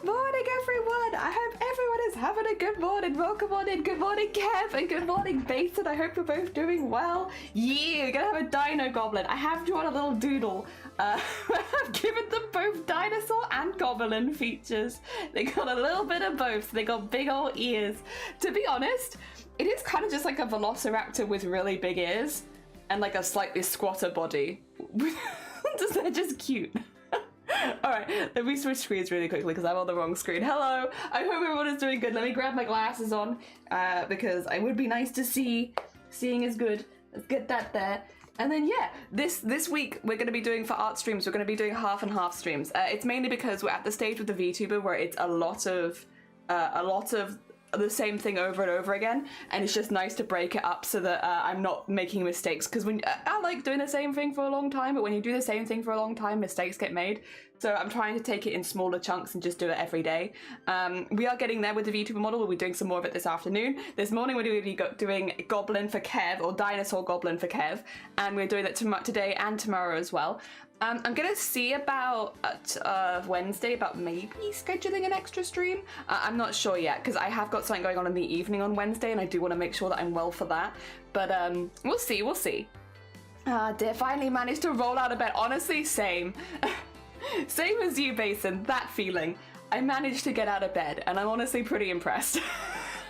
Good morning, everyone. I hope everyone is having a good morning. Welcome on in. Good morning, Kev, and good morning, Basin. I hope you're both doing well. Yeah, we're gonna have a dino goblin. I have drawn a little doodle. I've given them both dinosaur and goblin features. They got a little bit of both. They got big old ears. To be honest, it is kind of just like a velociraptor with really big ears and like a slightly squatter body. They're just cute. Alright, let me switch screens really quickly because I'm on the wrong screen. Hello! I hope everyone is doing good. Let me grab my glasses on because it would be nice to see. Seeing is good. Let's get that there. And then yeah, this week we're going to be doing for art streams, we're going to be doing half and half streams. It's mainly because we're at the stage with the VTuber where it's a lot of the same thing over and over again, and it's just nice to break it up so that I'm not making mistakes, because when I like doing the same thing for a long time, but when you do the same thing for a long time, mistakes get made. So I'm trying to take it in smaller chunks and just do it every day. We are getting there with the VTuber model. We'll be doing some more of it this afternoon. This morning we're doing Goblin for Kev, or Dinosaur Goblin for Kev, and we're doing that today and tomorrow as well. I'm gonna see about Wednesday about maybe scheduling an extra stream. I'm not sure yet because I have got something going on in the evening on Wednesday, and I do want to make sure that I'm well for that. But we'll see. We'll see. Dear, finally managed to roll out of bed. Honestly, same. Same as you, Basin. That feeling. I managed to get out of bed, and I'm honestly pretty impressed.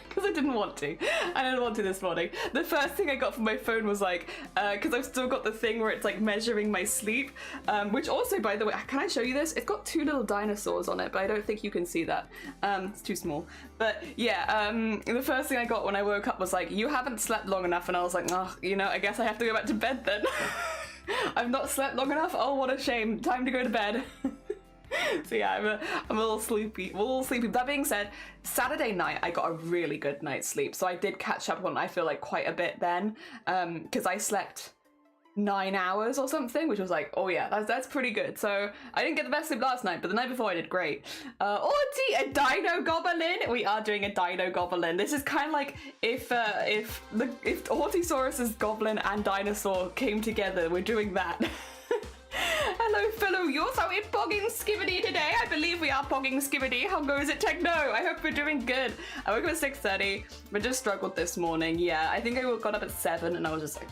Because I didn't want to. I didn't want to this morning. The first thing I got from my phone was like, because I've still got the thing where it's like measuring my sleep, which also, by the way, can I show you this? It's got two little dinosaurs on it, but I don't think you can see that. It's too small. But yeah, the first thing I got when I woke up was like, you haven't slept long enough, and I was like, oh, you know, I guess I have to go back to bed then. I've not slept long enough? Oh, what a shame. Time to go to bed. So yeah, I'm a little sleepy. That being said, Saturday night I got a really good night's sleep, so I did catch up on, I feel like, quite a bit then, because I slept 9 hours or something, which was like, oh yeah, that's pretty good. So I didn't get the best sleep last night, but the night before I did great. Arty, a dino goblin. We are doing a dino goblin. This is kind of like if Artysaurus's goblin and dinosaur came together. We're doing that. Hello, fellow youths. Are we pogging skibbity today? I believe we are pogging skibbity. How goes it, Techno? I hope we're doing good. I woke up at 6:30, but just struggled this morning. Yeah, I think I got up at 7, and I was just like,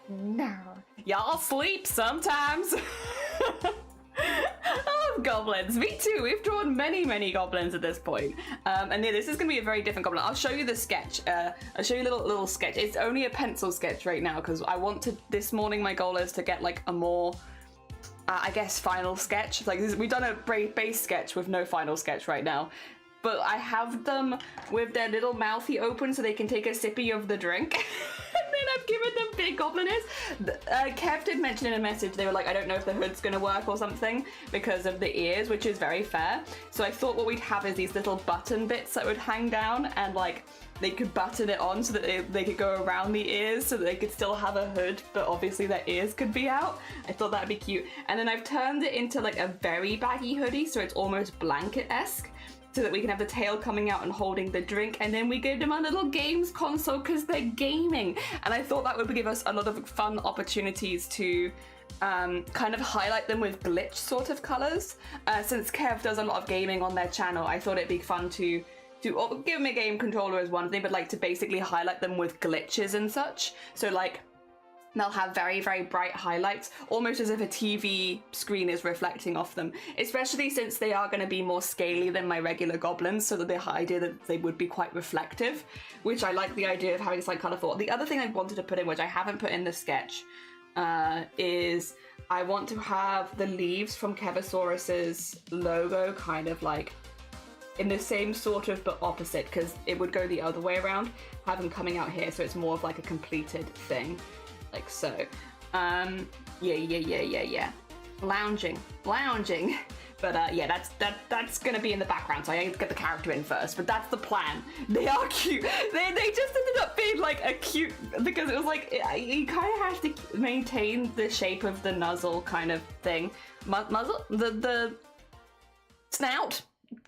no. Y'all sleep sometimes. I love goblins. Me too. We've drawn many goblins at this point. And yeah, this is going to be a very different goblin. I'll show you the sketch. I'll show you a little sketch. It's only a pencil sketch right now because I want to, this morning my goal is to get like a more, I guess, final sketch. Like we've done a base sketch with no final sketch right now. But I have them with their little mouthy open so they can take a sippy of the drink. And then I've given them big goblin ears. Kev did mention in a message, they were like, I don't know if the hood's gonna work or something because of the ears, which is very fair. So I thought what we'd have is these little button bits that would hang down, and like they could button it on so that they could go around the ears so that they could still have a hood, but obviously their ears could be out. I thought that'd be cute. And then I've turned it into like a very baggy hoodie, so it's almost blanket-esque, so that we can have the tail coming out and holding the drink, and then we give them a little games console because they're gaming. And I thought that would give us a lot of fun opportunities to kind of highlight them with glitch sort of colors. Since Kev does a lot of gaming on their channel, I thought it'd be fun to give them a game controller as one thing, but like to basically highlight them with glitches and such. So like, they'll have very bright highlights, almost as if a TV screen is reflecting off them, especially since they are going to be more scaly than my regular goblins, so that the idea that they would be quite reflective, which I like the idea of having slight colourful. The other thing I wanted to put in, which I haven't put in the sketch, is I want to have the leaves from Kevosaurus's logo kind of like in the same sort of but opposite, because it would go the other way around, have them coming out here, so it's more of like a completed thing. Like so. Yeah. Lounging. But yeah, that's gonna be in the background, so I need to get the character in first, but that's the plan. They are cute. They just ended up being like a cute, because it was like, you kind of have to maintain the shape of the nuzzle kind of thing. Muzzle? The snout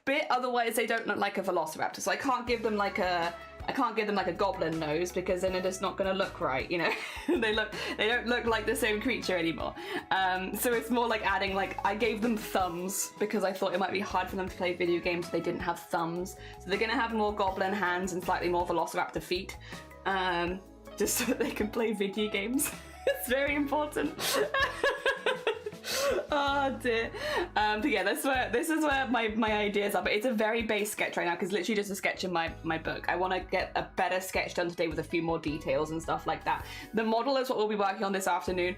bit, otherwise they don't look like a velociraptor, so I can't give them like a I can't give them like a goblin nose because then it's not going to look right, you know. they don't look like the same creature anymore. So it's more like adding, like, I gave them thumbs because I thought it might be hard for them to play video games if they didn't have thumbs. So they're going to have more goblin hands and slightly more velociraptor feet, just so that they can play video games. It's very important. Oh dear. But yeah, this is where my ideas are, but it's a very base sketch right now because literally just a sketch in my book. I want to get a better sketch done today with a few more details and stuff like that. The model is what we'll be working on this afternoon.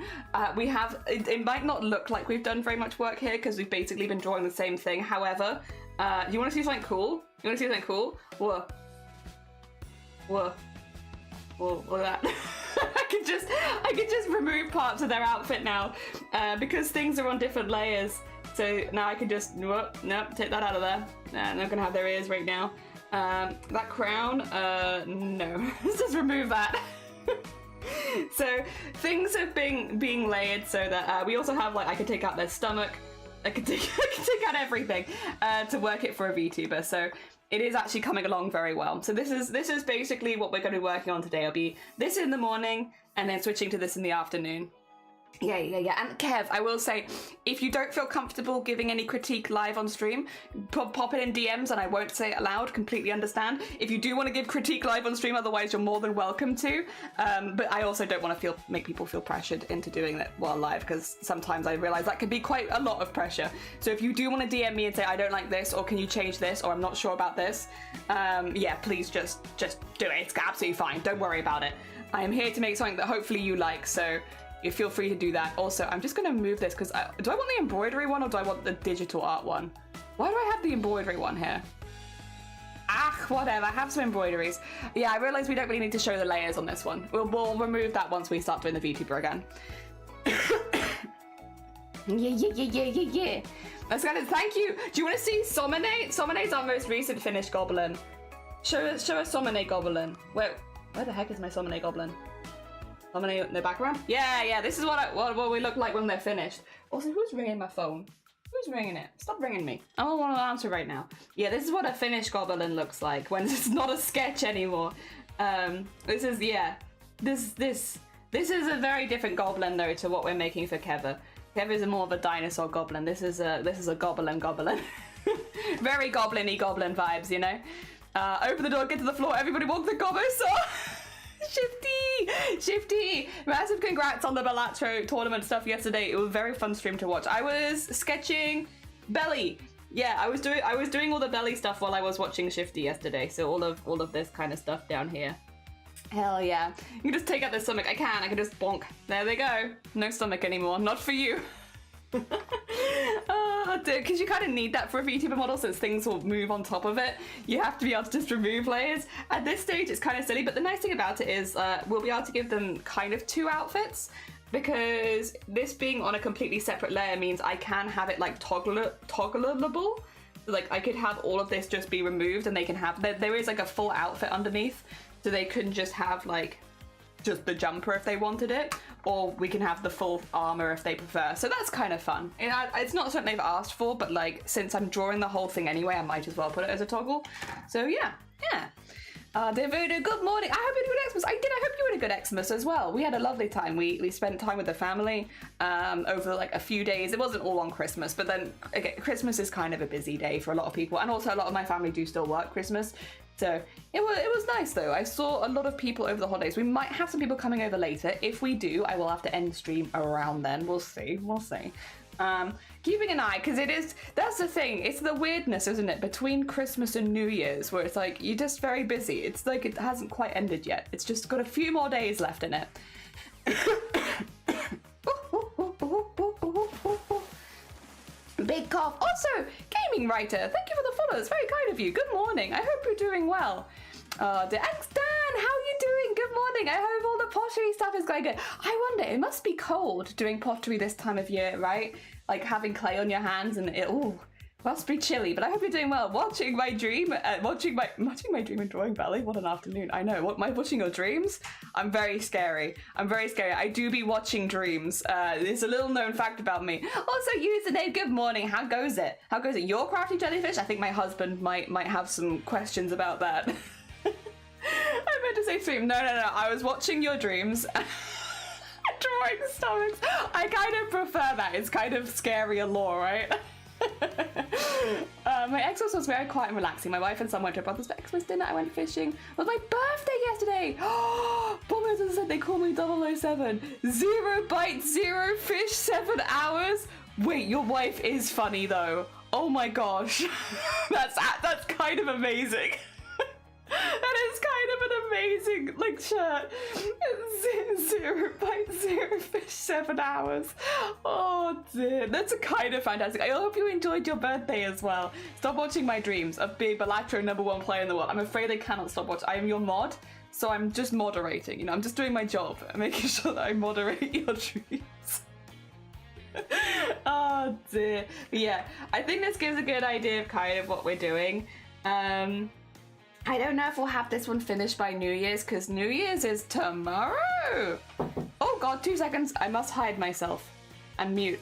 We have, it might not look like we've done very much work here because we've basically been drawing the same thing. However, do you want to see something cool? You want to see something cool? Whoa. Whoa. Whoa, look at that. I could just remove parts of their outfit now because things are on different layers. So now I can just, nope, take that out of there. I'm not gonna have their ears right now. That crown, no. Let's just remove that. So things are being layered so that we also have, like, I can take out their stomach. I can take out everything to work it for a VTuber. So it is actually coming along very well. So this is basically what we're going to be working on today. It'll be this in the morning and then switching to this in the afternoon. Yeah. And Kev, I will say, if you don't feel comfortable giving any critique live on stream, pop it in DMs and I won't say it aloud, completely understand. If you do want to give critique live on stream, otherwise you're more than welcome to. But I also don't want to make people feel pressured into doing that while live, because sometimes I realize that can be quite a lot of pressure. So if you do want to DM me and say, I don't like this, or can you change this, or I'm not sure about this, yeah, please just do it. It's absolutely fine. Don't worry about it. I am here to make something that hopefully you like, so you feel free to do that. Also, I'm just going to move this because do I want the embroidery one or do I want the digital art one? Why do I have the embroidery one here? Whatever, I have some embroideries. Yeah, I realize we don't really need to show the layers on this one. We'll remove that once we start doing the VTuber again. Yeah. Let's go. Thank you. Do you want to see Sominate? Sominate's our most recent finished goblin. Show us Sominate goblin. Where the heck is my Sominate goblin? Sominate in the background? Yeah. This is what we look like when they're finished. Also, who's ringing my phone? Who's ringing it? Stop ringing me. I don't want to answer right now. Yeah, this is what a finished goblin looks like when it's not a sketch anymore. This is a very different goblin though to what we're making for Keva. Kev is more of a dinosaur goblin. This is a goblin. Very goblin-y goblin vibes, you know? Open the door, get to the floor, everybody walk the gobbo saw! Shifty! Massive congrats on the Balatro tournament stuff yesterday. It was a very fun stream to watch. I was sketching belly. Yeah, I was doing all the belly stuff while I was watching Shifty yesterday. So all of this kind of stuff down here. Hell yeah. You can just take out the stomach. I can just bonk. There they go. No stomach anymore. Not for you. Because you kind of need that for a VTuber model since things will move on top of it. You have to be able to just remove layers. At this stage it's kind of silly, but the nice thing about it is we'll be able to give them kind of two outfits, because this being on a completely separate layer means I can have it like toggleable. Like I could have all of this just be removed and they can have, there is like a full outfit underneath, so they couldn't just have like just the jumper if they wanted it, or we can have the full armor if they prefer. So that's kind of fun. It's not something they've asked for, but like since I'm drawing the whole thing anyway, I might as well put it as a toggle. So yeah. Devoto, good morning. I hope you had a good Xmas. I hope you had a good Xmas as well. We had a lovely time. We spent time with the family over like a few days. It wasn't all on Christmas, but then again, Christmas is kind of a busy day for a lot of people, and also a lot of my family do still work Christmas. So it was nice though. I saw a lot of people over the holidays. We might have some people coming over later. If we do, I will have to end stream around then. We'll see. Keeping an eye, because that's the thing. It's the weirdness, isn't it, between Christmas and New Year's, where it's like you're just very busy. It's like it hasn't quite ended yet. It's just got a few more days left in it. Big cough. Also, gaming writer, thank you for the follows. Very kind of you. Good morning. I hope you're doing well. Dan, how are you doing? Good morning. I hope all the pottery stuff is going good. I wonder, it must be cold doing pottery this time of year, right? Like having clay on your hands and it must be chilly, but I hope you're doing well. Watching my dream and drawing belly. What an afternoon. I know. Watching your dreams? I'm very scary. I do be watching dreams. There's a little known fact about me. Also, username, good morning. How goes it? Your crafty jellyfish? I think my husband might have some questions about that. meant to say stream. No. I was watching your dreams. Drawing stomachs. I kind of prefer that. It's kind of scary and lore, right? My Xmas was very quiet and relaxing. My wife and son went to a brother's for Xmas dinner. I went fishing. It was my birthday yesterday. Bombers said they call me 007. 0 bites, 0 fish, 7 hours. Wait, your wife is funny though. Oh my gosh. That's kind of amazing. That is kind of an amazing, like, shirt. 0 bites, 0 fish, 7 hours. Oh dear, that's a kind of fantastic. I hope you enjoyed your birthday as well. Stop watching my dreams of being Balatro #1 player in the world. I'm afraid I cannot stop watching. I am your mod, so I'm just moderating. You know, I'm just doing my job, making sure that I moderate your dreams. Oh dear. But yeah, I think this gives a good idea of kind of what we're doing. I don't know if we'll have this one finished by New Year's, because New Year's is tomorrow. Oh god, 2 seconds. I must hide myself and mute.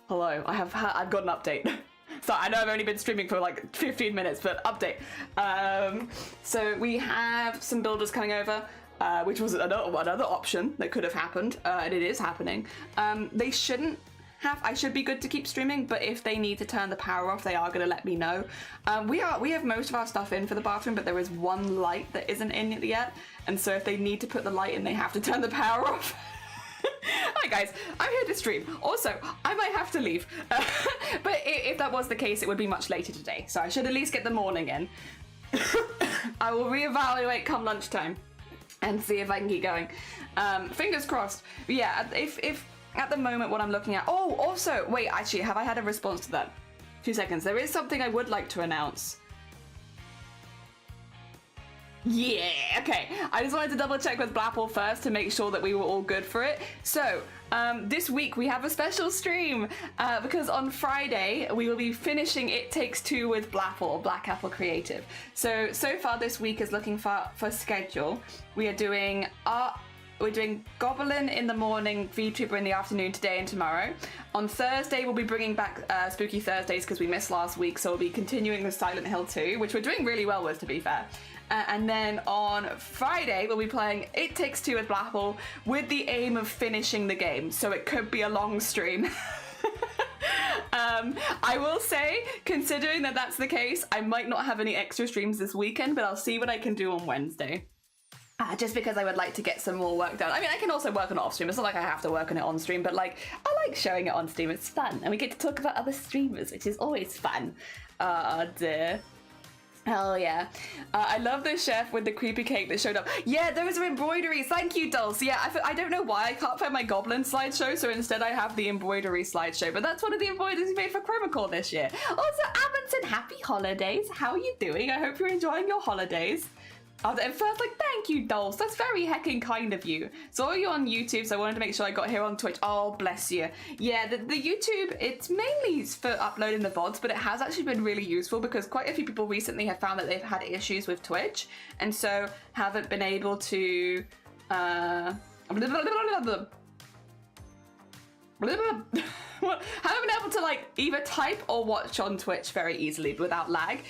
Hello, I've got an update. So I know I've only been streaming for like 15 minutes, but update. So we have some builders coming over, which was another option that could have happened, and it is happening. They shouldn't have. I should be good to keep streaming, but if they need to turn the power off, they are going to let me know. We have most of our stuff in for the bathroom, but there is one light that isn't in yet, and so if they need to put the light in, they have to turn the power off. Hi guys, I'm here to stream. Also, I might have to leave. But if that was the case, it would be much later today. So I should at least get the morning in. I will reevaluate come lunchtime and see if I can keep going. Fingers crossed. But yeah, if at the moment what I'm looking at... Oh, also, wait, actually, have I had a response to that? 2 seconds. There is something I would like to announce. Yeah, okay. I just wanted to double check with Blapple first to make sure that we were all good for it. So, this week we have a special stream because on Friday we will be finishing It Takes Two with Blapple, or Black Apple Creative. So far this week is looking for schedule. We are doing we're doing Goblin in the morning, VTuber in the afternoon today and tomorrow. On Thursday, we'll be bringing back Spooky Thursdays because we missed last week, so we'll be continuing with Silent Hill 2, which we're doing really well with, to be fair. And then on Friday, we'll be playing It Takes Two with Blapple with the aim of finishing the game, so it could be a long stream. I will say, considering that that's the case, I might not have any extra streams this weekend, but I'll see what I can do on Wednesday. Just because I would like to get some more work done. I mean, I can also work on it off stream. It's not like I have to work on it on stream, but like, I like showing it on stream. It's fun. And we get to talk about other streamers, which is always fun. Dear. Hell yeah. I love the chef with the creepy cake that showed up. Yeah, those are embroideries. Thank you, Dulce. Yeah, I don't know why I can't find my Goblin slideshow, so instead I have the embroidery slideshow. But that's one of the embroideries we made for Chromacore this year. Also, Amundsen, happy holidays. How are you doing? I hope you're enjoying your holidays. At first, like, thank you, Dulce. That's very heckin' kind of you. Saw you on YouTube, so I wanted to make sure I got here on Twitch. Oh, bless you. Yeah, the YouTube, it's mainly for uploading the VODs, but it has actually been really useful because quite a few people recently have found that they've had issues with Twitch, and so haven't been able to... haven't been able to like either type or watch on Twitch very easily without lag,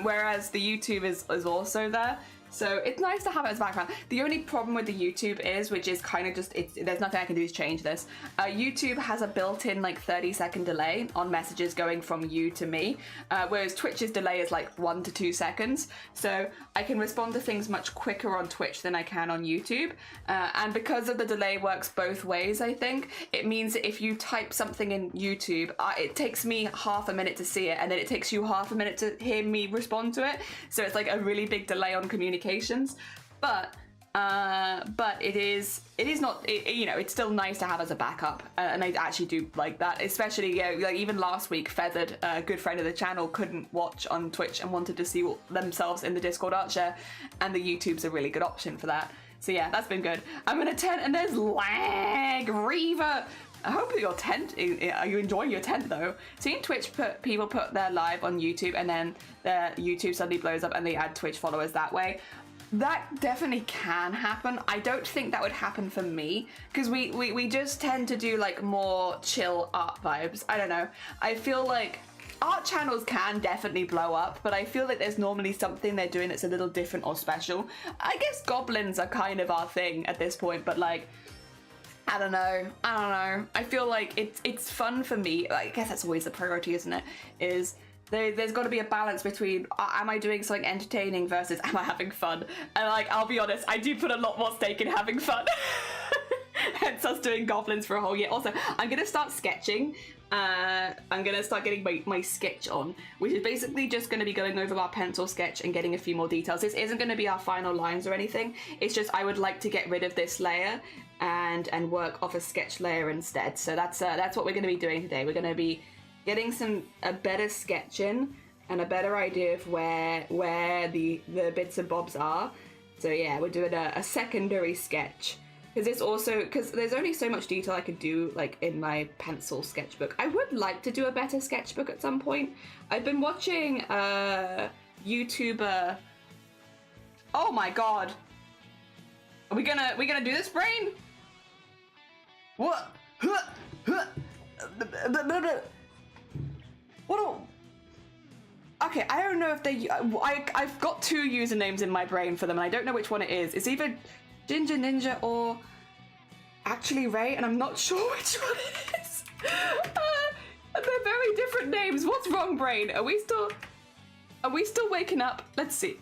whereas the YouTube is also there. So it's nice to have it as background. The only problem with the YouTube is, which is kind of just, there's nothing I can do to change this. YouTube has a built-in like 30-second delay on messages going from you to me, whereas Twitch's delay is like 1 to 2 seconds. So I can respond to things much quicker on Twitch than I can on YouTube. And because of the delay works both ways, I think, it means that if you type something in YouTube, it takes me half a minute to see it, and then it takes you half a minute to hear me respond to it. So it's like a really big delay on communications. But it is not, you know, it's still nice to have as a backup, and I actually do like that, especially, you know, like even last week Feathered, a good friend of the channel, couldn't watch on Twitch and wanted to see themselves in the Discord art share, and the YouTube's a really good option for that. So yeah, that's been good. I'm in a tent and there's lag. Reaver, I hope your tent, are you enjoying your tent though? Seeing Twitch people put their live on YouTube and then their YouTube suddenly blows up and they add Twitch followers that way. That definitely can happen. I don't think that would happen for me because we just tend to do like more chill art vibes. I don't know. I feel like art channels can definitely blow up, but I feel like there's normally something they're doing that's a little different or special. I guess goblins are kind of our thing at this point, but like, I don't know. I feel like it's fun for me. I guess that's always the priority, isn't it? Is there's got to be a balance between am I doing something entertaining versus am I having fun? And like, I'll be honest, I do put a lot more stake in having fun. Hence us doing goblins for a whole year. Also, I'm gonna start sketching. I'm gonna start getting my sketch on, which is basically just gonna be going over our pencil sketch and getting a few more details. This isn't gonna be our final lines or anything. It's just I would like to get rid of this layer and work off a sketch layer instead. So that's what we're gonna be doing today. We're gonna be getting a better sketch in and a better idea of where the bits and bobs are. So yeah, we're doing a secondary sketch. Because there's only so much detail I could do like in my pencil sketchbook. I would like to do a better sketchbook at some point. I've been watching YouTuber. Oh my god. Are we gonna do this, brain? What? What? Okay, I don't know if they. I've got two usernames in my brain for them, and I don't know which one it is. It's either Ginger Ninja or actually Ray, and I'm not sure which one it is. They're very different names. What's wrong, brain? Are we still waking up? Let's see.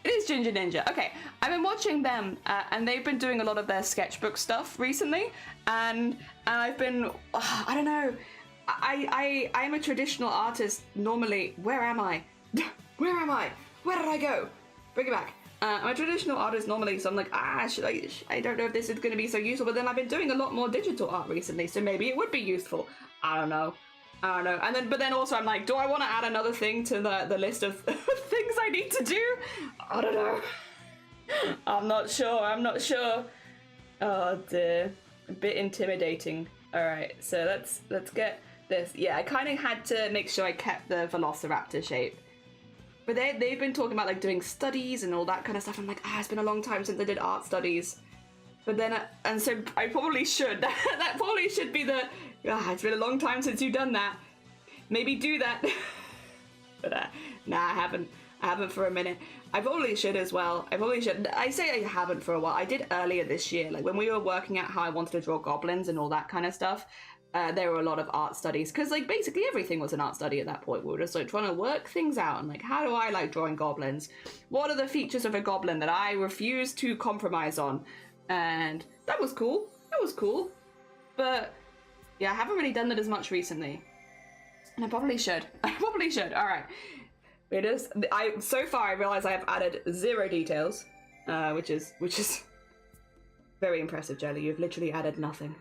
It is Ginger Ninja. Okay, I've been watching them, and they've been doing a lot of their sketchbook stuff recently, and I've been, I don't know. I'm a traditional artist normally. Where am I? Where am I? Where did I go? Bring it back. I'm a traditional artist normally, so I'm like, I don't know if this is going to be so useful, but then I've been doing a lot more digital art recently, so maybe it would be useful. I don't know. But then also I'm like, do I want to add another thing to the list of things I need to do? I don't know. I'm not sure. Oh dear. A bit intimidating. Alright, so let's get this. Yeah, I kind of had to make sure I kept the Velociraptor shape. But they've been talking about like doing studies and all that kind of stuff. I'm like, it's been a long time since I did art studies. But then, and so I probably should. That probably should be the, it's been a long time since you've done that. Maybe do that. But nah, I haven't for a minute. I probably should as well. I probably should. I say I haven't for a while. I did earlier this year, like when we were working out how I wanted to draw goblins and all that kind of stuff. There were a lot of art studies because like basically everything was an art study at that point. We were just like trying to work things out and like, how do I like drawing goblins? What are the features of a goblin that I refuse to compromise on? And that was cool. But yeah, I haven't really done that as much recently. And I probably should. All right. So far I realize I have added 0 details, which is very impressive, Jelly. You've literally added nothing.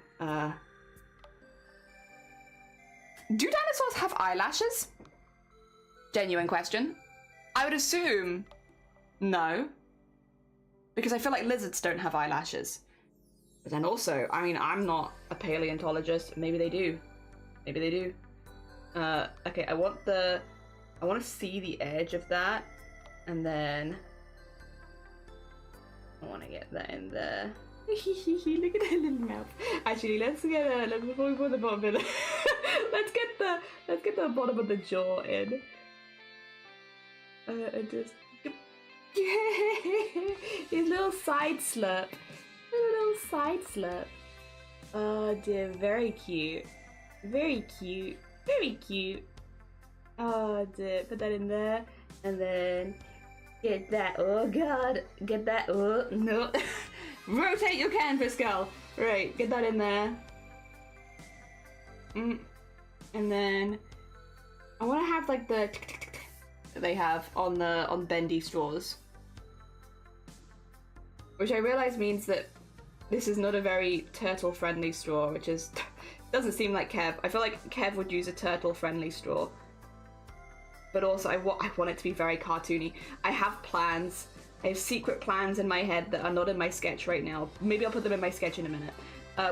Do dinosaurs have eyelashes? Genuine question. I would assume no. Because I feel like lizards don't have eyelashes. But then also, I mean, I'm not a paleontologist. Maybe they do. Okay, I want to see the edge of that. And then I want to get that in there. Look at that little mouth. Actually, before we put the bottom in, let's get the bottom of the jaw in. And just his little side slurp. Oh dear, very cute. Oh dear, put that in there, and then get that. Oh god, get that. Oh no. Rotate your canvas, girl. Right, get that in there. And then I want to have like the that they have on bendy straws, which I realize means that this is not a very turtle-friendly straw, which is doesn't seem like Kev. I feel like Kev would use a turtle-friendly straw, but also I want it to be very cartoony. I have plans. I have secret plans in my head that are not in my sketch right now. Maybe I'll put them in my sketch in a minute.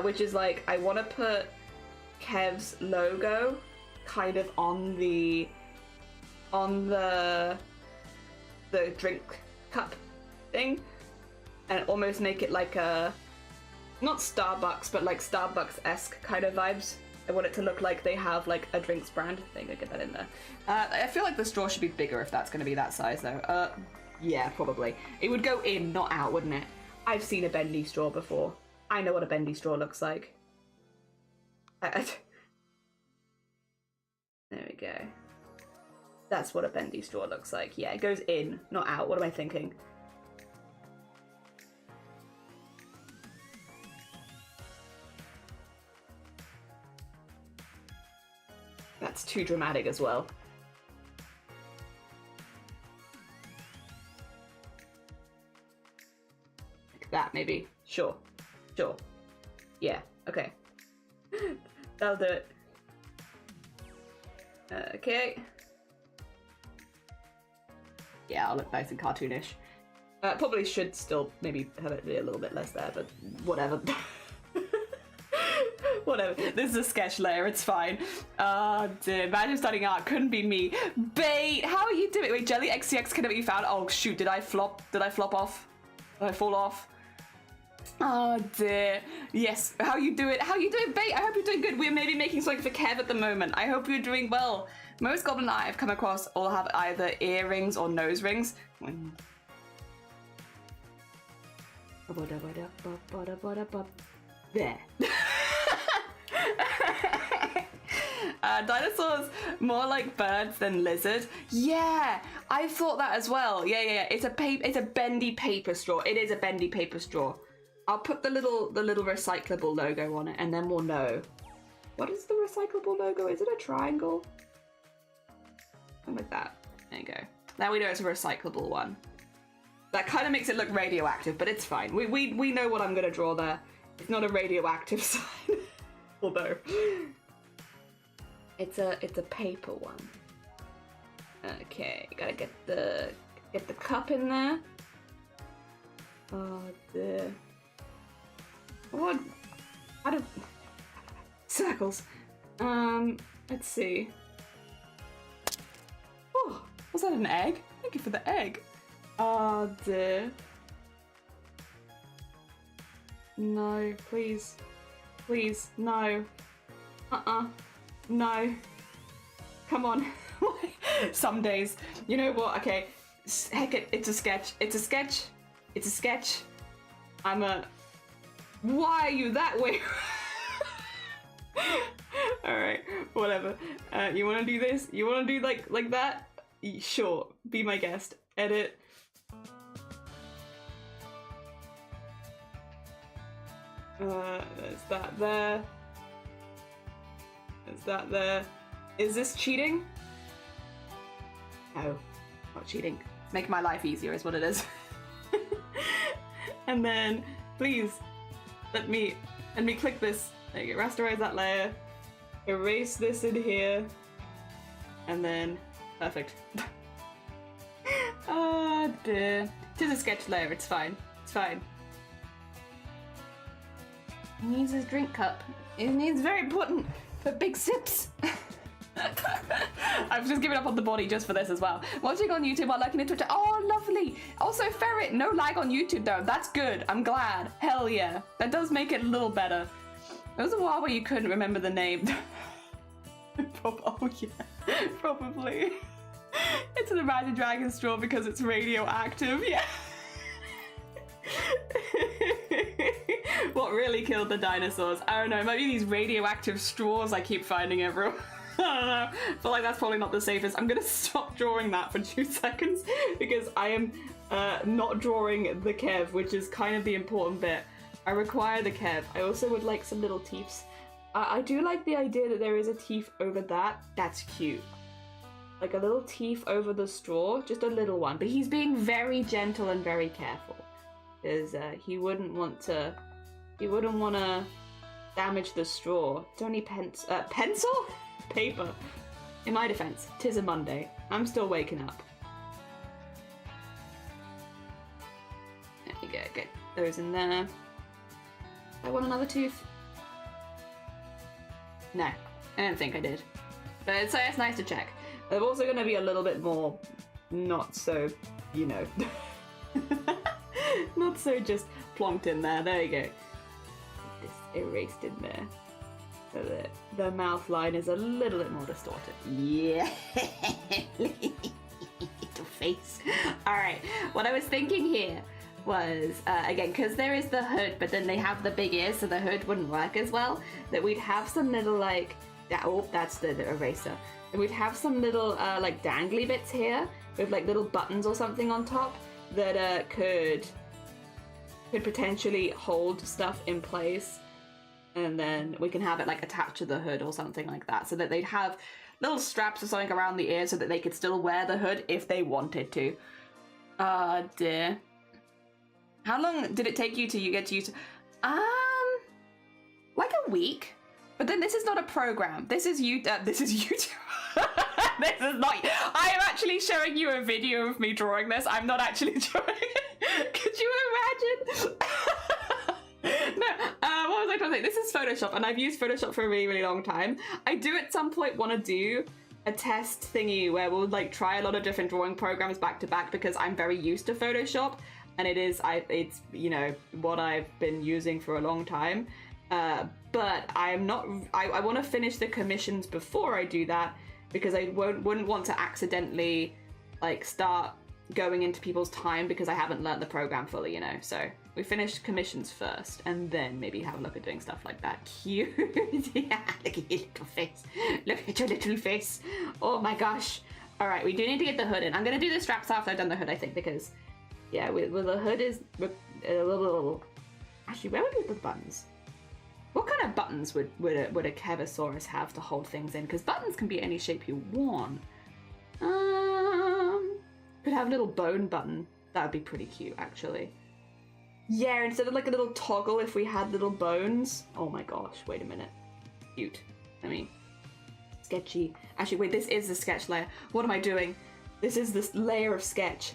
which is like, I want to put Kev's logo kind of on the drink cup thing, and almost make it like a, not Starbucks, but like Starbucks-esque kind of vibes. I want it to look like they have like a drinks brand. I think I get that in there. I feel like the straw should be bigger if that's going to be that size though. Yeah, probably. It would go in, not out, wouldn't it? I've seen a bendy straw before. I know what a bendy straw looks like. There we go. That's what a bendy straw looks like. Yeah, it goes in, not out. What am I thinking? That's too dramatic as well. Like that, maybe. Sure. Sure. Yeah, okay. That'll do it. Okay. Yeah, I'll look nice and cartoonish. Probably should still maybe have it be a little bit less there, but whatever. Whatever. This is a sketch layer, it's fine. Oh dear, imagine starting out, couldn't be me. Bait, how are you doing? Wait, Jelly XCX, can you found? Oh shoot, did I flop off? Did I fall off? Oh dear. Yes, how you doing? How you doing, Bait? I hope you're doing good. We're maybe making something for Kev at the moment. I hope you're doing well. Most goblin art I've come across all have either earrings or nose rings. There. Dinosaurs more like birds than lizard. Yeah, I thought that as well. Yeah. It's a bendy paper straw. It is a bendy paper straw. I'll put the little recyclable logo on it, and then we'll know. What is the recyclable logo? Is it a triangle? Something like that. There you go. Now we know it's a recyclable one. That kind of makes it look radioactive, but it's fine. We know what I'm gonna draw there. It's not a radioactive sign, although it's a paper one. Okay, gotta get the cup in there. Oh dear. What? Out of circles. Let's see. Oh, was that an egg? Thank you for the egg. Oh dear. No, please. Please, no. No. Come on. Some days. You know what? Okay. Heck it, it's a sketch. It's a sketch. It's a sketch. Why are you that way? Alright, whatever. You wanna do this? You wanna do like that? Sure, be my guest. Edit. There's that there. There's that there. Is this cheating? No, not cheating. Make my life easier is what it is. And then, please, let me click this. There you go, rasterize that layer. Erase this in here. And then, perfect. Oh dear. It is a sketch layer, it's fine. It's fine. He needs his drink cup. It needs very important for big sips. I've just given up on the body just for this as well. Watching on YouTube while lurking at Twitter. Oh, lovely. Also, Ferret, no lag on YouTube though. That's good. I'm glad. Hell yeah. That does make it a little better. There was a while where you couldn't remember the name. Oh yeah, probably. It's an Imagine Dragon straw because it's radioactive. Yeah. What really killed the dinosaurs? I don't know, it might be these radioactive straws I keep finding everywhere. I don't know, I feel like that's probably not the safest. I'm gonna stop drawing that for 2 seconds because I am not drawing the Kev, which is kind of the important bit. I require the Kev. I also would like some little teeths. I do like the idea that there is a teeth over that. That's cute. Like a little teeth over the straw, just a little one. But he's being very gentle and very careful. Because he wouldn't want to damage the straw. It's only pencil? Paper. In my defense, 'tis a Monday. I'm still waking up. There you go, get those in there. I want another tooth. No, I don't think I did. But it's nice to check. They're also going to be a little bit more not so, you know, not so just plonked in there. There you go. This erased in there. So that the mouth line is a little bit more distorted. Yeah. Little face. Alright, what I was thinking here was, again, because there is the hood, but then they have the big ears, so the hood wouldn't work as well, that we'd have some little, like, oh, that's the eraser. And we'd have some little, like, dangly bits here, with, like, little buttons or something on top that could potentially hold stuff in place. And then we can have it, like, attached to the hood or something like that, so that they'd have little straps or something around the ears so that they could still wear the hood if they wanted to. Oh, dear. How long did it take you to get used to... like a week. But then this is not a program. This is YouTube. This is YouTube. This is not... I am actually showing you a video of me drawing this. I'm not actually drawing it. Could you imagine? No, what was I trying to say? This is Photoshop, and I've used Photoshop for a really, really long time. I do at some point want to do a test thingy where we'll, like, try a lot of different drawing programs back to back, because I'm very used to Photoshop. And it's, you know, what I've been using for a long time. But I'm not, I want to finish the commissions before I do that, because I wouldn't want to accidentally, like, start going into people's time because I haven't learnt the program fully, you know. So we finish commissions first, and then maybe have a look at doing stuff like that. Cute. Yeah, look at your little face. Look at your little face. Oh my gosh. All right, we do need to get the hood in. I'm going to do the straps after I've done the hood, I think, because... yeah, well, the hood is a little... Actually, where would we put the buttons? What kind of buttons would a Kevosaurus have to hold things in? Because buttons can be any shape you want. Could have a little bone button. That would be pretty cute, actually. Yeah, instead of like a little toggle, if we had little bones. Oh my gosh, wait a minute. Cute. I mean, sketchy. Actually, wait, this is the sketch layer. What am I doing? This is this layer of sketch.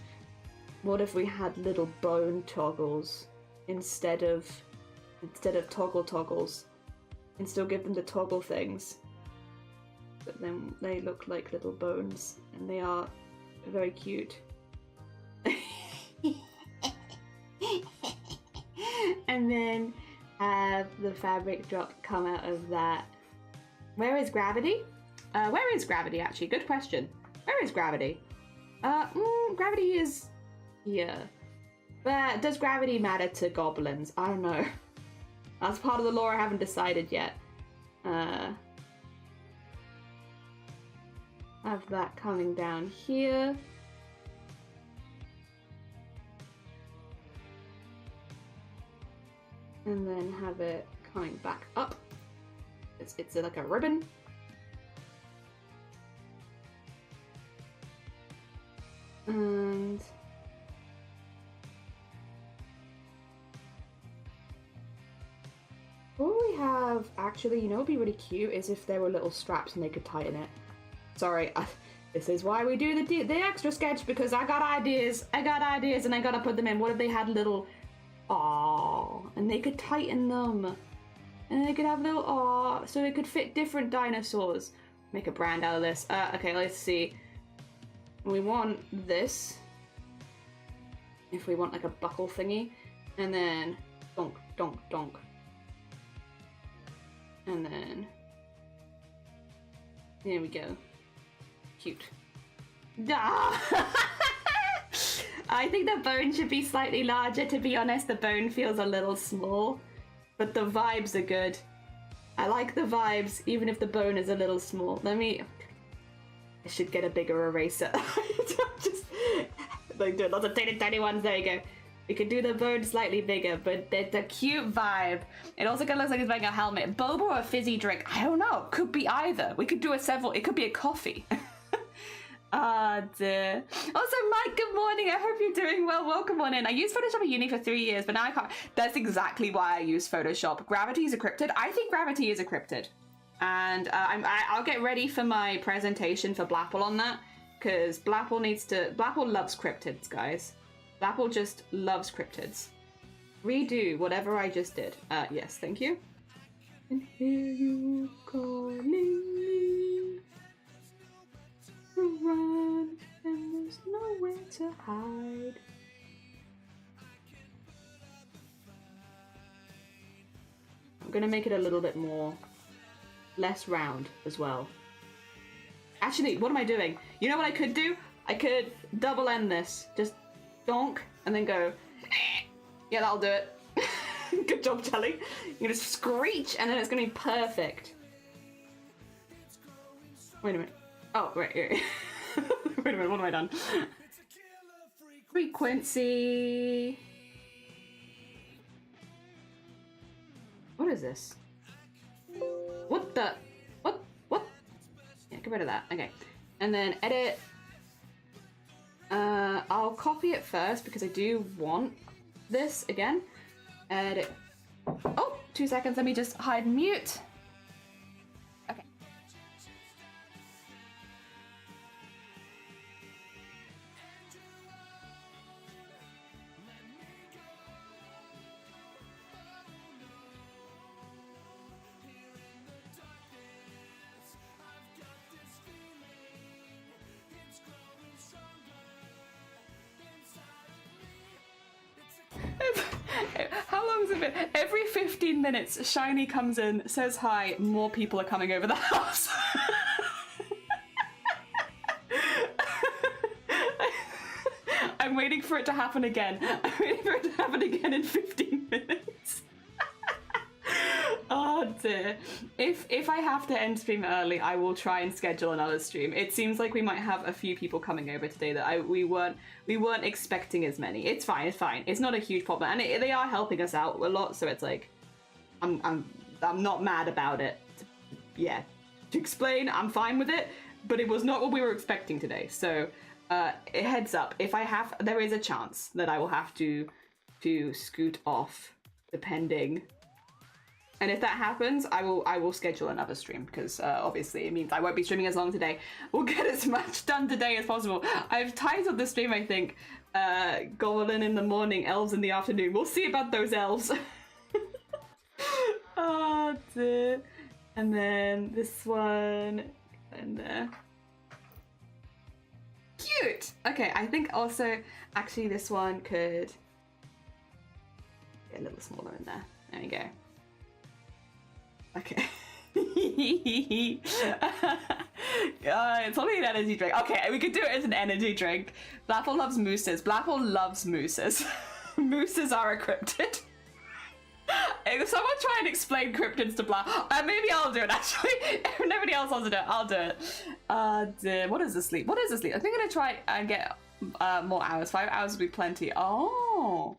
What if we had little bone toggles instead of toggles, and still give them the toggle things, but then they look like little bones, and they are very cute. And then have the fabric drop come out of that. Where is gravity? Where is gravity, actually? Good question. Where is gravity? Gravity is here. But does gravity matter to goblins? I don't know. That's part of the lore I haven't decided yet. Have that coming down here. And then have it coming back up. It's like a ribbon. And what we have, actually, you know what would be really cute is if there were little straps and they could tighten it. Sorry, this is why we do the extra sketch, because I got ideas and I gotta put them in. What if they had little, aww, and they could tighten them, and they could have little, aww, so they could fit different dinosaurs. Make a brand out of this. Okay, let's see. We want this, if we want like a buckle thingy, and then donk, donk, donk. And then, there we go. Cute. Ah! I think the bone should be slightly larger, to be honest. The bone feels a little small, but the vibes are good. I like the vibes, even if the bone is a little small. I should get a bigger eraser. Just like do lots of tiny ones. There you go. We could do the bone slightly bigger, but it's a cute vibe. It also kind of looks like he's wearing a helmet. Boba or a fizzy drink? I don't know. Could be either. We could do it could be a coffee. Ah, dear. Also, Mike, good morning. I hope you're doing well. Welcome on in. I used Photoshop at uni for 3 years, but now I can't. That's exactly why I use Photoshop. Gravity is encrypted. I think gravity is encrypted. And I'll get ready for my presentation for Blapple on that, because Blapple loves cryptids, guys. Blapple just loves cryptids. Redo whatever I just did. Yes, thank you. And hear you calling me. Run, and there's nowhere to hide. I'm gonna make it a little bit more, less round as well. Actually, what am I doing? You know what I could do? I could double end this. Just donk, and then go, yeah, that'll do it. Good job, Jelly. You're gonna screech, and then it's gonna be perfect. Wait a minute. Oh, right. Wait a minute, what have I done? Frequency. What is this? What the? What? Yeah, get rid of that. Okay. And then edit. I'll copy it first because I do want this again. Edit. Oh, 2 seconds. Let me just hide and mute. Okay. How long has it been? Every 15 minutes, Shiny comes in, says hi, more people are coming over the house. I'm waiting for it to happen again. I'm waiting for it to happen again in 15 minutes. Oh dear. If I have to end stream early, I will try and schedule another stream. It seems like we might have a few people coming over today that we weren't expecting as many. It's fine. It's fine. It's not a huge problem, and they are helping us out a lot. So it's like, I'm not mad about it. Yeah, to explain, I'm fine with it. But it was not what we were expecting today. So heads up, there is a chance that I will have to scoot off, depending. And if that happens, I will schedule another stream because obviously it means I won't be streaming as long today. We'll get as much done today as possible. I've titled the stream, I think, Goblin in the morning, Elves in the afternoon. We'll see about those elves. Oh dear. And then this one in there. Cute! Okay, I think also, actually this one could get a little smaller in there. There we go. Okay. It's only an energy drink. Okay, we could do it as an energy drink. Blapple loves mooses. Blapple loves mooses. Mooses are a cryptid. If someone try and explain cryptids to Blapple, maybe I'll do it actually. If nobody else wants to do it, I'll do it. Dear. What is the sleep? What is the sleep? I think I'm gonna try and get more hours. 5 hours would be plenty. Oh,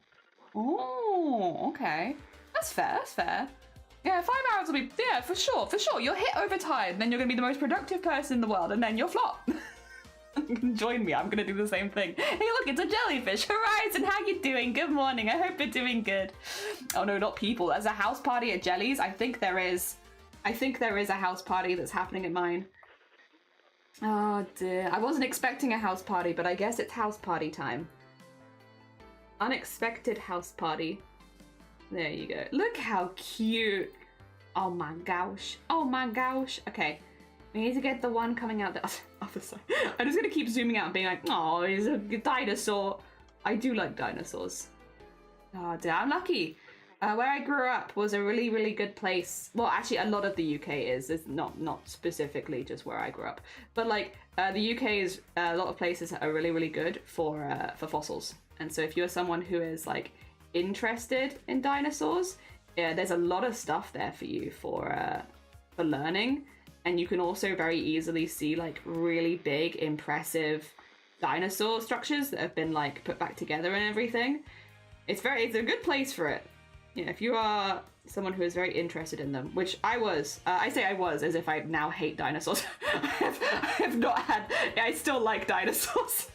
okay. That's fair. That's fair. Yeah, 5 hours will be, yeah, for sure. You'll hit overtime, then you're going to be the most productive person in the world, and then you'll flop. Join me, I'm going to do the same thing. Hey, look, it's a jellyfish. Horizon, how you doing? Good morning, I hope you're doing good. Oh no, not people. There's a house party at Jelly's. I think there is a house party that's happening at mine. Oh dear. I wasn't expecting a house party, but I guess it's house party time. Unexpected house party. There you go. Look how cute. Oh my gosh. Oh my gosh. Okay. We need to get the one coming out the other side. I'm just going to keep zooming out and being like, oh, he's a dinosaur. I do like dinosaurs. Oh dear, I'm lucky. Where I grew up was a really, really good place. Well, actually, a lot of the UK is. It's not specifically just where I grew up. But like, the UK is, a lot of places are really, really good for fossils. And so if you're someone who is like, interested in dinosaurs, yeah, there's a lot of stuff there for you for learning, and you can also very easily see like really big impressive dinosaur structures that have been like put back together and everything. It's a good place for it. You know, if you are someone who is very interested in them, which I was. I say I was as if I now hate dinosaurs. I have not had. I still like dinosaurs.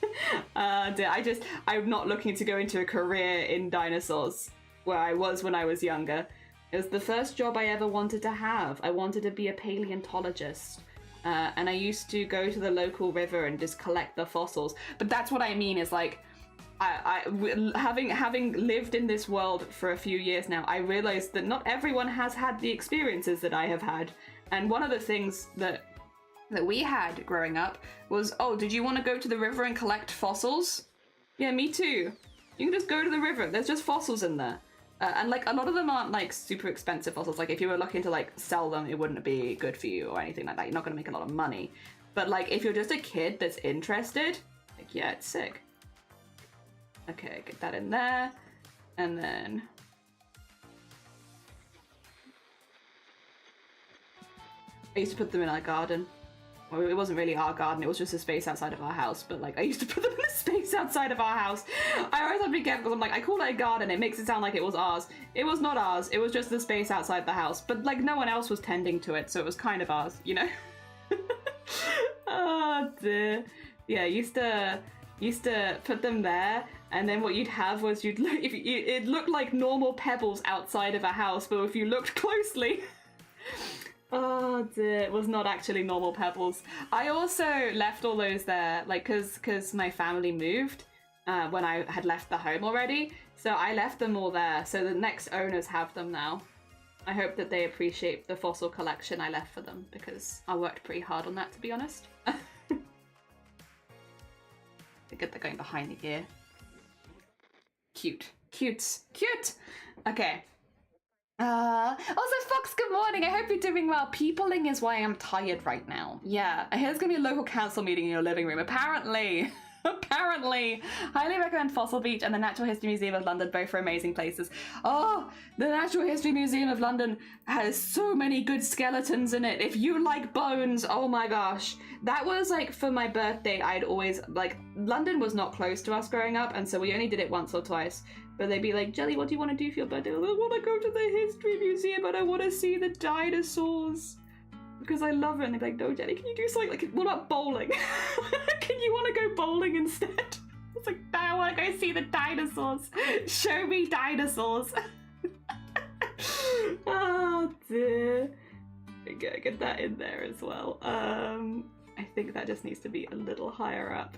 I'm not looking to go into a career in dinosaurs where I was when I was younger. It was the first job I ever wanted to have. I wanted to be a paleontologist. And I used to go to the local river and just collect the fossils. But that's what I mean is like, having lived in this world for a few years now, I realized that not everyone has had the experiences that I have had. And one of the things that we had growing up was, oh, did you want to go to the river and collect fossils? Yeah, me too. You can just go to the river. There's just fossils in there. And like a lot of them aren't like super expensive fossils. Like if you were looking to like sell them, it wouldn't be good for you or anything like that. You're not going to make a lot of money. But like if you're just a kid that's interested, like yeah, it's sick. Okay, get that in there. And then I used to put them in our garden. Well, it wasn't really our garden, it was just a space outside of our house, but like I used to put them in a space outside of our house. I always have to be careful because I'm like, I call it a garden, it makes it sound like it was ours. It was not ours, it was just the space outside the house, but like no one else was tending to it, so it was kind of ours, you know? Oh dear. Yeah, used to put them there, and then what you'd have was it looked like normal pebbles outside of a house, but if you looked closely, oh dear, it was not actually normal pebbles. I also left all those there, like, cause my family moved when I had left the home already, so I left them all there, so the next owners have them now. I hope that they appreciate the fossil collection I left for them, because I worked pretty hard on that, to be honest. Good, they're going behind the ear. Cute. Cute. Cute! Okay. Also, Fox, good morning. I hope you're doing well. Peopling is why I'm tired right now. Yeah, I hear there's gonna be a local council meeting in your living room. Apparently. Apparently. Highly recommend Fossil Beach and the Natural History Museum of London, both are amazing places. Oh, the Natural History Museum of London has so many good skeletons in it. If you like bones, oh my gosh. That was like, for my birthday, I'd always, like, London was not close to us growing up, and so we only did it once or twice. But they'd be like, Jelly, what do you want to do for your birthday? I want to go to the History Museum, but I want to see the dinosaurs. Because I love it. And they'd be like, no, Jenny, can you do something like, what about bowling? Can you want to go bowling instead? It's like, no, I want to go see the dinosaurs. Show me dinosaurs. Oh dear. Okay, get that in there as well. I think that just needs to be a little higher up.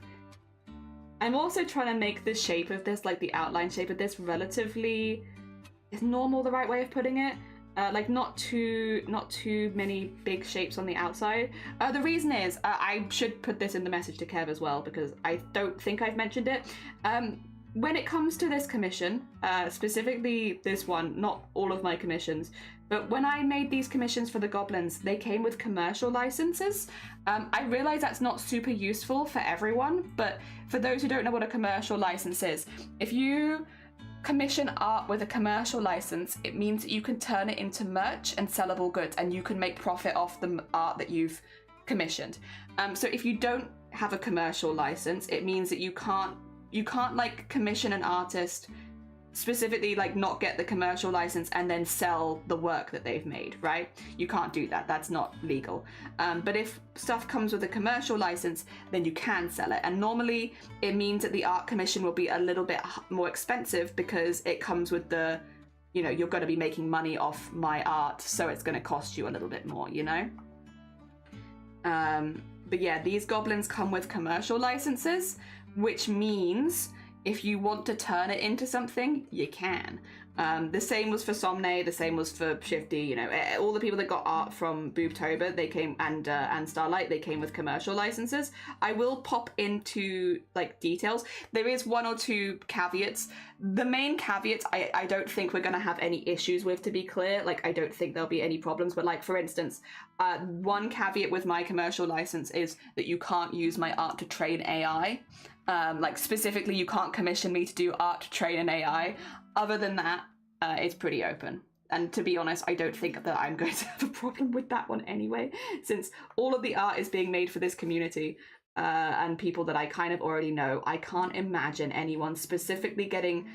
I'm also trying to make the shape of this, like the outline shape of this, relatively, is normal the right way of putting it? Like not too many big shapes on the outside. The reason is, I should put this in the message to Kev as well, because I don't think I've mentioned it. When it comes to this commission, specifically this one, not all of my commissions, but when I made these commissions for the Goblins, they came with commercial licenses. I realize that's not super useful for everyone, but for those who don't know what a commercial license is, if you commission art with a commercial license, it means that you can turn it into merch and sellable goods, and you can make profit off the art that you've commissioned. So if you don't have a commercial license, it means that you can't like commission an artist, specifically like not get the commercial license and then sell the work that they've made, right? You can't do that, that's not legal. But if stuff comes with a commercial license, then you can sell it. And normally it means that the art commission will be a little bit more expensive because it comes with the, you know, you're going to be making money off my art, so it's going to cost you a little bit more, you know? But yeah, these goblins come with commercial licenses, which means if you want to turn it into something, you can. The same was for Somne, the same was for Shifty, you know, all the people that got art from Boobtober, they came, and Starlight, they came with commercial licenses. I will pop into, like, details. There is one or two caveats. The main caveats, I don't think we're going to have any issues with, to be clear. Like, I don't think there'll be any problems, but, like, for instance, one caveat with my commercial license is that you can't use my art to train AI. Like, specifically, you can't commission me to do art to train an AI. Other than that, it's pretty open. And to be honest, I don't think that I'm going to have a problem with that one anyway, since all of the art is being made for this community and people that I kind of already know. I can't imagine anyone specifically getting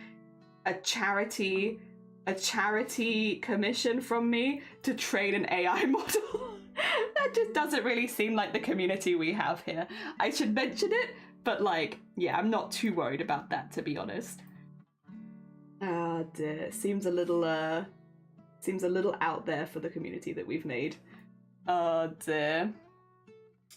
a charity commission from me to train an AI model. That just doesn't really seem like the community we have here. I should mention it, but like, yeah, I'm not too worried about that, to be honest. Ah, dear. Seems a little out there for the community that we've made. Oh dear.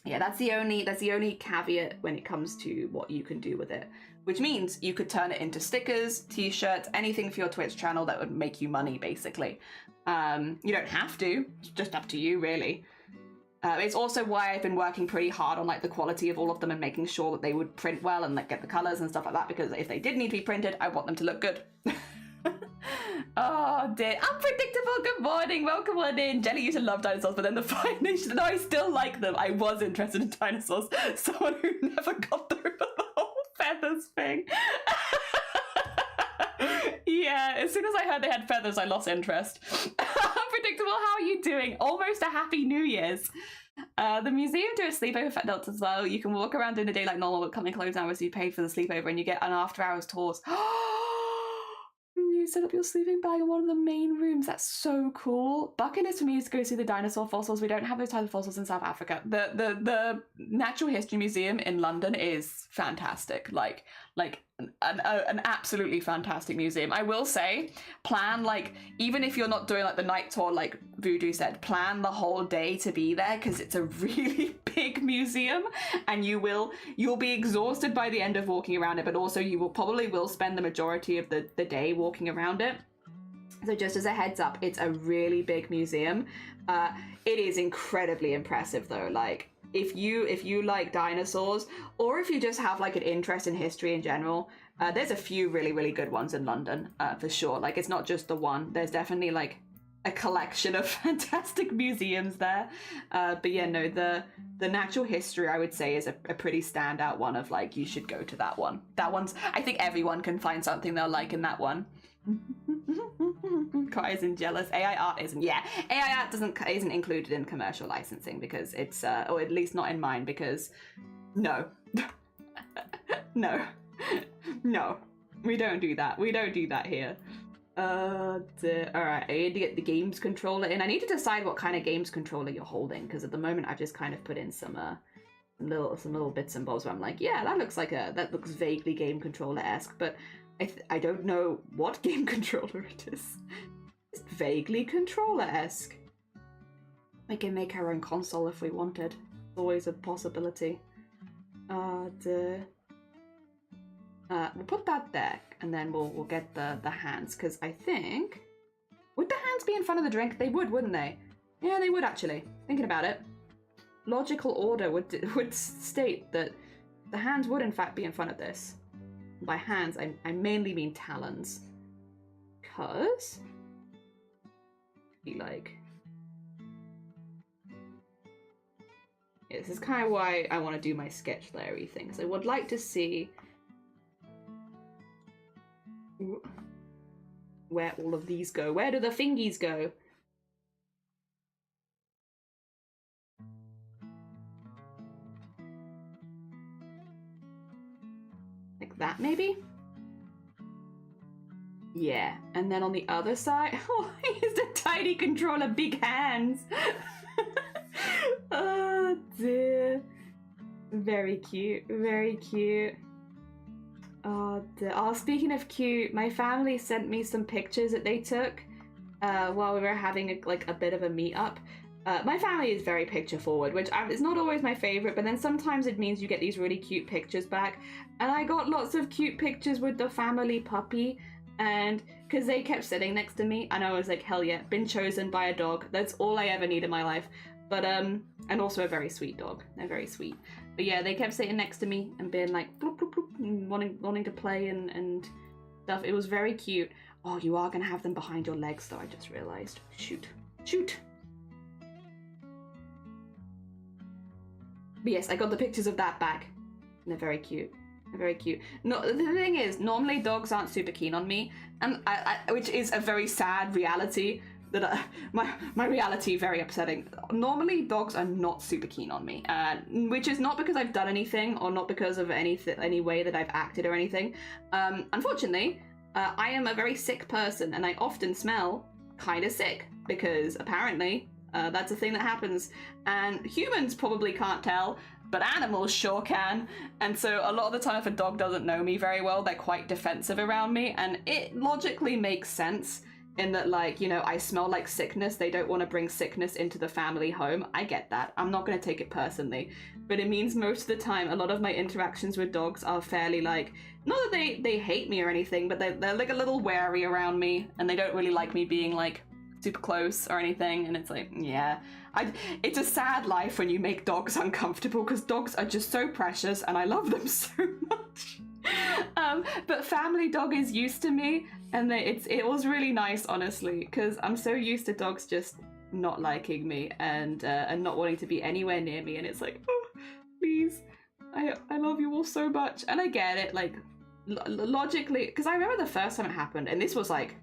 Yeah, that's the only caveat when it comes to what you can do with it. which means you could turn it into stickers, t-shirts, anything for your Twitch channel that would make you money, basically. You don't have to, it's just up to you, really. It's also why I've been working pretty hard on like the quality of all of them and making sure that they would print well and like get the colors and stuff like that, because if they did need to be printed, I want them to look good. Oh dear, unpredictable, good morning, welcome on in. Jelly used to love dinosaurs, but then the Fire Nation, no, I still like them. I was interested in dinosaurs. Someone who never got through the whole feathers thing. Yeah, as soon as I heard they had feathers, I lost interest. Unpredictable, how are you doing? Almost a happy New Year's. The museum do a sleepover for adults as well. You can walk around during the day like normal, but come and close hours, so you paid for the sleepover, and you get an after-hours tours. You set up your sleeping bag in one of the main rooms. That's so cool. Bucket list for me is to go see the dinosaur fossils. We don't have those types of fossils in South Africa. The Natural History Museum in London is fantastic. Like an absolutely fantastic museum. I will say, plan like, even if you're not doing like the night tour like Voodoo said, plan the whole day to be there, because it's a really big museum and you'll be exhausted by the end of walking around it, but also you will probably spend the majority of the day walking around it. So just as a heads up, it's a really big museum. It is incredibly impressive though. Like, if you like dinosaurs, or if you just have like an interest in history in general, there's a few really, really good ones in London, for sure. Like, it's not just the one. There's definitely like a collection of fantastic museums there. But yeah, no, the Natural History, I would say, is a pretty standout one of like, you should go to that one. That one's, I think everyone can find something they'll like in that one. Kai isn't jealous. AI art isn't. Yeah, AI art isn't included in commercial licensing because it's or at least not in mine, because no. No, we don't do that. We don't do that here. All right, I need to get the games controller in. I need to decide what kind of games controller you're holding, because at the moment I've just kind of put in some little bits and bobs where I'm like, yeah, that looks vaguely game controller-esque, but I don't know what game controller it is. It's vaguely controller-esque. We can make our own console if we wanted. Always a possibility. We'll put that there, and then we'll get the hands, because I think... Would the hands be in front of the drink? They would, wouldn't they? Yeah, they would actually. Thinking about it. Logical order would state that the hands would in fact be in front of this. By hands, I mainly mean talons. Because... be like... yeah, this is kind of why I want to do my sketch layery things. I would like to see where all of these go. Where do the fingies go? Like that, maybe? Yeah, and then on the other side... oh, he used a tiny controller, big hands! Oh dear. Very cute, very cute. Oh dear. Oh, speaking of cute, my family sent me some pictures that they took while we were having a bit of a meet-up. My family is very picture forward, which is not always my favorite, but then sometimes it means you get these really cute pictures back. And I got lots of cute pictures with the family puppy, and because they kept sitting next to me, and I was like, hell yeah, been chosen by a dog. That's all I ever need in my life. But and also a very sweet dog. They're very sweet. But yeah, they kept sitting next to me and being like bloop, bloop, bloop, and wanting to play and stuff. It was very cute. Oh, you are gonna have them behind your legs though, I just realized. Shoot. But yes, I got the pictures of that back. And they're very cute. They're very cute. No, the thing is, normally dogs aren't super keen on me, and which is a very sad reality. That my reality, very upsetting. Normally dogs are not super keen on me, which is not because I've done anything or not because of any way that I've acted or anything. Unfortunately, I am a very sick person, and I often smell kind of sick, because apparently that's a thing that happens, and humans probably can't tell, but animals sure can. And so a lot of the time, if a dog doesn't know me very well, they're quite defensive around me, and it logically makes sense in that, like, you know, I smell like sickness. They don't want to bring sickness into the family home. I get that. I'm not going to take it personally. But it means most of the time, a lot of my interactions with dogs are fairly, like, not that they hate me or anything, but they're like a little wary around me, and they don't really like me being like super close or anything. And it's like, yeah, it's a sad life when you make dogs uncomfortable, because dogs are just so precious and I love them so much. But family dog is used to me, and it was really nice, honestly, because I'm so used to dogs just not liking me and not wanting to be anywhere near me, and it's like, oh, please, I love you all so much. And I get it, like, logically, because I remember the first time it happened, and this was like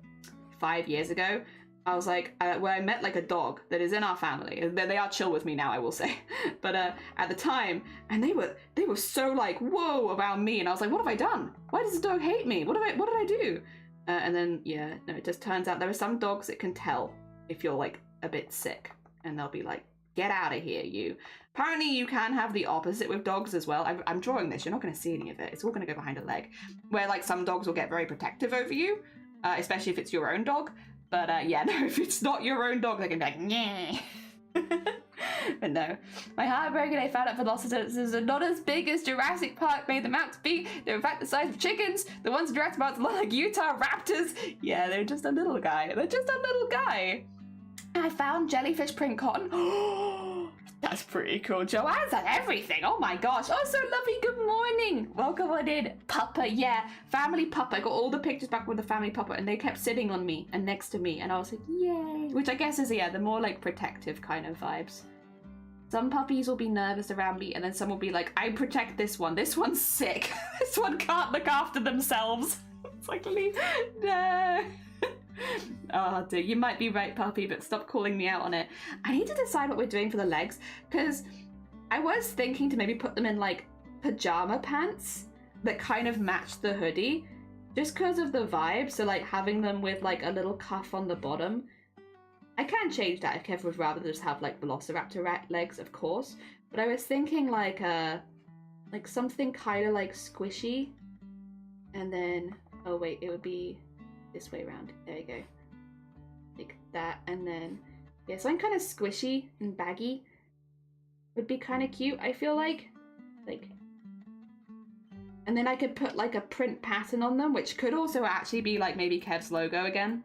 5 years ago. I was like, where I met like a dog that is in our family. They are chill with me now, I will say. But at the time, and they were so like, whoa, around me. And I was like, what have I done? Why does the dog hate me? What did I do? And then, yeah, no, it just turns out there are some dogs that can tell if you're like a bit sick. And they'll be like, get out of here, you. Apparently you can have the opposite with dogs as well. I'm drawing this, you're not going to see any of it. It's all going to go behind a leg. Where like some dogs will get very protective over you, especially if it's your own dog. But yeah, no, if it's not your own dog, they can be like, yeah. But no. My heartbroken, I found out velociraptors are not as big as Jurassic Park made them out to be. They're in fact the size of chickens. The ones in Jurassic Park look like Utah raptors. Yeah, they're just a little guy. They're just a little guy. I found jellyfish print cotton. That's pretty cool. Joanne's done everything. Oh my gosh. Oh, so lovely. Good morning. Welcome on in. Puppa, yeah. Family puppa. I got all the pictures back with the family puppa, and they kept sitting on me and next to me. And I was like, yay. Which I guess is, yeah, the more like protective kind of vibes. Some puppies will be nervous around me, and then some will be like, I protect this one. This one's sick. This one can't look after themselves. It's like, no. Oh dear, you might be right, puppy, but stop calling me out on it. I need to decide what we're doing for the legs, because I was thinking to maybe put them in like pajama pants that kind of match the hoodie, just because of the vibe. So like having them with like a little cuff on the bottom. I can change that if Kev would rather just have like velociraptor legs, of course. But I was thinking like something kind of like squishy, and then, oh wait, it would be this way around. There you go. Like that, and then, yeah, something kind of squishy and baggy would be kind of cute, I feel like. And then I could put like a print pattern on them, which could also actually be like maybe Kev's logo again.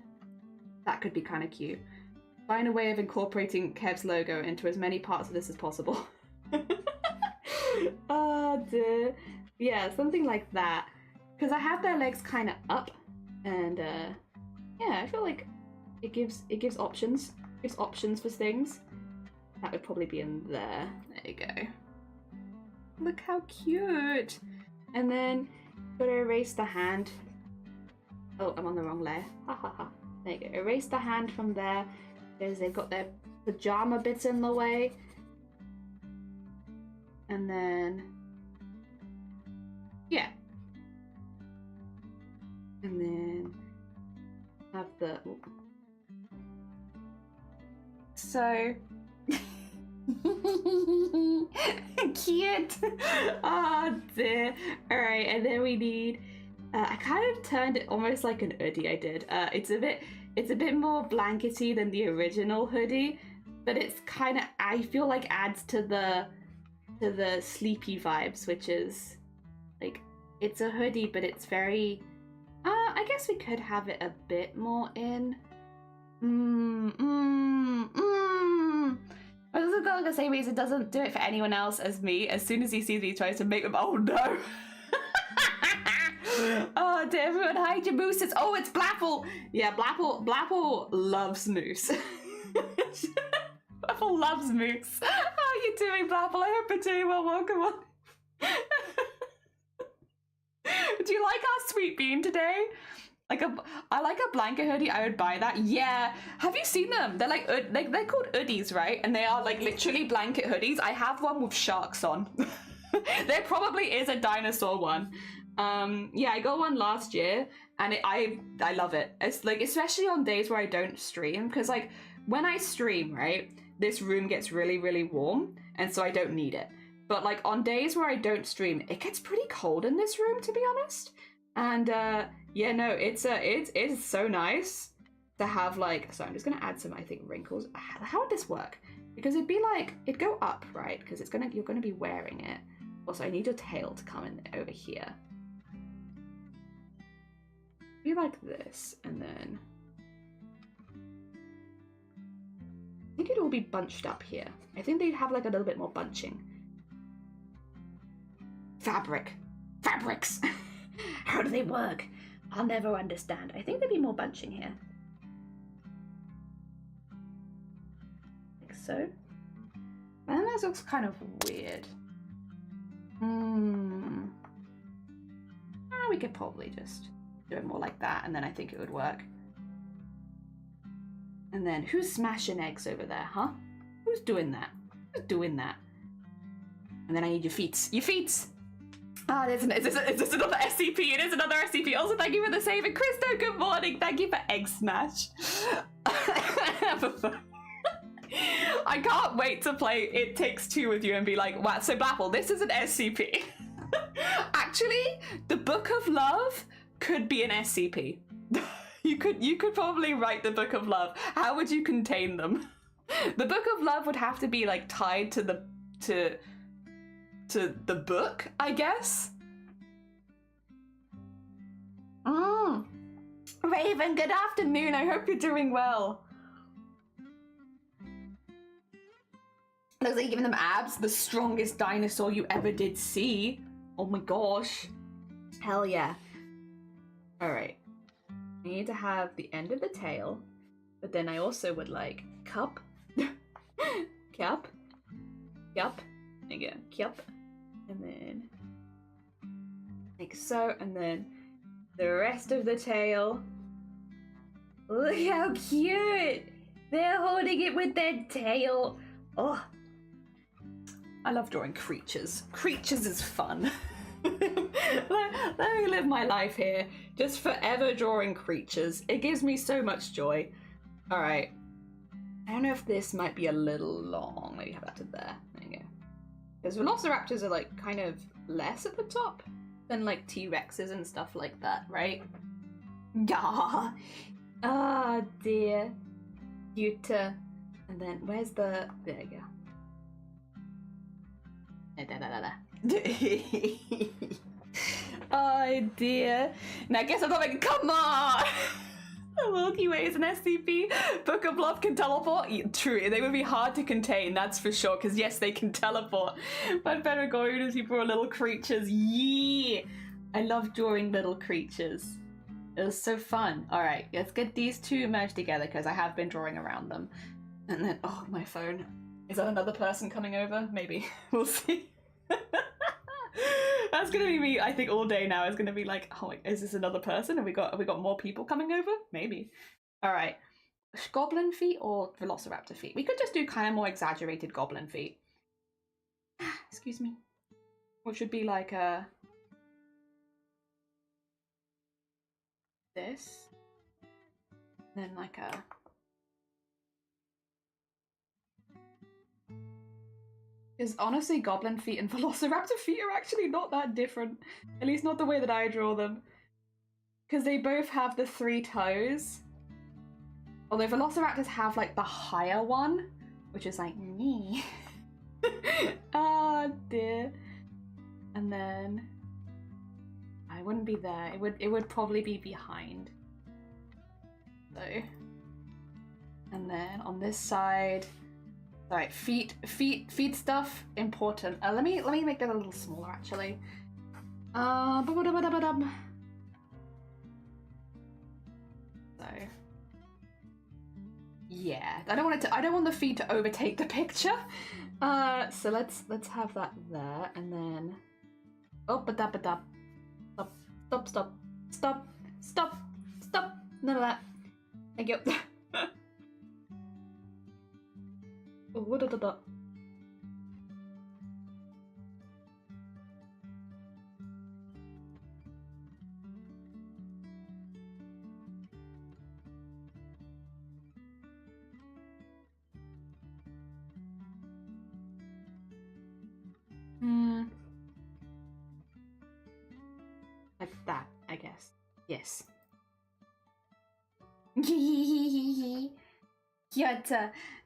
That could be kind of cute. Find a way of incorporating Kev's logo into as many parts of this as possible. Oh dear. Yeah, something like that. Because I have their legs kind of up. And yeah, I feel like it gives options. It gives options for things. That would probably be in there. There you go. Look how cute. And then gotta erase the hand. Oh, I'm on the wrong layer. Ha ha ha. There you go. Erase the hand from there, because they've got their pajama bits in the way. And then, yeah. And then have the, so cute. Oh dear. All right, and then we need, I kind of turned it almost like an hoodie. I did. It's a bit more blankety than the original hoodie, but it's kind of, I feel like, adds to the sleepy vibes, which is like, it's a hoodie, but it's very, I guess we could have it a bit more in. I was going to say reason doesn't do it for anyone else as me. As soon as he sees me, he tries to make them. Oh no! Oh dear, everyone hide your mooses. Oh, it's Blapple. Yeah, Blapple loves moose. Blapple loves moose. How are you doing, Blapple? I hope you're doing well. Welcome on. Do you like our sweet bean today? I like a blanket hoodie. I would buy that. Yeah. Have you seen them? They're like they're called hoodies, right? And they are like literally blanket hoodies. I have one with sharks on. There probably is a dinosaur one. Yeah, I got one last year, and I love it. It's like, especially on days where I don't stream, because like when I stream, right, this room gets really, really warm, and so I don't need it. But like on days where I don't stream, it gets pretty cold in this room, to be honest. And yeah, no, it's so nice to have like, so I'm just gonna add some, I think, wrinkles. How would this work? Because it'd be like, it'd go up, right? Because you're gonna be wearing it. Also, I need your tail to come in over here. be like this, and then I think it'd all be bunched up here. I think they'd have like a little bit more bunching. Fabrics. How do they work? I'll never understand. I think there'd be more bunching here. Like so. And that looks kind of weird. We could probably just do it more like that, and then I think it would work. And then, who's smashing eggs over there, huh? Who's doing that? Who's doing that? And then I need your feet. Your feet! Ah, is this another SCP? It is another SCP. Also, thank you for the save. And Christo, good morning. Thank you for Egg Smash. I can't wait to play It Takes Two with you and be like, wow, so Blapple, this is an SCP. Actually, the Book of Love could be an SCP. You could probably write the Book of Love. How would you contain them? The Book of Love would have to be like tied to the book, I guess. Raven, good afternoon. I hope you're doing well. Looks like you're giving them abs. The strongest dinosaur you ever did see. Oh my gosh. Hell yeah. Alright. I need to have the end of the tail, but then I also would like cup. Cup. Again, cup. And then like so, and then the rest of the tail. Look how cute! They're holding it with their tail. Oh, I love drawing creatures. Creatures is fun. Let me live my life here. Just forever drawing creatures. It gives me so much joy. Alright. I don't know if this might be a little long. Maybe have that to there. There you go. Because velociraptors are like kind of less at the top than like T-Rexes and stuff like that, right? Yeah. Ah, dear. Cute. And then where's the... There you go. Oh dear. Now I guess I'm not like, come on! The Milky Way is an SCP. Book of Love can teleport. True, they would be hard to contain, that's for sure, because yes, they can teleport. But better going to draw little creatures. Yeah! I love drawing little creatures. It was so fun. Alright, let's get these two merged together, because I have been drawing around them. And then, oh, my phone. Is that another person coming over? Maybe. We'll see. That's gonna be me, I think, all day now. It's gonna be like, oh, is this another person? Have we got more people coming over? Maybe. Alright. Goblin feet or velociraptor feet? We could just do kind of more exaggerated goblin feet. Excuse me. Which would be like this. Then like a... Because honestly, goblin feet and velociraptor feet are actually not that different. At least not the way that I draw them. Because they both have the 3 toes. Although velociraptors have like the higher one, which is like me. Oh dear. And then I wouldn't be there. It would probably be behind. So, and then on this side. Alright, feet stuff, important. Let me make that a little smaller actually. So yeah, I don't want the feet to overtake the picture. So let's have that there, and then stop. None of that. Thank you. Oh, what da. Like that, I guess. Yes. Cute.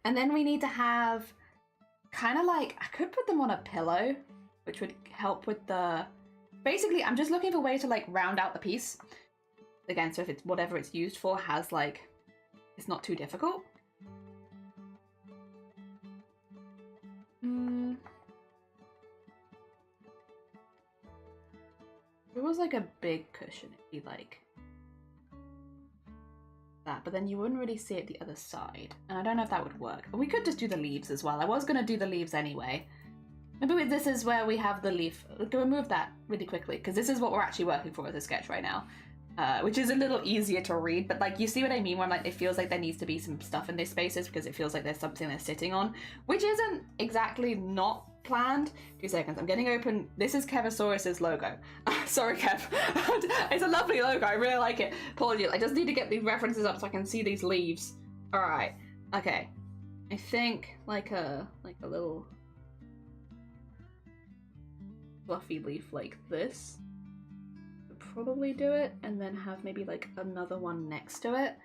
And then we need to have kind of like, I could put them on a pillow, which would help with the... Basically, I'm just looking for a way to like round out the piece. again, so if it's whatever it's used for has like, it's not too difficult. If it was like a big cushion, it'd be like that, but then you wouldn't really see it the other side. And I don't know if that would work. We could just do the leaves as well. I was gonna do the leaves anyway. Maybe this is where we have the leaf. We'll remove that really quickly, because this is what we're actually working for as a sketch right now. Which is a little easier to read, but like, you see what I mean when like it feels like there needs to be some stuff in these spaces because it feels like there's something they're sitting on, which isn't exactly not planned. 2 seconds, I'm getting open. This is Kevosaurus's logo. Sorry, Kev. It's a lovely logo, I really like it. Apologies, I just need to get these references up so I can see these leaves. Alright, okay. I think like a little fluffy leaf like this. Probably do it, and then have maybe like another one next to it,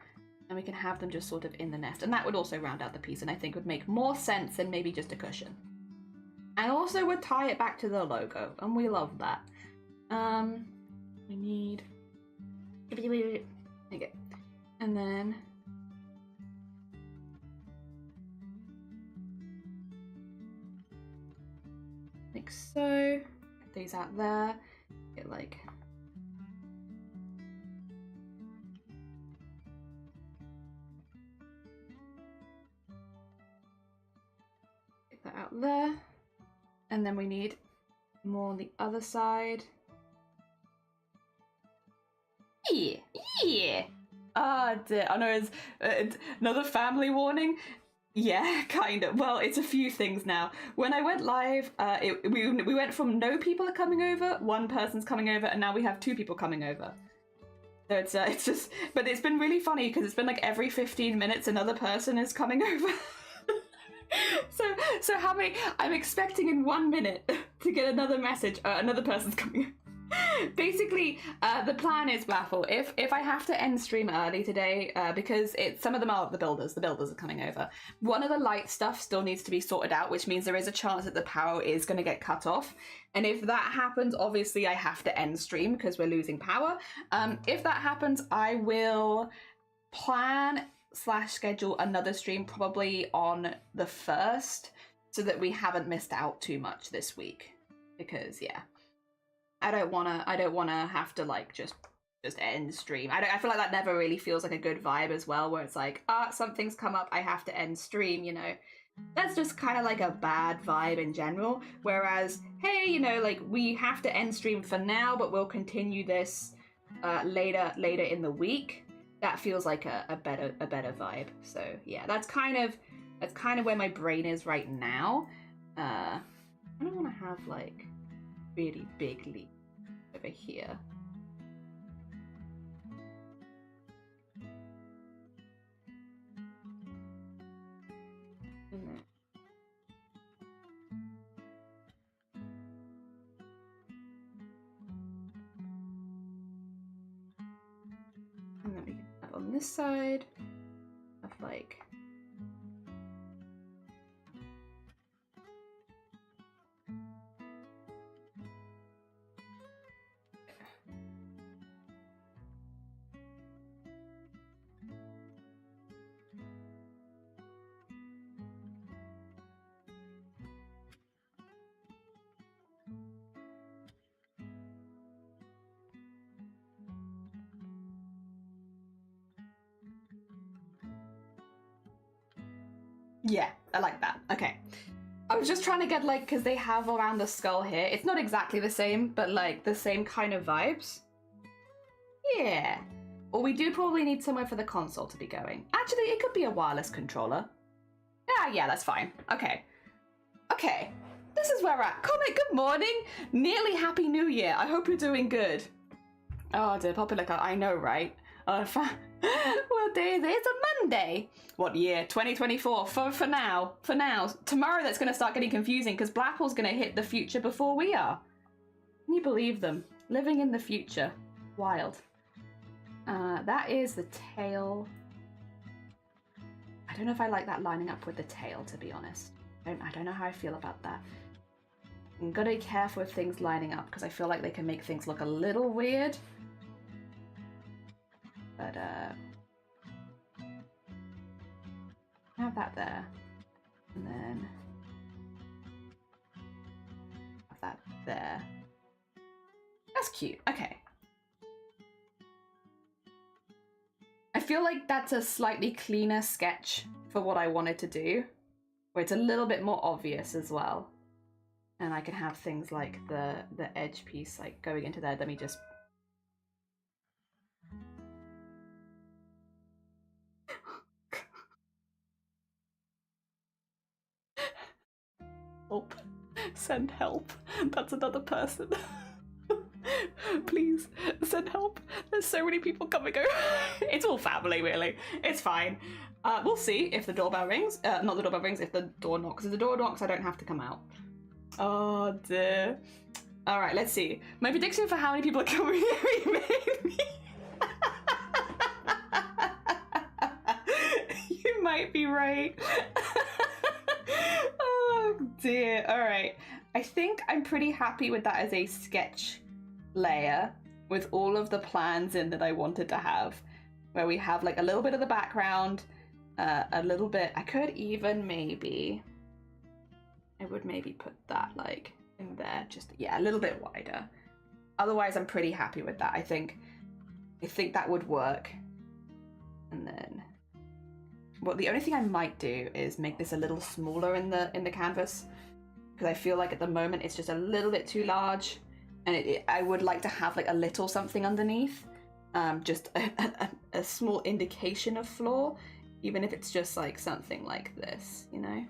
and we can have them just sort of in the nest, and that would also round out the piece, and I think would make more sense than maybe just a cushion, and also would tie it back to the logo, and we love that. We need okay, and then like so, get these out there, get like out there, and then we need more on the other side. Yeah. Oh dear. I know it's another family warning. Yeah, kind of. Well, it's a few things now. When I went live, we went from no people are coming over, 1 person's coming over, and now we have 2 people coming over. So it's just, but it's been really funny because it's been like every 15 minutes another person is coming over. So how many? I'm expecting in 1 minute to get another message. Another person's coming. Basically, the plan is Blaffle. If I have to end stream early today, because some of them are the builders. The builders are coming over. One of the light stuff still needs to be sorted out, which means there is a chance that the power is going to get cut off. And if that happens, obviously I have to end stream because we're losing power. If that happens, I will plan / schedule another stream probably on the 1st, so that we haven't missed out too much this week, because yeah, I don't wanna have to like just end stream. I feel like that never really feels like a good vibe as well, where it's like, something's come up, I have to end stream, you know. That's just kind of like a bad vibe in general. Whereas, hey, you know, like we have to end stream for now, but we'll continue this later in the week. That feels like a better vibe. So yeah, that's kind of where my brain is right now. I don't want to have like really big leap over here. And then we can have on this side of like yeah, I like that. Okay. I was just trying to get like, because they have around the skull here. It's not exactly the same, but like the same kind of vibes. Yeah. Well, we do probably need somewhere for the console to be going. Actually, it could be a wireless controller. Yeah, that's fine. Okay. Okay. This is where we're at. Comet, good morning. Nearly Happy New Year. I hope you're doing good. Oh, dear, popular car. I know, right? What day is it? It's a Monday. What year? 2024. For now. For now. Tomorrow that's going to start getting confusing because Blackpool's going to hit the future before we are. Can you believe them? Living in the future. Wild. That is the tail. I don't know if I like that lining up with the tail, to be honest. I don't know how I feel about that. I'm gotta be careful with things lining up because I feel like they can make things look a little weird. But have that there, and then have that there. That's cute. Okay. I feel like that's a slightly cleaner sketch for what I wanted to do, where it's a little bit more obvious as well. And I can have things like the edge piece like going into there. Let me just... Help. Send help. That's another person. Please, send help. There's so many people coming over. It's all family, really. It's fine. We'll see if the doorbell rings. Not the doorbell rings, if the door knocks. If the door knocks, I don't have to come out. Oh, dear. All right, let's see. My prediction for how many people are coming here made me... You might be right. Oh, dear. All right. I think I'm pretty happy with that as a sketch layer with all of the plans in that I wanted to have, where we have like a little bit of the background, a little bit... I could even maybe... I would maybe put that like in there, just, yeah, a little bit wider. Otherwise, I'm pretty happy with that. I think that would work. And then, well, the only thing I might do is make this a little smaller in the canvas, because I feel like at the moment it's just a little bit too large, and I would like to have like a little something underneath, just a small indication of floor, even if it's just like something like this, you know?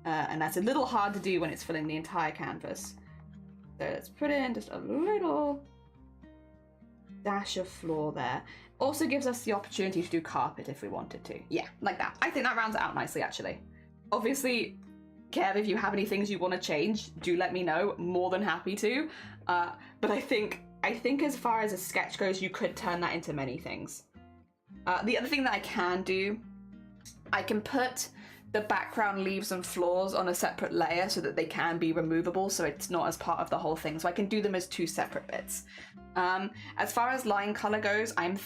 And that's a little hard to do when it's filling the entire canvas. So let's put in just a little dash of floor there. Also gives us the opportunity to do carpet if we wanted to. Yeah, like that. I think that rounds it out nicely, actually. Obviously, Kev, if you have any things you want to change, do let me know. More than happy to. But I think as far as a sketch goes, you could turn that into many things. The other thing that I can do, I can put the background leaves and floors on a separate layer so that they can be removable, so it's not as part of the whole thing. So I can do them as two separate bits. As far as line color goes, I'm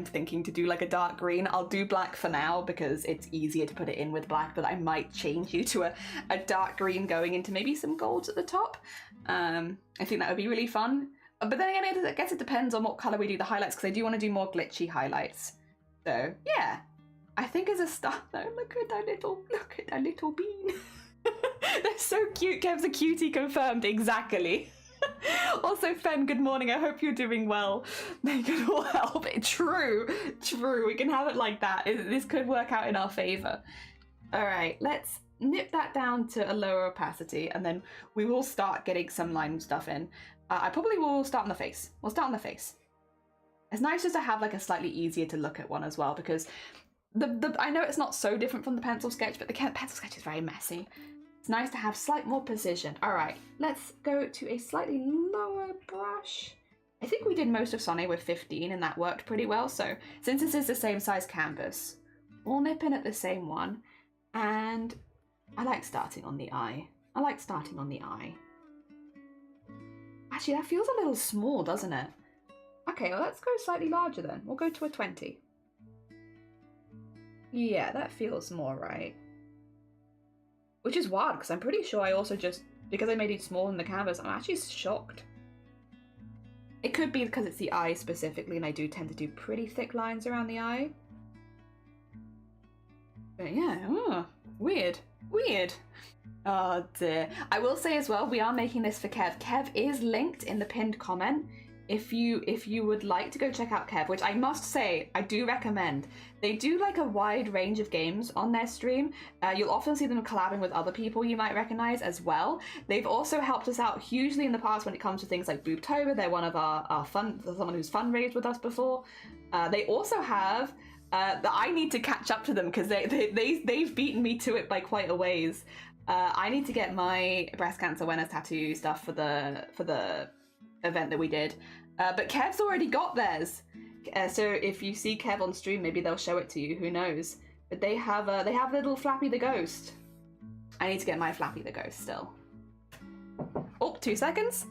thinking to do like a dark green. I'll do black for now because it's easier to put it in with black, but I might change you to a dark green going into maybe some golds at the top. I think that would be really fun. But then again, I guess it depends on what color we do the highlights, because I do want to do more glitchy highlights. So yeah. I think as a start though, look at that little bean. They're so cute. Kev's a cutie confirmed, exactly. Also, Fen, good morning. I hope you're doing well. They can all help. True. We can have it like that. This could work out in our favor. All right, let's nip that down to a lower opacity, and then we will start getting some line stuff in. I probably will start on the face. We'll start on the face. It's nice just to have like a slightly easier to look at one as well, because I know it's not so different from the pencil sketch, but the pencil sketch is very messy. It's nice to have slight more precision. All right, let's go to a slightly lower brush. I think we did most of Sonny with 15 and that worked pretty well. So since this is the same size canvas, we'll nip in at the same one. And I like starting on the eye. Actually, that feels a little small, doesn't it? Okay, well, let's go slightly larger then. We'll go to a 20. Yeah, that feels more right. Which is wild, because I'm pretty sure I also just, because I made it small in the canvas, I'm actually shocked. It could be because it's the eye specifically, and I do tend to do pretty thick lines around the eye. But yeah, weird. Oh dear. I will say as well, we are making this for Kev. Kev is linked in the pinned comment. If you would like to go check out Kev, which I must say, I do recommend. They do like a wide range of games on their stream. You'll often see them collabing with other people you might recognize as well. They've also helped us out hugely in the past when it comes to things like Boobtober. They're one of our someone who's fundraised with us before. They also have, I need to catch up to them because they've beaten me to it by quite a ways. I need to get my breast cancer awareness tattoo stuff for the event that we did, but Kev's already got theirs, so if you see Kev on stream, maybe they'll show it to you, who knows. But they have little Flappy the Ghost. I need to get my Flappy the Ghost still. Oh, 2 seconds.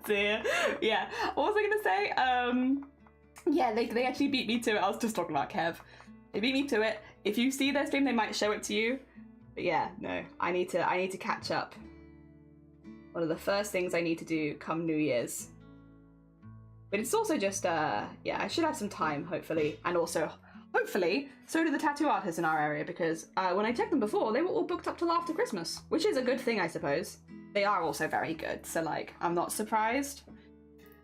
dear. Yeah. What was I gonna say? Yeah, they actually beat me to it. I was just talking about Kev. They beat me to it. If you see their stream, they might show it to you. But yeah, no, I need to catch up. One of the first things I need to do come New Year's. But it's also just, yeah, I should have some time, hopefully. And also, hopefully, so do the tattoo artists in our area, because when I checked them before, they were all booked up till after Christmas, which is a good thing, I suppose. They are also very good, so, like, I'm not surprised.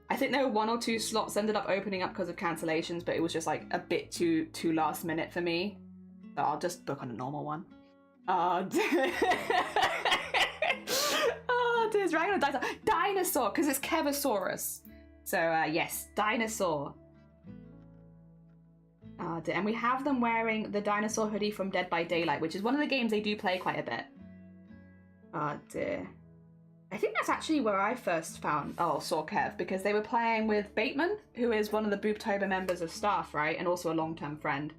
I think there were 1 or 2 slots ended up opening up because of cancellations, but it was just, like, a bit too last minute for me. So I'll just book on a normal one. Oh, oh, dear, it's right on a dinosaur, because it's Kevosaurus. So, yes, dinosaur. Oh, dear. And we have them wearing the dinosaur hoodie from Dead by Daylight, which is one of the games they do play quite a bit. Oh, dear. I think that's actually where I first saw Kev, because they were playing with Bateman, who is one of the Booptober members of staff, right? And also a long-term friend.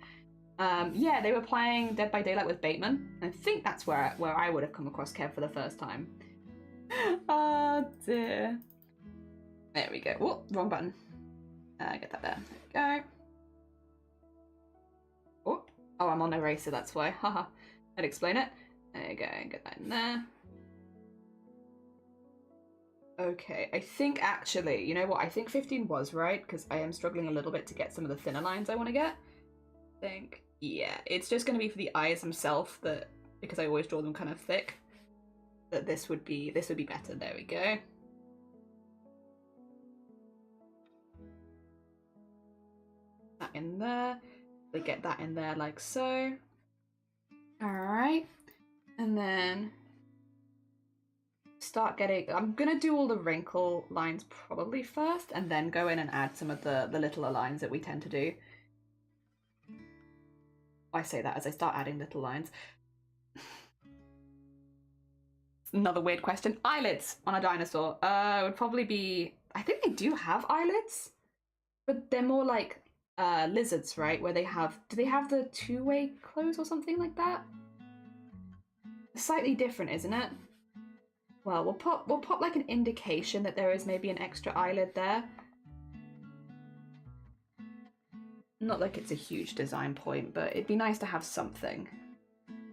Yeah, they were playing Dead by Daylight with Bateman. I think that's where I would have come across Kev for the first time. Oh, dear. There we go. Oh, wrong button. Get that there. There we go. Oh, I'm on eraser, that's why. Haha. I'd explain it. There you go. Get that in there. Okay, I think actually, you know what? I think 15 was right, because I am struggling a little bit to get some of the thinner lines I want to get. I think, yeah, it's just going to be for the eyes themselves, that because I always draw them kind of thick, that this would be better. There we go. That in there. We get that in there like so. All right, and then start getting, I'm gonna do all the wrinkle lines probably first, and then go in and add some of the littler lines that we tend to do. I say that as I start adding little lines. Another weird question. Eyelids on a dinosaur. Would probably be, I think they do have eyelids, but they're more like lizards, right? Where they have, do they have the two-way close or something like that? Slightly different, isn't it? Well, we'll pop like an indication that there is maybe an extra eyelid there. Not like it's a huge design point, but it'd be nice to have something.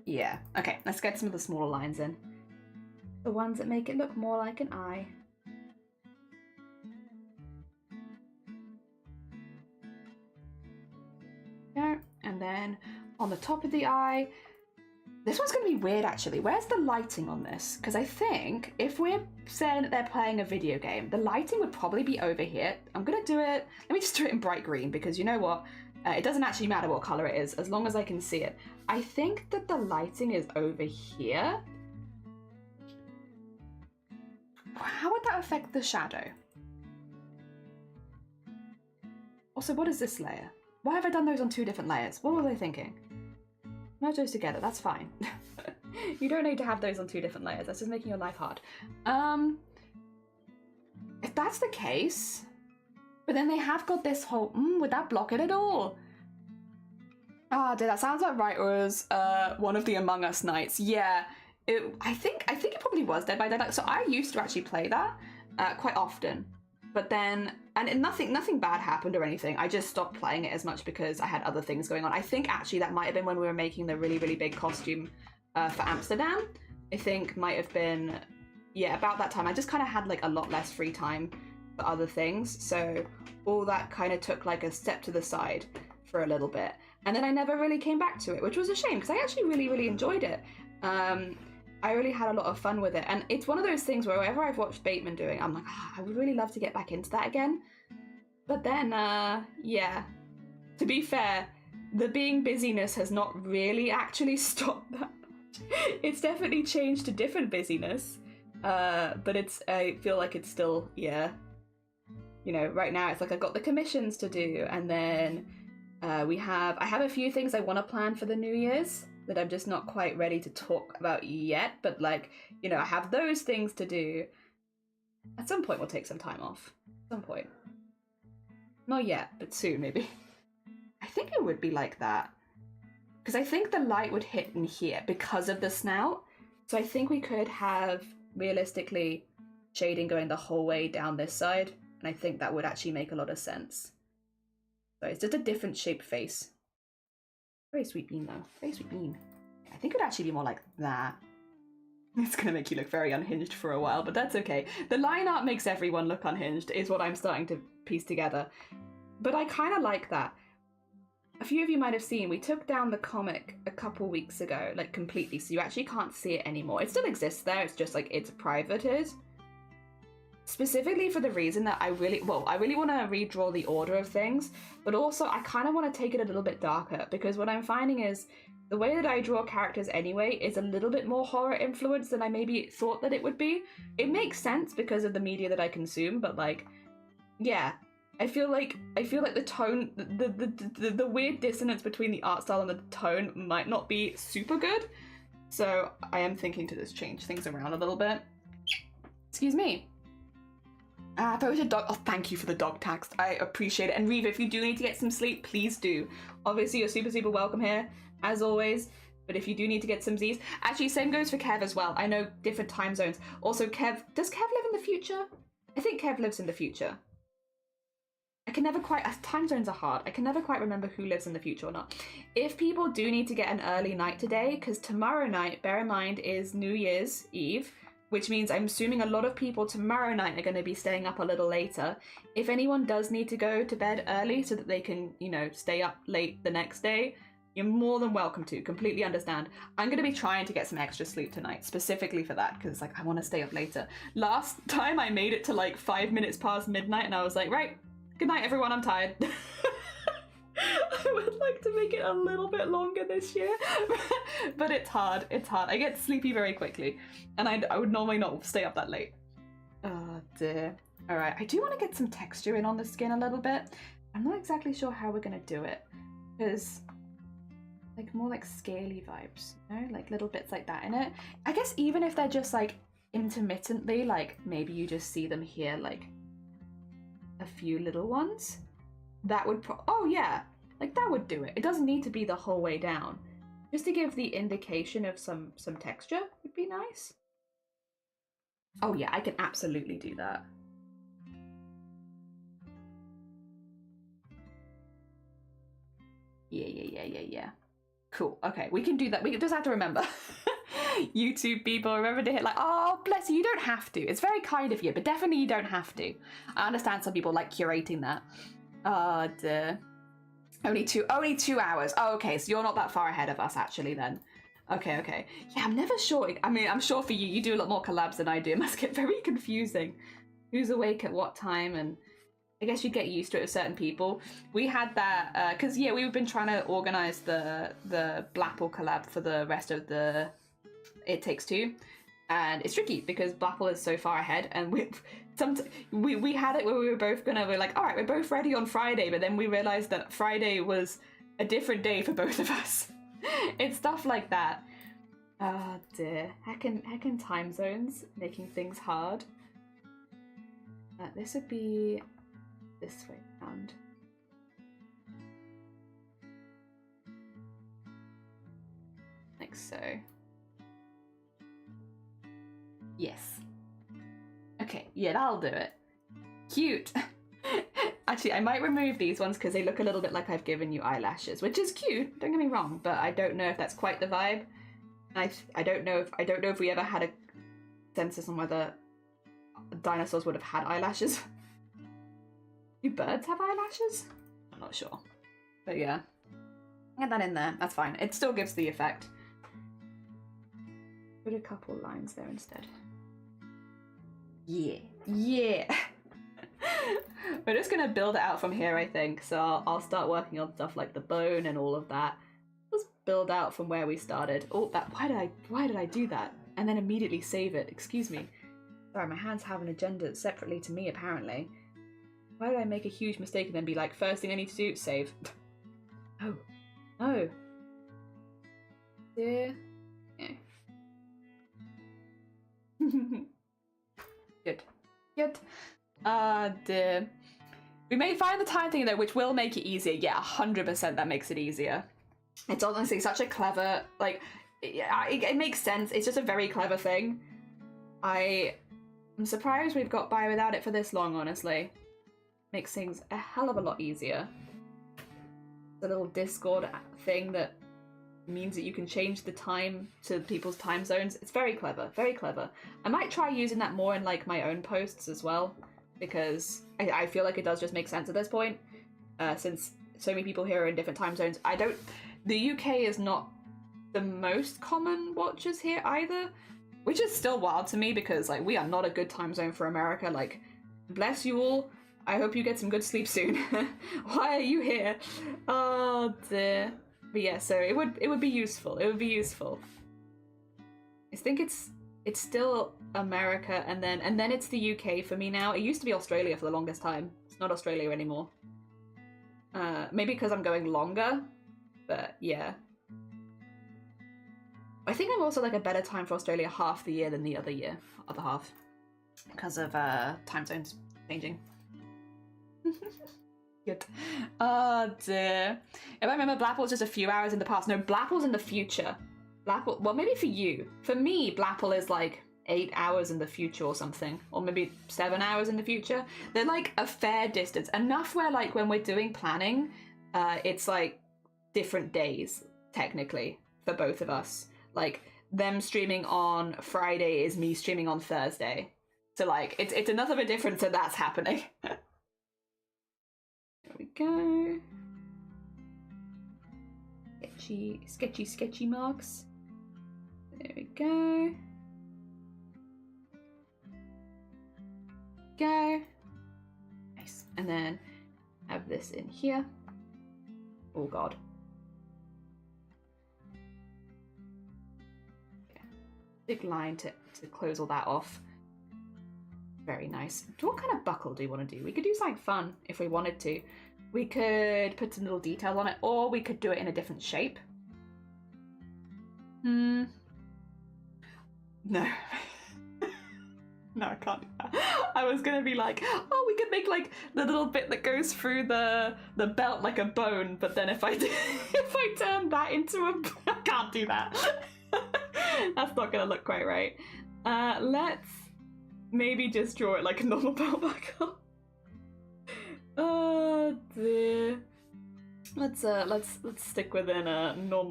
Yeah. Okay, let's get some of the smaller lines in. The ones that make it look more like an eye. Yeah, and then on the top of the eye, this one's going to be weird actually. Where's the lighting on this? Because I think if we're saying that they're playing a video game, the lighting would probably be over here. I'm going to do it, let me just do it in bright green, because you know what? It doesn't actually matter what color it is, as long as I can see it. I think that the lighting is over here. How would that affect the shadow? Also, what is this layer? Why have I done those on 2 different layers? What was I thinking? Merge those together, that's fine. You don't need to have those on 2 different layers, that's just making your life hard. If that's the case, but then they have got this whole, would that block it at all? Ah, dude, that sounds like right, it was one of the Among Us nights. Yeah, I think it probably was Dead by Daylight. So I used to actually play that quite often, but then, and nothing bad happened or anything. I just stopped playing it as much because I had other things going on. I think actually that might have been when we were making the really, really big costume for Amsterdam. I think might have been, yeah, about that time. I just kind of had like a lot less free time for other things. So all that kind of took like a step to the side for a little bit. And then I never really came back to it, which was a shame because I actually really, really enjoyed it. I really had a lot of fun with it. And it's one of those things where whenever I've watched Bateman doing, I'm like, I would really love to get back into that again. But then, yeah, to be fair, the being busyness has not really actually stopped that much. It's definitely changed to different busyness. But I feel like it's still, yeah. You know, right now it's like I've got the commissions to do, and then I have a few things I want to plan for the New Year's that I'm just not quite ready to talk about yet, but like, you know, I have those things to do. At some point we'll take some time off. At some point. Not yet, but soon maybe. I think it would be like that. Because I think the light would hit in here because of the snout. So I think we could have, realistically, shading going the whole way down this side, and I think that would actually make a lot of sense. So it's just a different shaped face. Very sweet bean though, very sweet bean. I think it would actually be more like that. It's gonna make you look very unhinged for a while, but that's okay. The line art makes everyone look unhinged, is what I'm starting to piece together. But I kind of like that. A few of you might have seen, we took down the comic a couple weeks ago, like completely, so you actually can't see it anymore. It still exists there, it's just like it's privated. Specifically for the reason that I really want to redraw the order of things, but also I kind of want to take it a little bit darker, because what I'm finding is the way that I draw characters anyway is a little bit more horror influenced than I maybe thought that it would be. It makes sense because of the media that I consume, but like, yeah, I feel like the tone, the weird dissonance between the art style and the tone might not be super good. So I am thinking to just change things around a little bit. Excuse me. If I was a dog, oh, thank you for the dog text. I appreciate it. And Reva, if you do need to get some sleep, please do. Obviously, you're super, super welcome here, as always. But if you do need to get some Z's, actually, same goes for Kev as well. I know different time zones. Also, Kev, does Kev live in the future? I think Kev lives in the future. I can never quite, time zones are hard. I can never quite remember who lives in the future or not. If people do need to get an early night today, because tomorrow night, bear in mind, is New Year's Eve, which means I'm assuming a lot of people tomorrow night are going to be staying up a little later. If anyone does need to go to bed early so that they can, you know, stay up late the next day, you're more than welcome to. Completely understand. I'm going to be trying to get some extra sleep tonight, specifically for that, because like I want to stay up later. Last time I made it to like 5 minutes past midnight and I was like, right, good night everyone, I'm tired. I would like to make it a little bit longer this year, but it's hard, it's hard. I get sleepy very quickly, and I would normally not stay up that late. Oh dear. Alright, I do want to get some texture in on the skin a little bit. I'm not exactly sure how we're going to do it, because like more like scaly vibes, you know? Like little bits like that in it. I guess even if they're just like intermittently, like maybe you just see them here, like a few little ones. That would oh yeah, like that would do it. It doesn't need to be the whole way down. Just to give the indication of some texture would be nice. Oh yeah, I can absolutely do that. Yeah. Cool, okay, we can do that. We just have to remember. YouTube people, remember to hit like, oh bless you, you don't have to. It's very kind of you, but definitely you don't have to. I understand some people like curating that. Oh dear. Only two hours. Oh, okay, so you're not that far ahead of us actually then. Okay. Yeah, I'm never sure. I mean, I'm sure for you, you do a lot more collabs than I do. It must get very confusing. Who's awake at what time, and I guess you get used to it with certain people. We had that, because yeah, we've been trying to organise the Blapple collab for the rest of the It Takes Two. And it's tricky because Blapple is so far ahead, and we had it where we're like, all right, we're both ready on Friday, but then we realized that Friday was a different day for both of us. It's stuff like that. Oh dear, heckin' time zones making things hard. This would be this way around. Like so. Yes. Okay, yeah, that'll do it. Cute. Actually, I might remove these ones because they look a little bit like I've given you eyelashes, which is cute, don't get me wrong, but I don't know if that's quite the vibe. I don't know if we ever had a census on whether dinosaurs would have had eyelashes. Do birds have eyelashes? I'm not sure. But yeah. Get that in there, that's fine. It still gives the effect. Put a couple lines there instead. Yeah. We're just gonna build it out from here, I think. So I'll start working on stuff like the bone and all of that. Let's build out from where we started. Oh, why did I do that? And then immediately save it. Excuse me. Sorry, my hands have an agenda separately to me, apparently. Why did I make a huge mistake and then be like, first thing I need to do, save? Oh. No. Dear. Yeah. Good. Dear. We may find the time thing though, which will make it easier. Yeah, 100% that makes it easier. It's honestly such a clever, like, it makes sense. It's just a very clever thing. I'm surprised we've got by without it for this long, honestly. Makes things a hell of a lot easier. The little Discord thing that means that you can change the time to people's time zones. It's very clever, very clever. I might try using that more in like my own posts as well, because I feel like it does just make sense at this point, since so many people here are in different time zones. The UK is not the most common watchers here either, which is still wild to me because like we are not a good time zone for America. Like, bless you all. I hope you get some good sleep soon. Why are you here? Oh dear. But yeah, so it would be useful. It would be useful. I think it's still America and then it's the UK for me now. It used to be Australia for the longest time. It's not Australia anymore. Maybe because I'm going longer, but yeah. I think I'm also like a better time for Australia half the year than the other half, because of time zones changing. Good. Oh dear. If I remember, Blackpool's just a few hours in the past. No, Blackpool's in the future. Blackpool, well, maybe for you. For me, Blackpool is like 8 hours in the future or something, or maybe 7 hours in the future. They're like a fair distance, enough where like when we're doing planning, it's like different days technically for both of us. Like them streaming on Friday is me streaming on Thursday, so like it's enough of a difference that that's happening. There we go. Sketchy marks. There we go. Nice. And then have this in here. Oh god. Okay. Big line to close all that off. Very nice. What kind of buckle do you want to do? We could do something fun if we wanted to. We could put some little details on it, or we could do it in a different shape. No. No, I can't do that. I was gonna be like, oh, we could make like the little bit that goes through the belt like a bone, but then if I turn that into I can't do that. That's not gonna look quite right. Let's maybe just draw it like a normal belt buckle. Oh dear. Let's stick within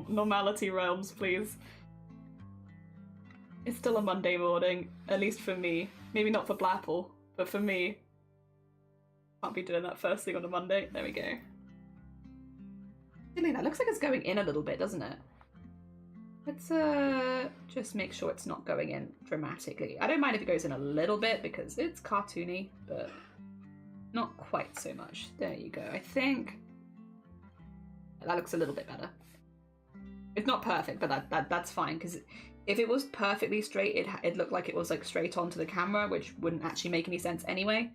normality realms, please. It's still a Monday morning, at least for me. Maybe not for Blackpool, but for me. Can't be doing that first thing on a Monday. There we go. That looks like it's going in a little bit, doesn't it? Let's just make sure it's not going in dramatically. I don't mind if it goes in a little bit because it's cartoony, but not quite so much. There you go. I think that looks a little bit better. It's not perfect, but that's fine, because if it was perfectly straight, it looked like it was like straight onto the camera, which wouldn't actually make any sense anyway.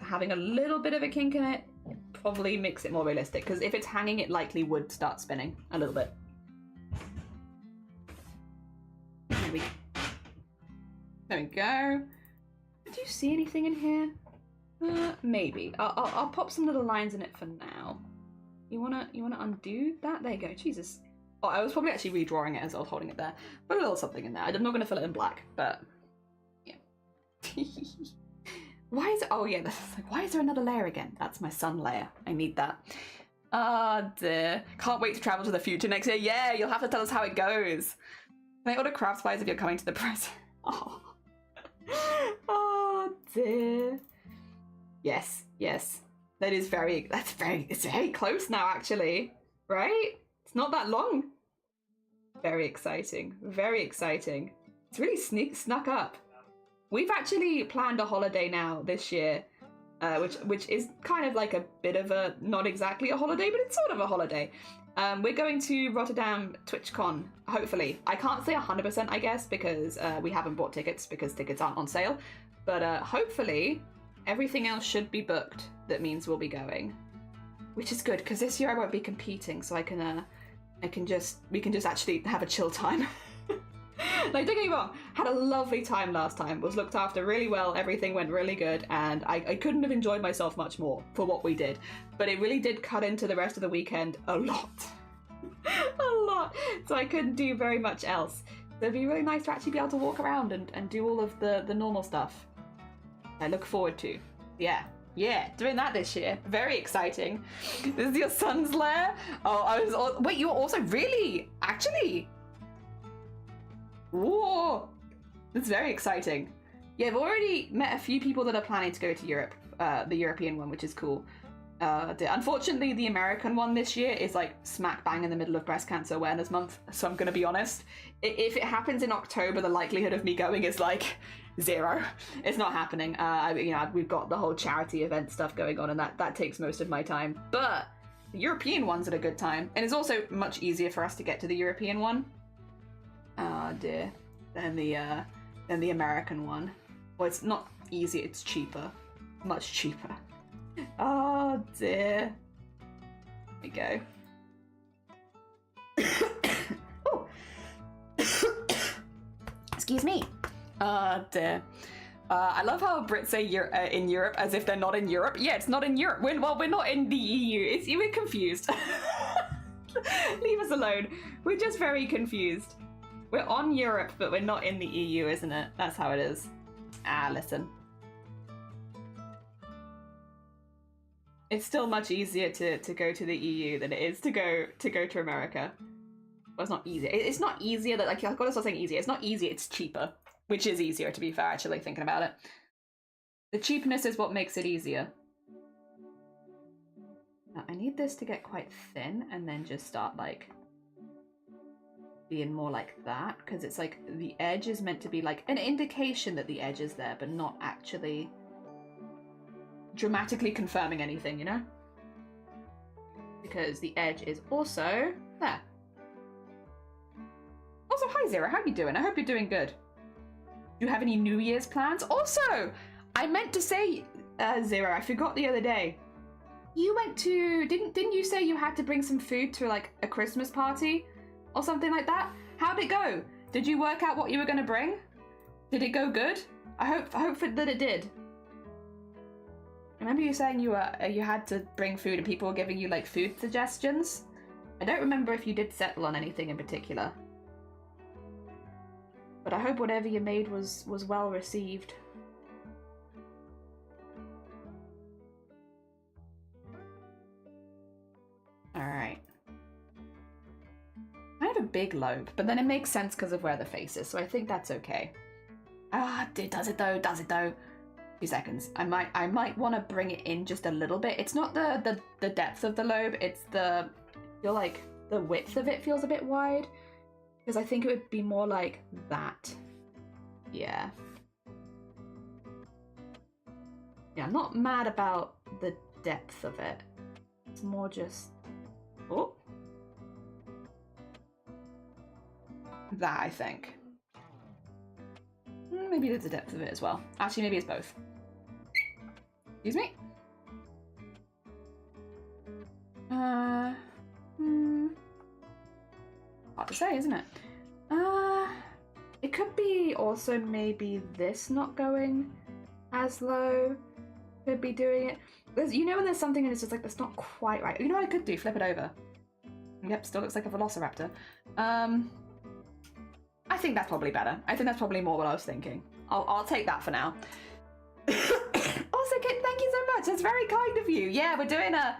Having a little bit of a kink in it probably makes it more realistic, because if it's hanging, it likely would start spinning a little bit. There we go. Do you see anything in here? Maybe. I'll pop some little lines in it for now. You wanna undo that? There you go. Jesus. Oh, I was probably actually redrawing it as I was holding it there. Put a little something in there. I'm not gonna fill it in black, but yeah. Why is it? Oh yeah, this is like, why is there another layer again? That's my sun layer. I need that. Ah dear. Can't wait to travel to the future next year. Yeah, you'll have to tell us how it goes. Can I order craft supplies if you're coming to the press? Oh. Oh dear. Yes, yes. It's very close now, actually. Right? It's not that long. Very exciting. Very exciting. It's really snuck up. We've actually planned a holiday now this year, which is kind of like a bit of a, not exactly a holiday, but it's sort of a holiday. We're going to Rotterdam TwitchCon, hopefully. I can't say 100%, I guess, because we haven't bought tickets because tickets aren't on sale. But hopefully everything else should be booked. That means we'll be going, which is good because this year I won't be competing, so we can just actually have a chill time. Like, don't get me wrong, had a lovely time last time, was looked after really well, everything went really good, and I couldn't have enjoyed myself much more for what we did. But it really did cut into the rest of the weekend a lot. A lot. So I couldn't do very much else. So it'd be really nice to actually be able to walk around and do all of the normal stuff. I look forward to. Yeah. Yeah, doing that this year. Very exciting. This is your son's lair? Oh, wait, you're also really? Actually? Whoa. That's very exciting. Yeah, I've already met a few people that are planning to go to Europe, the European one, which is cool. Unfortunately, the American one this year is like smack bang in the middle of Breast Cancer Awareness Month, so I'm gonna be honest. If it happens in October, the likelihood of me going is like 0. It's not happening. We've got the whole charity event stuff going on, and that takes most of my time. But the European one's at a good time, and it's also much easier for us to get to the European one. Dear, than the American one. Well, it's not easy. It's cheaper, much cheaper. Oh dear. There we go. Oh. Excuse me. Dear. I love how Brits say in Europe as if they're not in Europe. Yeah, it's not in Europe. We're not in the EU. We're confused. Leave us alone. We're just very confused. We're on Europe, but we're not in the EU, isn't it? That's how it is. Listen. It's still much easier to go to the EU than it is to go to America. Well, it's not easier. It's not easier that, like, I've got to start saying easier. It's not easier, it's cheaper. Which is easier, to be fair, actually, thinking about it. The cheapness is what makes it easier. Now, I need this to get quite thin and then just start, like, being more like that. Because it's like, the edge is meant to be, like, an indication that the edge is there, but not actually dramatically confirming anything, you know? Because the edge is also there. Also, hi Zero, how are you doing? I hope you're doing good. Do you have any New Year's plans? Also, I meant to say, Zero, I forgot the other day. You went to, didn't you say you had to bring some food to like a Christmas party or something like that? How'd it go? Did you work out what you were going to bring? Did it go good? I hope that it did. Remember you saying you had to bring food and people were giving you like food suggestions? I don't remember if you did settle on anything in particular. But I hope whatever you made was well received. Alright. I have a big lobe, but then it makes sense because of where the face is, so I think that's okay. Does it though? 2 seconds. I might want to bring it in just a little bit. It's not the depth of the lobe, it's I feel like the width of it feels a bit wide. Because I think it would be more like that. Yeah. Yeah, I'm not mad about the depth of it. It's more just... Oh. That, I think. Maybe it's the depth of it as well. Actually, maybe it's both. Excuse me? Hard to say, isn't it? It could be also maybe this not going as low. Could be doing it. You know when there's something and it's just like, that's not quite right. You know what I could do? Flip it over. Yep, still looks like a velociraptor. I think that's probably better. I think that's probably more what I was thinking. I'll take that for now. Also, Kit, thank you so much. That's very kind of you. Yeah, we're doing a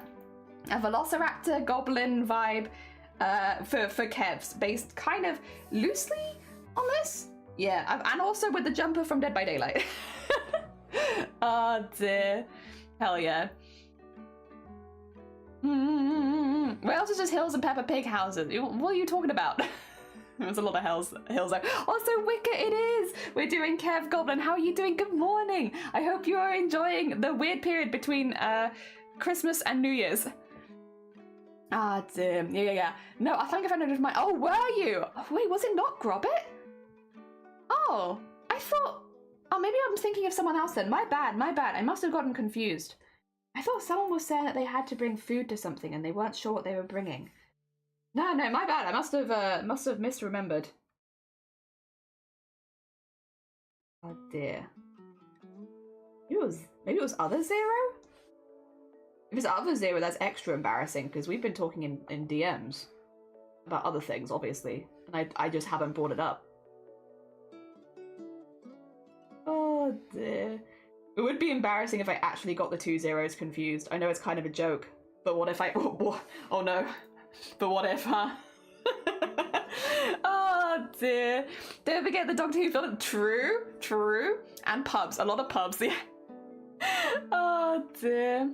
velociraptor goblin vibe for Kevs, based kind of loosely on this. Yeah, and also with the jumper from Dead by Daylight. Oh dear. Hell yeah. Where else is just hills and Peppa Pig houses? What are you talking about? There's a lot of hills there. Also, Wicca, it is! We're doing Kev Goblin. How are you doing? Good morning! I hope you are enjoying the weird period between Christmas and New Year's. Dear. Yeah. No, I think I found it my... Oh, were you? Oh, wait, was it not Grobbit? Oh, I thought... Oh, maybe I'm thinking of someone else then. My bad. I must have gotten confused. I thought someone was saying that they had to bring food to something and they weren't sure what they were bringing. No, my bad. I must have misremembered. Oh dear. Maybe it was other Zero? If it's other Zero, that's extra embarrassing because we've been talking in DMs about other things, obviously, and I just haven't brought it up. Oh dear. It would be embarrassing if I actually got the 2 zeros confused. I know it's kind of a joke, but what if I... Oh no. But what if, huh? Oh dear. Don't forget the Doctor Who film. True. And pubs. A lot of pubs, yeah. Oh dear.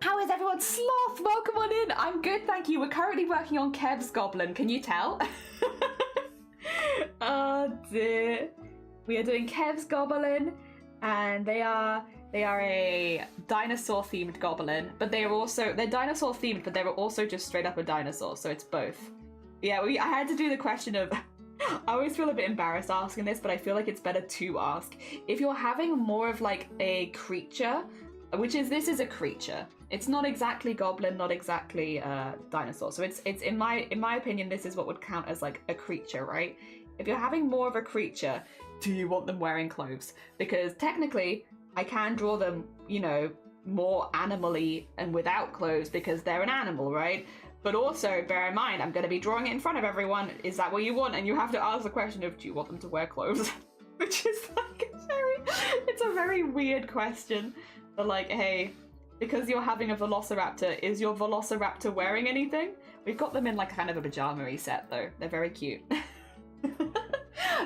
How is everyone? Sloth, welcome on in. I'm good, thank you. We're currently working on Kev's Goblin. Can you tell? Oh dear. We are doing Kev's Goblin, and they are a dinosaur themed goblin, but they're dinosaur themed, but they were also just straight up a dinosaur, so it's both. Yeah, I had to do the question of I always feel a bit embarrassed asking this, but I feel like it's better to ask. If you're having more of like a creature, this is a creature. It's not exactly goblin, not exactly dinosaur. So it's in my opinion, this is what would count as like a creature, right? If you're having more of a creature, do you want them wearing clothes? Because technically, I can draw them, you know, more animally and without clothes because they're an animal, right? But also, bear in mind, I'm going to be drawing it in front of everyone. Is that what you want? And you have to ask the question of, do you want them to wear clothes? Which is like it's a very weird question. But like, hey, because you're having a velociraptor, is your velociraptor wearing anything? We've got them in like kind of a pajama-y set though. They're very cute.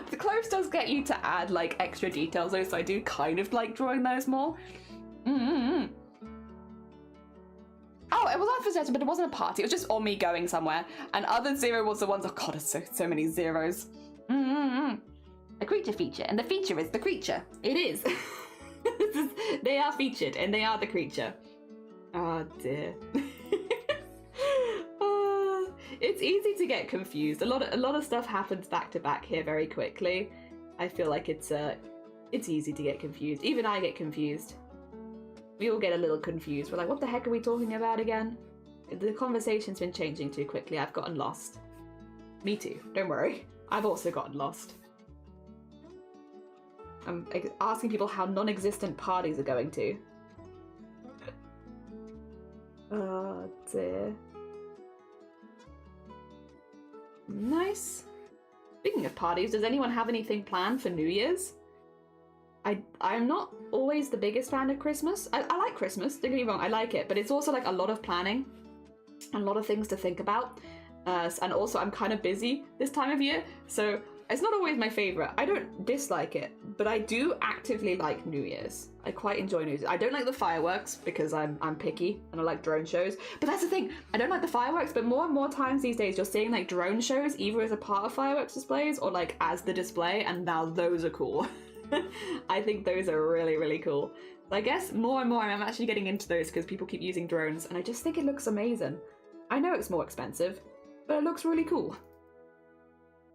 The clothes does get you to add like extra details though, so I do kind of like drawing those more. Oh, it was advertised, but it wasn't a party. It was just on me going somewhere. And other zero was the ones. Oh god, it's so many zeros. A creature feature, and the feature is the creature. It is. They are featured, and they are the creature. Oh dear. It's easy to get confused. A lot of stuff happens back to back here very quickly. I feel like it's easy to get confused. Even I get confused. We all get a little confused. We're like, what the heck are we talking about again? The conversation's been changing too quickly. I've gotten lost. Me too. Don't worry. I've also gotten lost. I'm asking people how non-existent parties are going to. Oh dear. Nice. Speaking of parties, does anyone have anything planned for New Year's? I'm not always the biggest fan of Christmas. I like Christmas, don't get me wrong, I like it, but it's also like a lot of planning and a lot of things to think about. And also I'm kind of busy this time of year, so it's not always my favourite. I don't dislike it, but I do actively like New Year's. I quite enjoy New Year's. I don't like the fireworks because I'm picky and I like drone shows. But that's the thing, I don't like the fireworks, but more and more times these days you're seeing like drone shows either as a part of fireworks displays or like as the display, and now those are cool. I think those are really, really cool. So I guess more and more I'm actually getting into those because people keep using drones and I just think it looks amazing. I know it's more expensive, but it looks really cool.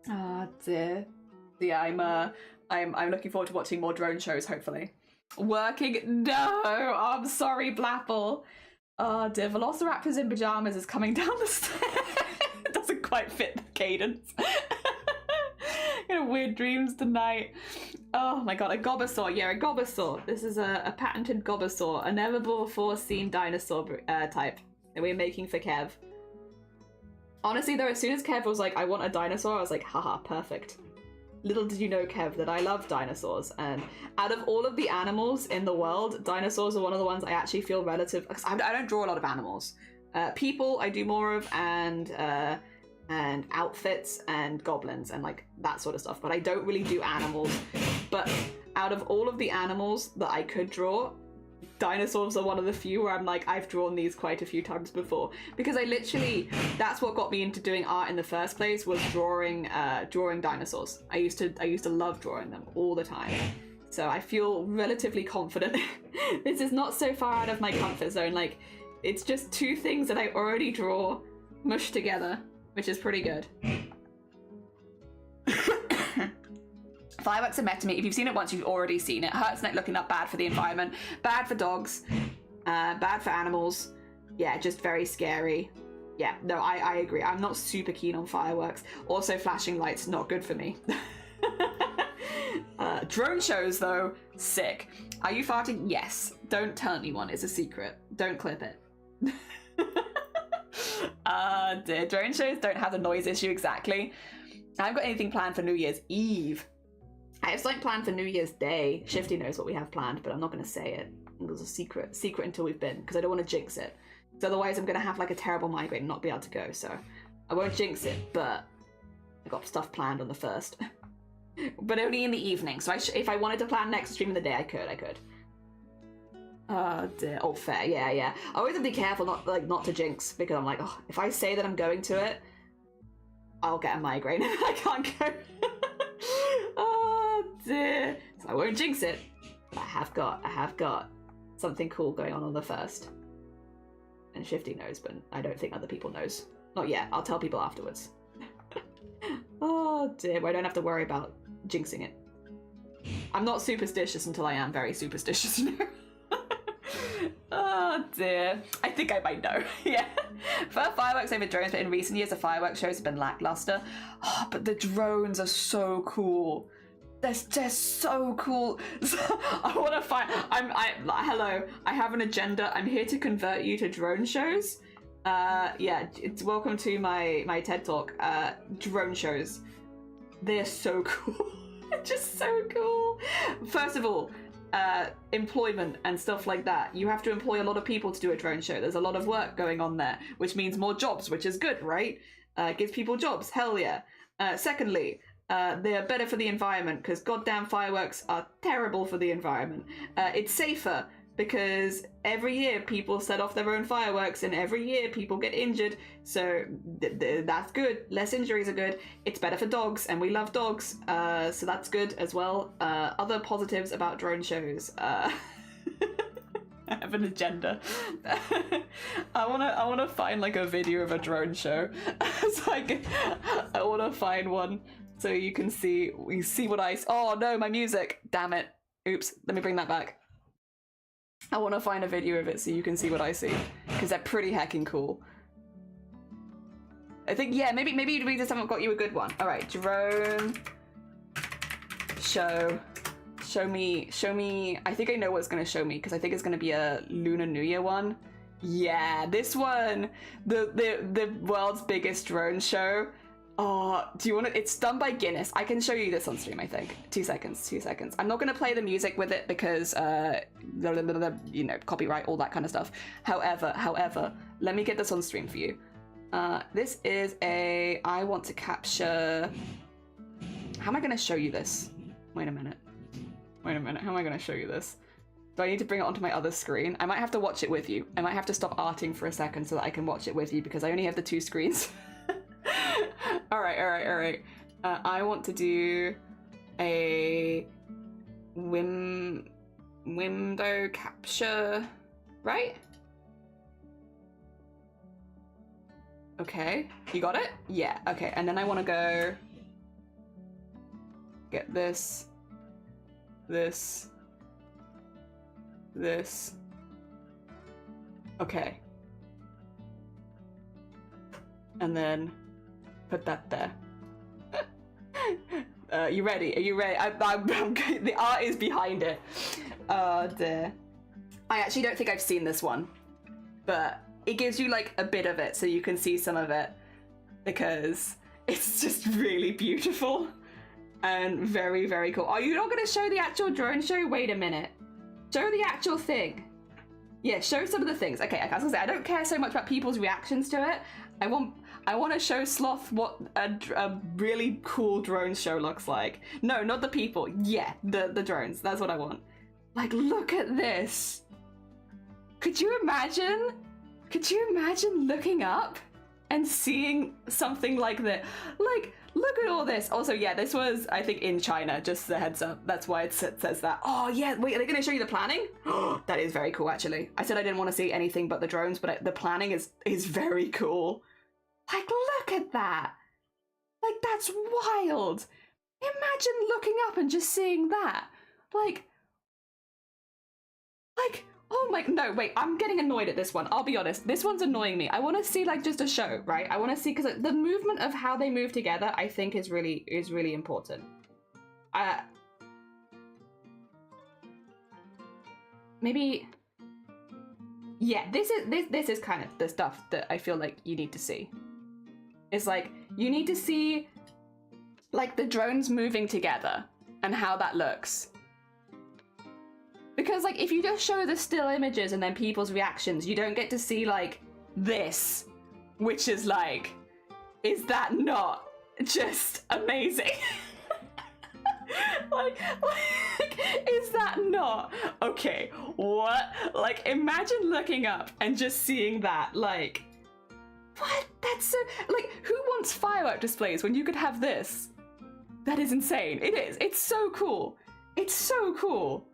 Ah dear. Yeah, I'm looking forward to watching more drone shows, hopefully. Working? No! Oh, I'm sorry, Blapple. Oh dear, Velociraptors in pajamas is coming down the stairs. It doesn't quite fit the cadence. Weird dreams tonight. Oh my god, a Gobosaur. Yeah, a Gobosaur. This is a patented Gobosaur. A never before seen dinosaur type that we're making for Kev. Honestly though, as soon as Kev was like, I want a dinosaur, I was like, haha, perfect. Little did you know, Kev, that I love dinosaurs. And out of all of the animals in the world, dinosaurs are one of the ones I actually feel relative... I don't draw a lot of animals. People I do more of, and outfits and goblins and like that sort of stuff. But I don't really do animals. But out of all of the animals that I could draw, dinosaurs are one of the few where I'm like, I've drawn these quite a few times before, because I literally, that's what got me into doing art in the first place, was drawing dinosaurs. I used to love drawing them all the time. So I feel relatively confident. This is not so far out of my comfort zone. Like, it's just two things that I already draw mushed together, which is pretty good. Fireworks are met to me. If you've seen it once, you've already seen it. Hurts not looking up, bad for the environment, bad for dogs, bad for animals. Yeah, just very scary. Yeah, no, I agree. I'm not super keen on fireworks. Also, flashing lights, not good for me. Drone shows, though, sick. Are you farting? Yes. Don't tell anyone. It's a secret. Don't clip it. Dear. Drone shows don't have the noise issue exactly. I haven't got anything planned for New Year's Eve. I I have something planned for New Year's Day. Shifty knows what we have planned, but I'm not going to say it. It was a secret until we've been, because I don't want to jinx it. So otherwise I'm going to have like a terrible migraine and not be able to go, so I won't jinx it, but I got stuff planned on the 1st. But only in the evening, so if I wanted to plan next stream in the day, I could. Oh dear. Oh, fair, yeah. I always have to be careful not to jinx, because I'm like, oh, if I say that I'm going to it, I'll get a migraine and I can't go. Oh dear. So I won't jinx it. But I have got something cool going on the 1st. And Shifty knows, but I don't think other people knows. Not yet. I'll tell people afterwards. Oh dear. Well, I don't have to worry about jinxing it. I'm not superstitious until I am very superstitious, you know? Oh dear. I think I might know. Yeah. For fireworks over drones, but in recent years the fireworks shows have been lackluster. Oh, but the drones are so cool. They're just so cool. I want to find. Hello. I have an agenda. I'm here to convert you to drone shows. Yeah. It's welcome to my TED talk. Drone shows. They're so cool. Just so cool. First of all, employment and stuff like that. You have to employ a lot of people to do a drone show. There's a lot of work going on there, which means more jobs, which is good, right? Gives people jobs. Hell yeah. Secondly. They're better for the environment because goddamn fireworks are terrible for the environment. It's safer because every year people set off their own fireworks and every year people get injured. So that's good. Less injuries are good. It's better for dogs and we love dogs. So that's good as well. Other positives about drone shows. I have an agenda. I wanna find like a video of a drone show. So I wanna find one. So you can see what oh no, my music, damn it. Oops, let me bring that back. I want to find a video of it so you can see what I see, because they're pretty heckin' cool. I think, yeah, maybe we just haven't got you a good one. All right, drone show me. I think I know what it's going to show me, because I think it's going to be a Lunar New Year one. Yeah, this one, the world's biggest drone show. Oh, do you want to? It's done by Guinness. I can show you this on stream, I think. 2 seconds. I'm not going to play the music with it because, you know, copyright, all that kind of stuff. However, let me get this on stream for you. This is I want to capture... How am I going to show you this? Wait a minute. How am I going to show you this? Do I need to bring it onto my other screen? I might have to watch it with you. I might have to stop arting for a second so that I can watch it with you because I only have the 2 screens. All right. I want to do a window capture, right? Okay, you got it? Yeah, okay, and then I want to go get this. Okay. And then put that there. You ready? Are you ready? The art is behind it. Oh dear. I actually don't think I've seen this one, but it gives you like a bit of it so you can see some of it because it's just really beautiful and very, very cool. Are you not going to show the actual drone show? Wait a minute. Show the actual thing. Yeah, show some of the things. Okay, I was gonna say, I don't care so much about people's reactions to it. I want to show Sloth what a really cool drone show looks like. No, not the people. Yeah, the drones. That's what I want. Like, look at this. Could you imagine? Could you imagine looking up and seeing something like that? Like, look at all this. Also, yeah, this was, I think, in China, just a heads up. That's why it says that. Oh, yeah, wait, are they going to show you the planning? That is very cool, actually. I said I didn't want to see anything but the drones, but the planning is very cool. Like, look at that. Like, that's wild. Imagine looking up and just seeing that. Like, oh my, no, wait, I'm getting annoyed at this one. I'll be honest, this one's annoying me. I want to see like just a show, right? I want to see, because the movement of how they move together, I think is really important. Maybe, yeah, this is kind of the stuff that I feel like you need to see. It's like, you need to see like the drones moving together. And and how that looks. Because like if you just show the still images and then people's reactions, you don't get to see like this, which is like, is that not just amazing? like, is that not okay? What? Like, imagine looking up and just seeing that. Like, what? That's so like, who wants firework displays when you could have this? That is insane. It is. It's so cool. It's so cool.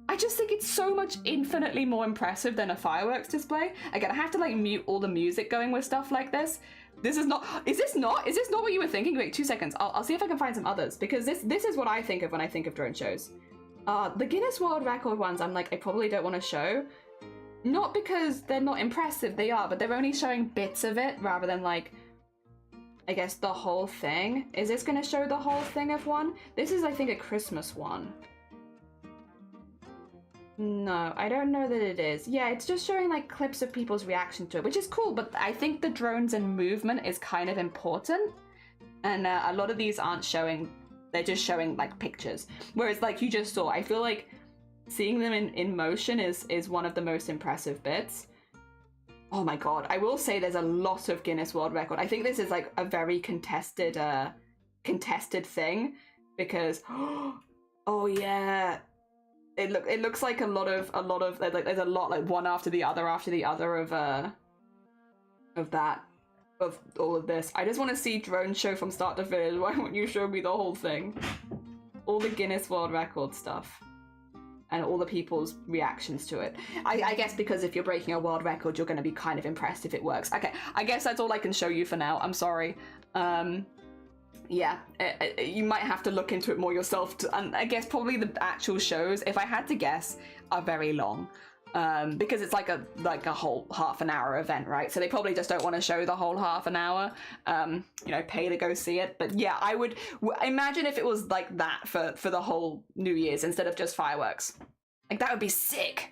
I just think it's so much infinitely more impressive than a fireworks display. Again, I have to like mute all the music going with stuff like this. This is not, is this not what you were thinking? Wait, 2 seconds. I'll see if I can find some others, because this is what I think of when I think of drone shows. The Guinness World Record ones, I'm like, I probably don't want to show. Not because they're not impressive, they are, but they're only showing bits of it rather than like, I guess the whole thing. Is this gonna show the whole thing of one? This is, I think, a Christmas one. No, I don't know that it is. Yeah, it's just showing like clips of people's reaction to it, which is cool, but I think the drones and movement is kind of important. And a lot of these aren't showing, they're just showing like pictures. Whereas like you just saw, I feel like seeing them in motion is one of the most impressive bits. Oh my god, I will say there's a lot of Guinness World Record. I think this is like a very contested thing, because oh yeah. It looks like a lot of like there's a lot like one after the other of all of this. I just want to see drone show from start to finish. Why won't you show me the whole thing? All the Guinness World Record stuff and all the people's reactions to it. I guess because if you're breaking a world record, you're going to be kind of impressed if it works. Okay, I guess that's all I can show you for now. I'm sorry. Yeah, you might have to look into it more yourself, and I guess probably the actual shows, if I had to guess, are very long, because it's like a whole half an hour event, right? So they probably just don't want to show the whole half an hour, you know, pay to go see it. But yeah, I would imagine if it was like that for the whole New Year's instead of just fireworks. Like, that would be sick.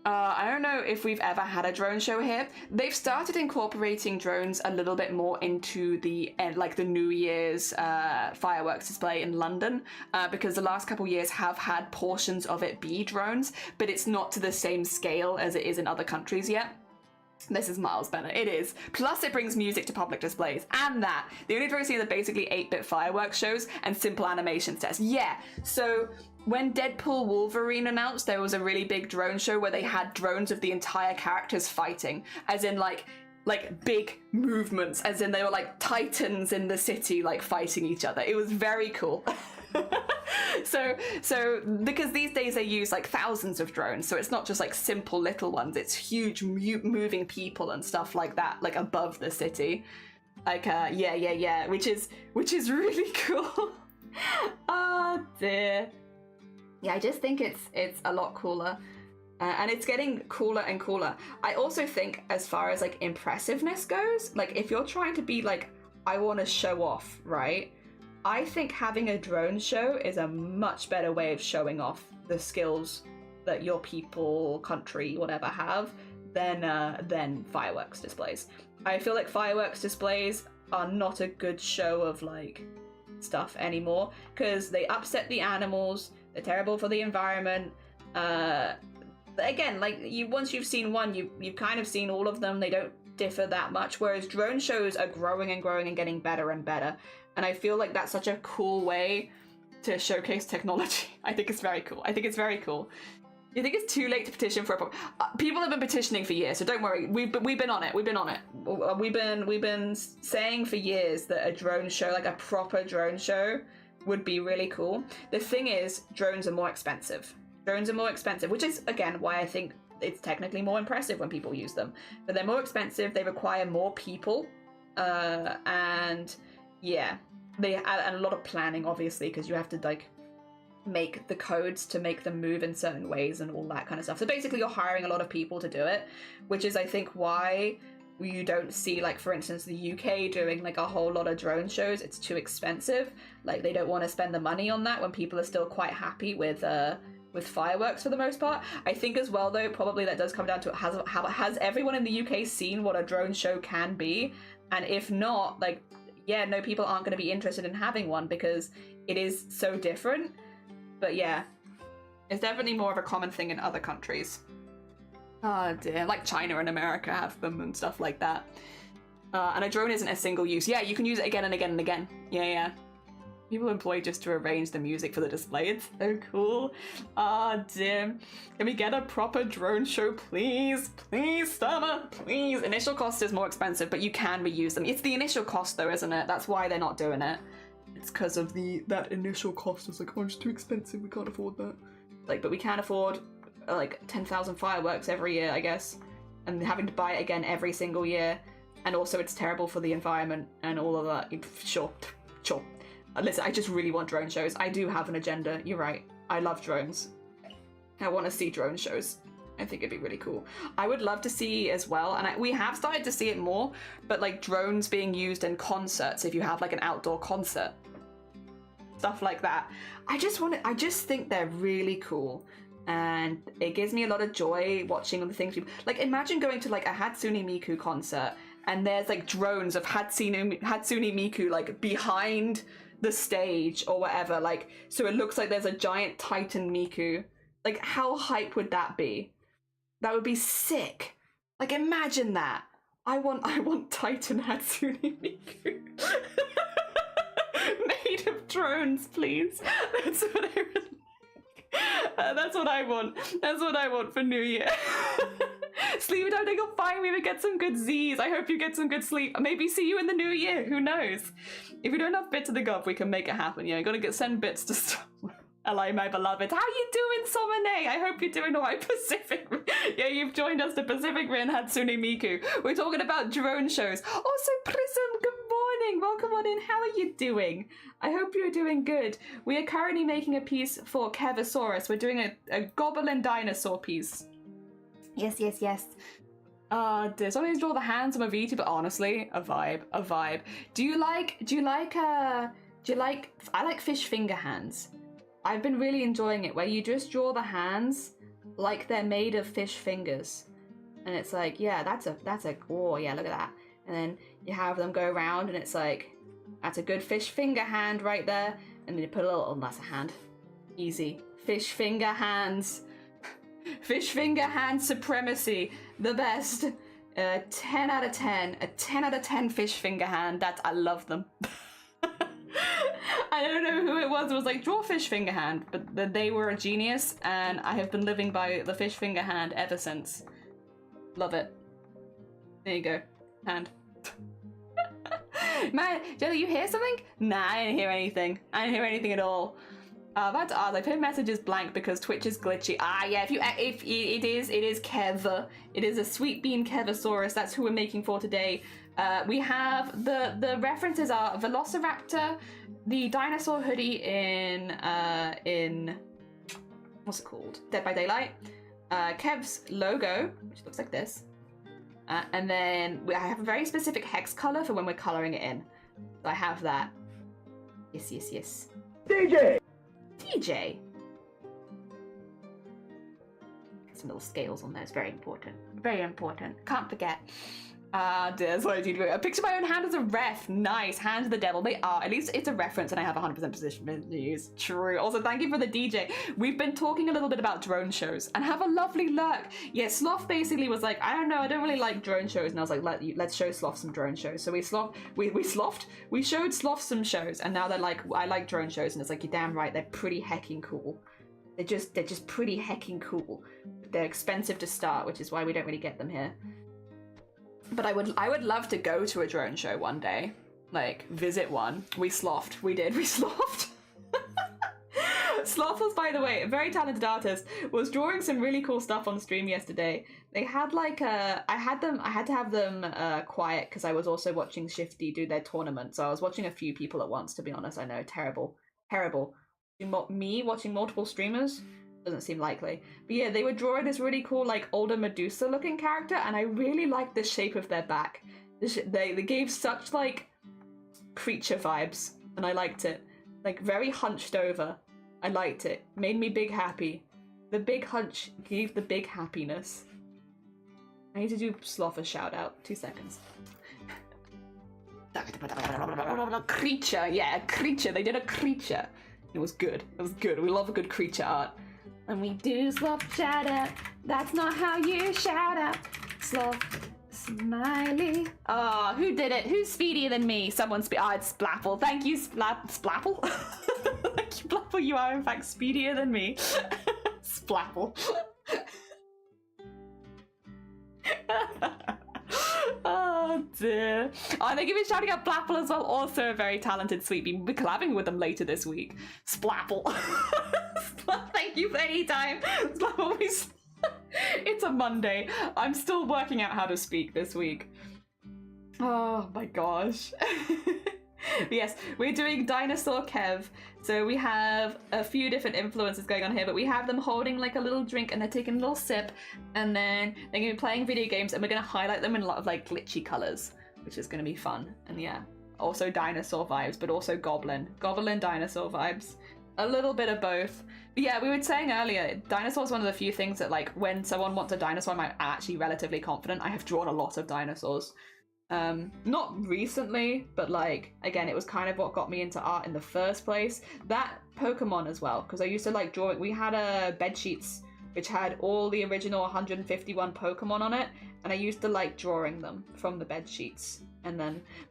I don't know if we've ever had a drone show here. They've started incorporating drones a little bit more into the New Year's fireworks display in London, because the last couple years have had portions of it be drones, but it's not to the same scale as it is in other countries yet. This is miles better. It is. Plus it brings music to public displays, and that. The only drone scenes are basically 8-bit fireworks shows and simple animation tests. Yeah, so when Deadpool Wolverine announced, there was a really big drone show where they had drones of the entire characters fighting, as in like big movements, as in they were like titans in the city like fighting each other. It was very cool. So because these days they use like thousands of drones, so it's not just like simple little ones, it's huge moving people and stuff like that, like above the city. Like yeah, which is really cool. Oh dear. Yeah, I just think it's a lot cooler, and it's getting cooler and cooler. I also think, as far as like impressiveness goes, like if you're trying to be like, I want to show off, right? I think having a drone show is a much better way of showing off the skills that your people, country, whatever have than fireworks displays. I feel like fireworks displays are not a good show of like stuff anymore, because they upset the animals. They're terrible for the environment. Again, like once you've seen one, you've kind of seen all of them. They don't differ that much. Whereas drone shows are growing and growing and getting better and better. And I feel like that's such a cool way to showcase technology. I think it's very cool. You think it's too late to petition for a people have been petitioning for years, so don't worry. We've been on it. We've been saying for years that a drone show, like a proper drone show, would be really cool. The thing is, drones are more expensive. Which is, again, why I think it's technically more impressive when people use them. But they're more expensive, they require more people, and yeah, they add a lot of planning, obviously, because you have to like make the codes to make them move in certain ways and all that kind of stuff. So basically you're hiring a lot of people to do it, which is, I think, why you don't see, like, for instance, the UK doing like a whole lot of drone shows. It's too expensive. Like, they don't want to spend the money on that when people are still quite happy with fireworks for the most part. I think as well, though, probably that does come down to has everyone in the UK seen what a drone show can be? And if not, like, yeah, no, people aren't going to be interested in having one, because it is so different. But yeah, it's definitely more of a common thing in other countries. Oh dear, like China and America have them and stuff like that. And a drone isn't a single use. Yeah, you can use it again and again and again. Yeah. People employ just to arrange the music for the display. It's so cool. Ah, dear. Can we get a proper drone show, please? Please, Summer, please. Initial cost is more expensive, but you can reuse them. It's the initial cost though, isn't it? That's why they're not doing it. It's because of that initial cost. It's like, oh, it's too expensive. We can't afford that. Like, but we can't afford like 10,000 fireworks every year, I guess. And having to buy it again every single year. And also it's terrible for the environment and all of that. Sure. Listen, I just really want drone shows. I do have an agenda. You're right. I love drones. I want to see drone shows. I think it'd be really cool. I would love to see as well, and we have started to see it more, but like drones being used in concerts, if you have like an outdoor concert. Stuff like that. I just think they're really cool. And it gives me a lot of joy watching the things. Like, imagine going to like a Hatsune Miku concert and there's like drones of Hatsune Miku like behind the stage or whatever, like, so it looks like there's a giant Titan Miku. Like, how hype would that be? That would be sick. Like, imagine that. I want Titan Hatsune Miku. Made of drones, please. That's what I would like. That's what I want. That's what I want for New Year. Sleep, I don't think you'll find me to get some good Z's. I hope you get some good sleep. Maybe see you in the new year. Who knows? If we don't have bits of the gob, we can make it happen. Yeah, you gotta send bits to stuff. Hello, my beloved. How you doing, Somane? I hope you're doing all right. Pacific. Yeah, you've joined us to Pacific Rim Hatsune Miku. We're talking about drone shows. Also, Prism, good morning. Welcome on in. How are you doing? I hope you're doing good. We are currently making a piece for Kevosaurus. We're doing a goblin dinosaur piece. Yes. Did somebody draw the hands of a VT? But honestly, a vibe. I like fish finger hands. I've been really enjoying it, where you just draw the hands like they're made of fish fingers. And it's like, yeah, oh yeah, look at that. And then you have them go around and it's like, that's a good fish finger hand right there. And then you put a little, that's a hand. Easy. Fish finger hands. Fish finger hand supremacy. The best. 10 out of 10. A 10 out of 10 fish finger hand. I love them. I don't know who it was like, draw fish finger hand, but they were a genius, and I have been living by the fish finger hand ever since. Love it. There you go. Hand. Man, Jelly, you hear something? Nah, I didn't hear anything. I didn't hear anything at all. About to ask, I put messages blank because Twitch is glitchy. Ah, yeah, if it is Kev. It is a sweet bean Kevosaurus. That's who we're making for today. We have the references are Velociraptor, the dinosaur hoodie in what's it called? Dead by Daylight. Kev's logo, which looks like this. And then I have a very specific hex color for when we're coloring it in. So I have that. Yes. DJ. Some little scales on there. It's very important. Very important. Can't forget. That's what I do. I picture my own hand as a ref. Nice. Hand to the devil. They are. At least it's a reference and I have 100% position to use. True. Also, thank you for the DJ. We've been talking a little bit about drone shows and have a lovely lurk. Yeah, Sloth basically was like, I don't know, I don't really like drone shows. And I was like, let's show Sloth some drone shows. So we showed Sloth some shows and now they're like, I like drone shows. And it's like, you're damn right. They're pretty hecking cool. They're just pretty hecking cool. They're expensive to start, which is why we don't really get them here. But I would love to go to a drone show one day. Like, visit one. We slothed. Sloth was, by the way, a very talented artist, was drawing some really cool stuff on stream yesterday. They had like I had to have them quiet because I was also watching Shifty do their tournament. So I was watching a few people at once, to be honest. I know, terrible. Me watching multiple streamers doesn't seem likely. But yeah, they were drawing this really cool, like, older Medusa looking character, and I really liked the shape of their back. They gave such, like, creature vibes, and I liked it. Like, very hunched over. I liked it. Made me big happy. The big hunch gave the big happiness. I need to do Sloth a shout out. 2 seconds. creature. Yeah, creature. They did a creature. It was good. It was good. We love a good creature art. And we do sloth shout out. That's not how you shout out. Sloth smiley. Oh, who did it? Who's speedier than me? Someone it's Splapple. Thank you, Splapple. Thank you, Splapple. You are in fact speedier than me. Splapple. Oh dear. Oh, and they give me shouting out Blapple as well. Also a very talented sweet bee. We'll be collabing with them later this week. Splapple. Thank you for any time. Splapple. It's a Monday. I'm still working out how to speak this week. Oh my gosh. Yes, we're doing Dinosaur Kev. So we have a few different influences going on here, but we have them holding like a little drink and they're taking a little sip, and then they're going to be playing video games, and we're going to highlight them in a lot of like glitchy colors, which is going to be fun. And yeah, also dinosaur vibes, but also goblin dinosaur vibes. A little bit of both. But yeah, we were saying earlier, dinosaur is one of the few things that like when someone wants a dinosaur, I'm actually relatively confident. I have drawn a lot of dinosaurs. Not recently, but like, again, it was kind of what got me into art in the first place. That Pokemon as well, because I used to like draw, we had bed sheets which had all the original 151 Pokemon on it, and I used to like drawing them from the bed sheets.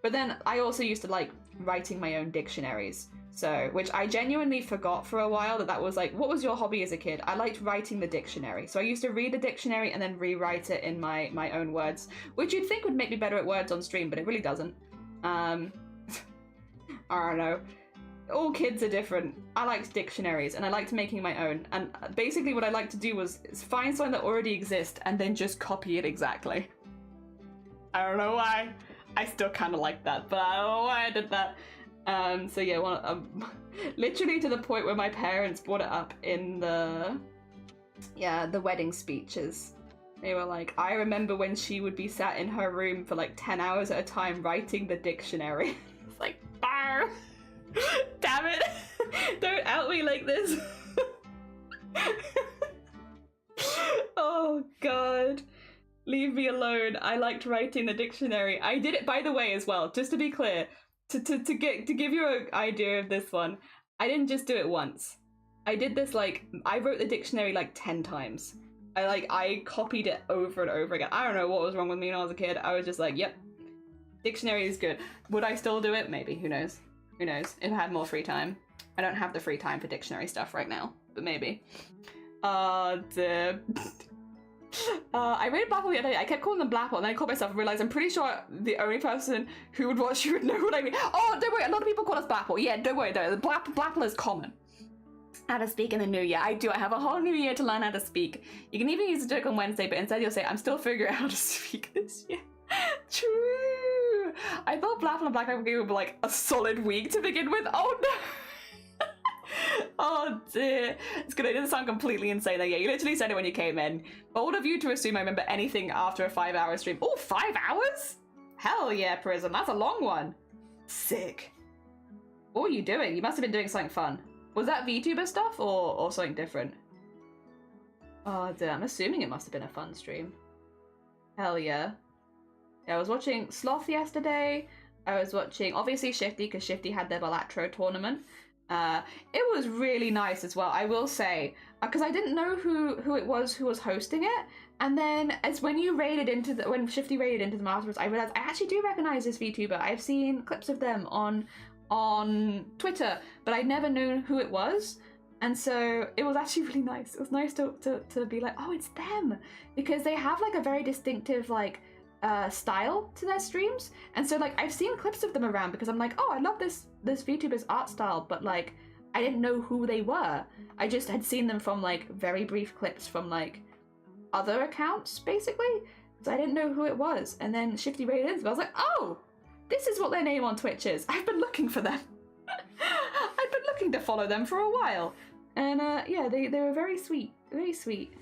But then I also used to like writing my own dictionaries. So, which I genuinely forgot for a while that was like, what was your hobby as a kid? I liked writing the dictionary. So I used to read the dictionary and then rewrite it in my own words, which you'd think would make me better at words on stream, but it really doesn't. I don't know. All kids are different. I liked dictionaries and I liked making my own. And basically what I liked to do was find something that already exists and then just copy it exactly. I don't know why. I still kind of like that, but I don't know why I did that. So yeah, literally to the point where my parents brought it up in the wedding speeches. They were like, I remember when she would be sat in her room for like 10 hours at a time writing the dictionary. It's like, bar! Damn it! Don't out me like this! Oh god. Leave me alone. I liked writing the dictionary. I did it, by the way, as well, just to be clear. To give you an idea of this one, I didn't just do it once. I did this like, I wrote the dictionary like 10 times. I copied it over and over again. I don't know what was wrong with me when I was a kid. I was just like, yep, dictionary is good. Would I still do it? Maybe, who knows? Who knows? If I had more free time. I don't have the free time for dictionary stuff right now, but maybe. Dear. I read Blapple the other day. I kept calling them Blapple, and then I caught myself and realized I'm pretty sure the only person who would watch you would know what I mean. Oh, don't worry, a lot of people call us Blapple. Yeah, don't worry though. Blapple is common. How to speak in the new year. I do. I have a whole new year to learn how to speak. You can even use a joke on Wednesday, but instead you'll say, I'm still figuring out how to speak this year. True. I thought Blapple and Black Apple Game would be like a solid week to begin with. Oh no. Oh dear. It's gonna sound completely insane though. Yeah, you literally said it when you came in. Bold of you to assume I remember anything after a 5-hour stream. Oh, 5 hours? Hell yeah, Prism. That's a long one. Sick. What were you doing? You must have been doing something fun. Was that VTuber stuff or something different? Oh dear, I'm assuming it must have been a fun stream. Hell yeah. Yeah, I was watching Sloth yesterday. I was watching, obviously, Shifty, because Shifty had their Balatro tournament. It was really nice as well, I will say, because I didn't know who it was who was hosting it, and then as when Shifty raided into them afterwards, I realized I actually do recognize this VTuber. I've seen clips of them on Twitter, but I'd never known who it was, and so it was actually really nice. It was nice to be like, oh, it's them, because they have like a very distinctive like style to their streams, and so like I've seen clips of them around because I'm like, oh, I love this VTuber's art style, but like I didn't know who they were. I just had seen them from like very brief clips from like other accounts basically, so I didn't know who it was. And then Shifty raided in, so I was like, oh, this is what their name on Twitch is. I've been looking for them. I've been looking to follow them for a while, and yeah, they were very sweet, very sweet.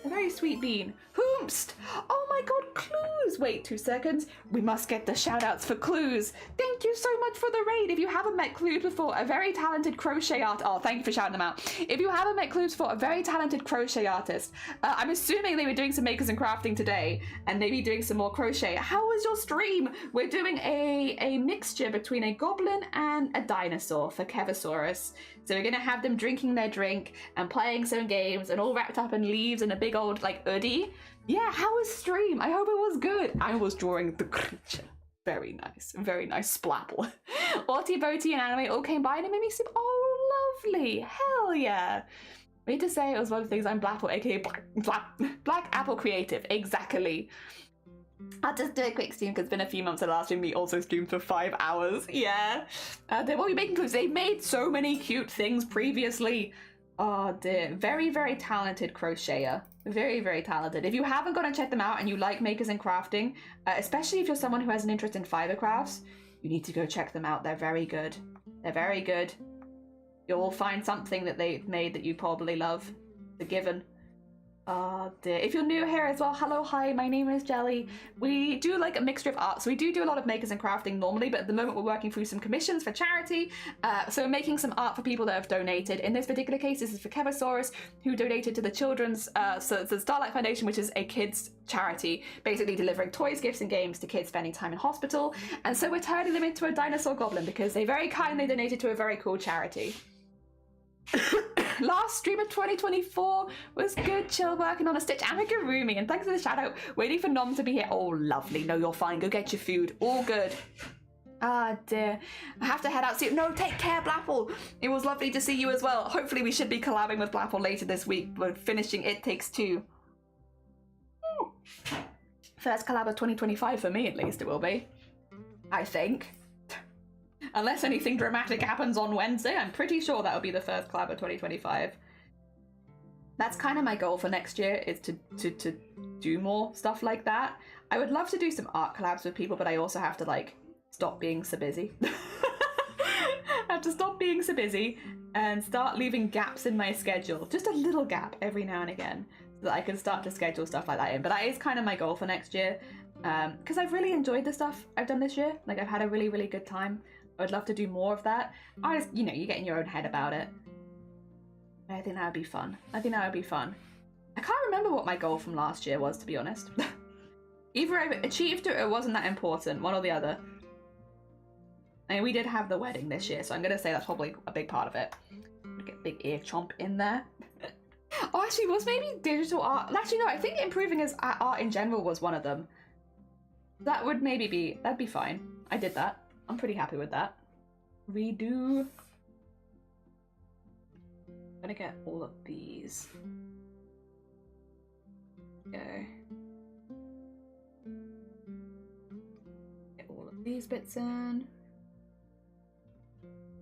A very sweet bean. Hoomst! Oh my my god, Clues! Wait 2 seconds. We must get the shout outs for Clues. Thank you so much for the raid. If you haven't met Clues before, a very talented crochet art. Oh, thank you for shouting them out. If you haven't met Clues before, a very talented crochet artist. I'm assuming they were doing some makers and crafting today and maybe doing some more crochet. How was your stream? We're doing a mixture between a goblin and a dinosaur for Kevosaurus. So we're gonna have them drinking their drink and playing some games and all wrapped up in leaves and a big old like hoodie. Yeah, how was stream? I hope it was good. I was drawing the creature. Very nice Splapple. Arty, Boaty, and Anime all came by and it made me seem, oh, lovely. Hell yeah. I need to say it was one of the things. I'm Blapple, aka Black Apple Creative. Exactly. I'll just do a quick stream because it's been a few months since last stream. We also streamed for 5 hours. Yeah. They will be making clues. They made so many cute things previously. Oh dear. Very, very talented crocheter. Very, very talented. If you haven't gone and checked them out and you like makers and crafting, especially if you're someone who has an interest in fiber crafts, you need to go check them out. They're very good. They're very good. You'll find something that they've made that you probably love. The given. Oh dear. If you're new here as well, hello, hi, my name is Jelly. We do like a mixture of art, so we do a lot of makers and crafting normally, but at the moment we're working through some commissions for charity, so we're making some art for people that have donated. In this particular case, this is for Kevosaurus, who donated to the children's, so it's the Starlight Foundation, which is a kids charity, basically delivering toys, gifts, and games to kids spending time in hospital, and so we're turning them into a dinosaur goblin because they very kindly donated to a very cool charity. Last stream of 2024 was good, chill, working on a stitch amigurumi, and thanks for the shout out. Waiting for Nom to be here. Oh, lovely. No, you're fine. Go get your food. All good. Ah, dear. I have to head out soon. No, take care, Blapple. It was lovely to see you as well. Hopefully we should be collabing with Blapple later this week. We're finishing It Takes Two. First collab of 2025 for me, at least it will be. I think. Unless anything dramatic happens on Wednesday, I'm pretty sure that'll be the first collab of 2025. That's kind of my goal for next year, is to do more stuff like that. I would love to do some art collabs with people, but I also have to like stop being so busy. I have to stop being so busy and start leaving gaps in my schedule. Just a little gap every now and again so that I can start to schedule stuff like that in. But that is kind of my goal for next year, because I've really enjoyed the stuff I've done this year. Like, I've had a really, really good time. I'd love to do more of that. I just, you know, you get in your own head about it. I think that would be fun. I think that would be fun. I can't remember what my goal from last year was, to be honest. Either I achieved it or it wasn't that important, one or the other. I mean, we did have the wedding this year, so I'm going to say that's probably a big part of it. Get big ear chomp in there. Oh, actually, was maybe digital art? Actually, no, I think improving as art in general was one of them. That would maybe be, that'd be fine. I did that. I'm pretty happy with that. Redo. I'm gonna get all of these. Go. Get all of these bits in.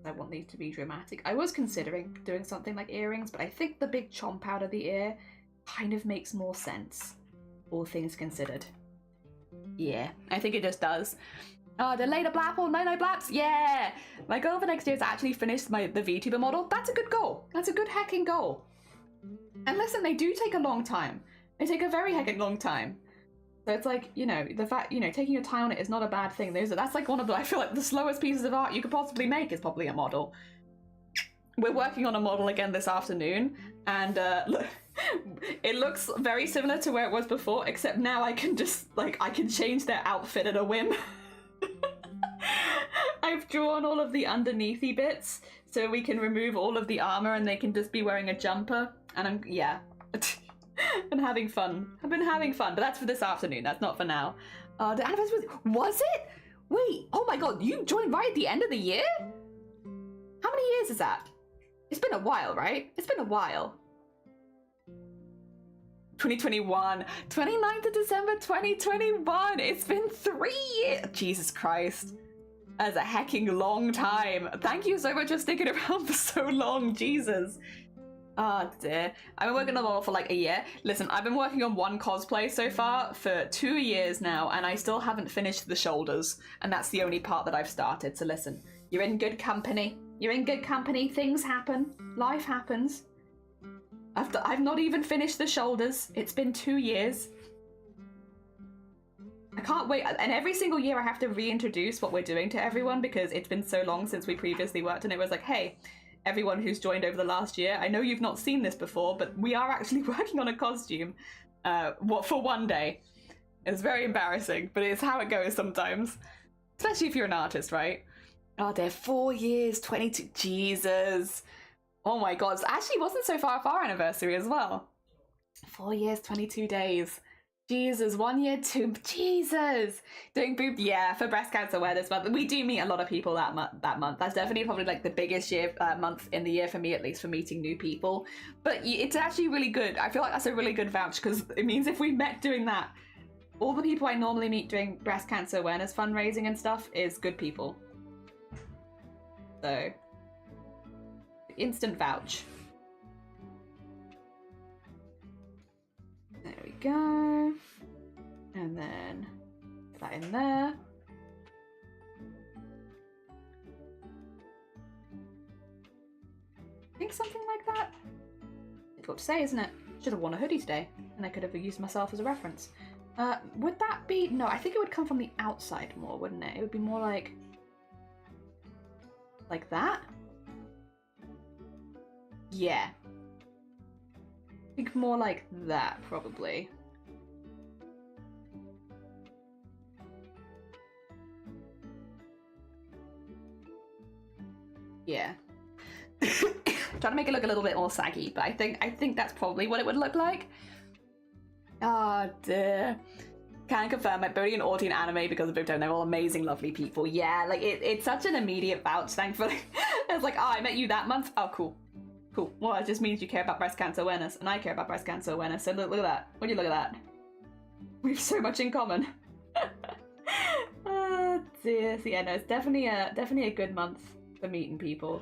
I want these to be dramatic. I was considering doing something like earrings, but I think the big chomp out of the ear kind of makes more sense, all things considered. Yeah, I think it just does. Oh, the later Blapple, no Blaps, yeah! My goal for next year is to actually finish the VTuber model. That's a good goal. That's a good hecking goal. And listen, they do take a long time. They take a very hecking long time. So it's like, you know, the fact, you know, taking your time on it is not a bad thing. That's like one of the, I feel like the slowest pieces of art you could possibly make is probably a model. We're working on a model again this afternoon, and look, it looks very similar to where it was before, except now I can just, like, I can change their outfit at a whim. I've drawn all of the underneathy bits so we can remove all of the armor and they can just be wearing a jumper, and I'm, yeah. I'm having fun. I've been having fun, but that's for this afternoon. That's not for now. The anniversary was it? Wait, oh my god, you joined right at the end of the year? How many years is that? It's been a while, right? It's been a while. 2021, 29th of December 2021. It's been 3 years. Jesus Christ. That's a hecking long time. Thank you so much for sticking around for so long, Jesus. Oh dear. I've been working on the model for like a year. Listen, I've been working on one cosplay so far for 2 years now, and I still haven't finished the shoulders, and that's the only part that I've started. So listen, you're in good company. You're in good company. Things happen. Life happens. I've not even finished the shoulders. It's been 2 years. can't wait. And every single year I have to reintroduce what we're doing to everyone because it's been so long since we previously worked, and it was like, hey, everyone who's joined over the last year, I know you've not seen this before, but we are actually working on a costume for one day. It's very embarrassing, but it's how it goes sometimes. Especially if you're an artist, right? Oh, they're 4 years, 22, Jesus. Oh my God, it actually wasn't so far off our anniversary as well. 4 years, 22 days. Jesus, 1 year, 2, Jesus. Doing boob, yeah, for breast cancer awareness month. We do meet a lot of people that month. That's definitely probably like the biggest month in the year for me, at least, for meeting new people. But it's actually really good. I feel like that's a really good vouch because it means if we met doing that, all the people I normally meet doing breast cancer awareness fundraising and stuff is good people. So, instant vouch. There we go. And then put that in there. I think something like that. Difficult to say, isn't it? Should have worn a hoodie today, and I could have used myself as a reference. Would that be... No, I think it would come from the outside more, wouldn't it? It would be more like... Like that? Yeah. I think more like that, probably. Yeah. Trying to make it look a little bit more saggy, but I think that's probably what it would look like. Oh dear. Can confirm my Bodhi and Arty in anime because of Boobtone. They're all amazing, lovely people. Yeah, like it's such an immediate vouch, thankfully. It's like, oh, I met you that month. Oh, cool. Cool. Well, it just means you care about breast cancer awareness, and I care about breast cancer awareness. So look at that. Would you look at that? We have so much in common. Oh dear. So yeah, no, it's definitely a good month for meeting people.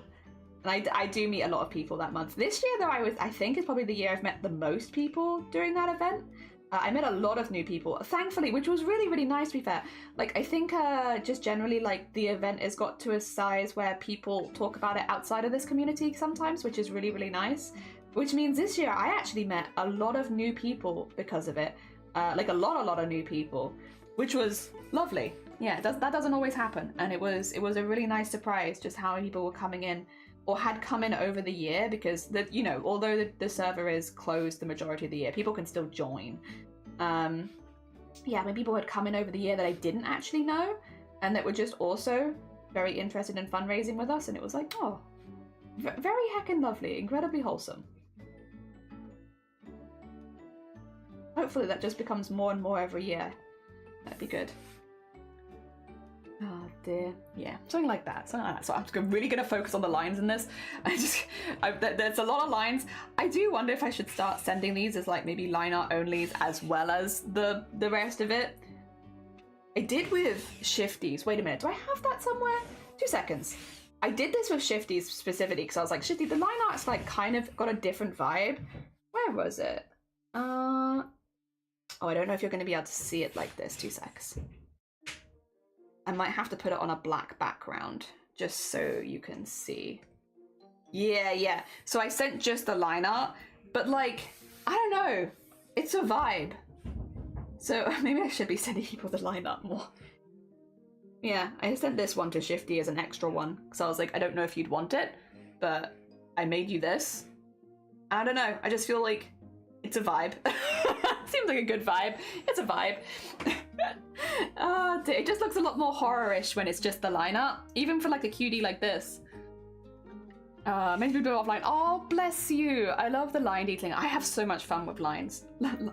And I do meet a lot of people that month. This year, though, I think is probably the year I've met the most people during that event. I met a lot of new people, thankfully, which was really, really nice, to be fair. Like, I think just generally, like, the event has got to a size where people talk about it outside of this community sometimes, which is really, really nice. Which means this year, I actually met a lot of new people because of it. Like, a lot of new people, which was lovely. Yeah, that doesn't always happen. And it was a really nice surprise just how many people were coming in or had come in over the year, because although the server is closed the majority of the year, people can still join. Yeah, when people had come in over the year that I didn't actually know, and that were just also very interested in fundraising with us, and it was like, oh, very heckin' lovely, incredibly wholesome. Hopefully that just becomes more and more every year. That'd be good. Oh dear. Yeah, something like that. So I'm really going to focus on the lines in this. There's a lot of lines. I do wonder if I should start sending these as like maybe line art onlys as well as the rest of it. I did with Shifties. Wait a minute, do I have that somewhere? 2 seconds. I did this with Shifties specifically because I was like, Shifty, the line art's like kind of got a different vibe. Where was it? Oh, I don't know if you're going to be able to see it like this. 2 seconds. I might have to put it on a black background just so you can see. Yeah. So I sent just the line art, but like, I don't know. It's a vibe. So maybe I should be sending people the line art more. Yeah, I sent this one to Shifty as an extra one because I was like, I don't know if you'd want it, but I made you this. I don't know. I just feel like it's a vibe. Seems like a good vibe. It's a vibe. Oh, dear. It just looks a lot more horror-ish when it's just the line art. Even for like a cutie like this. Many people do offline. Oh, bless you. I love the line detailing. I have so much fun with lines.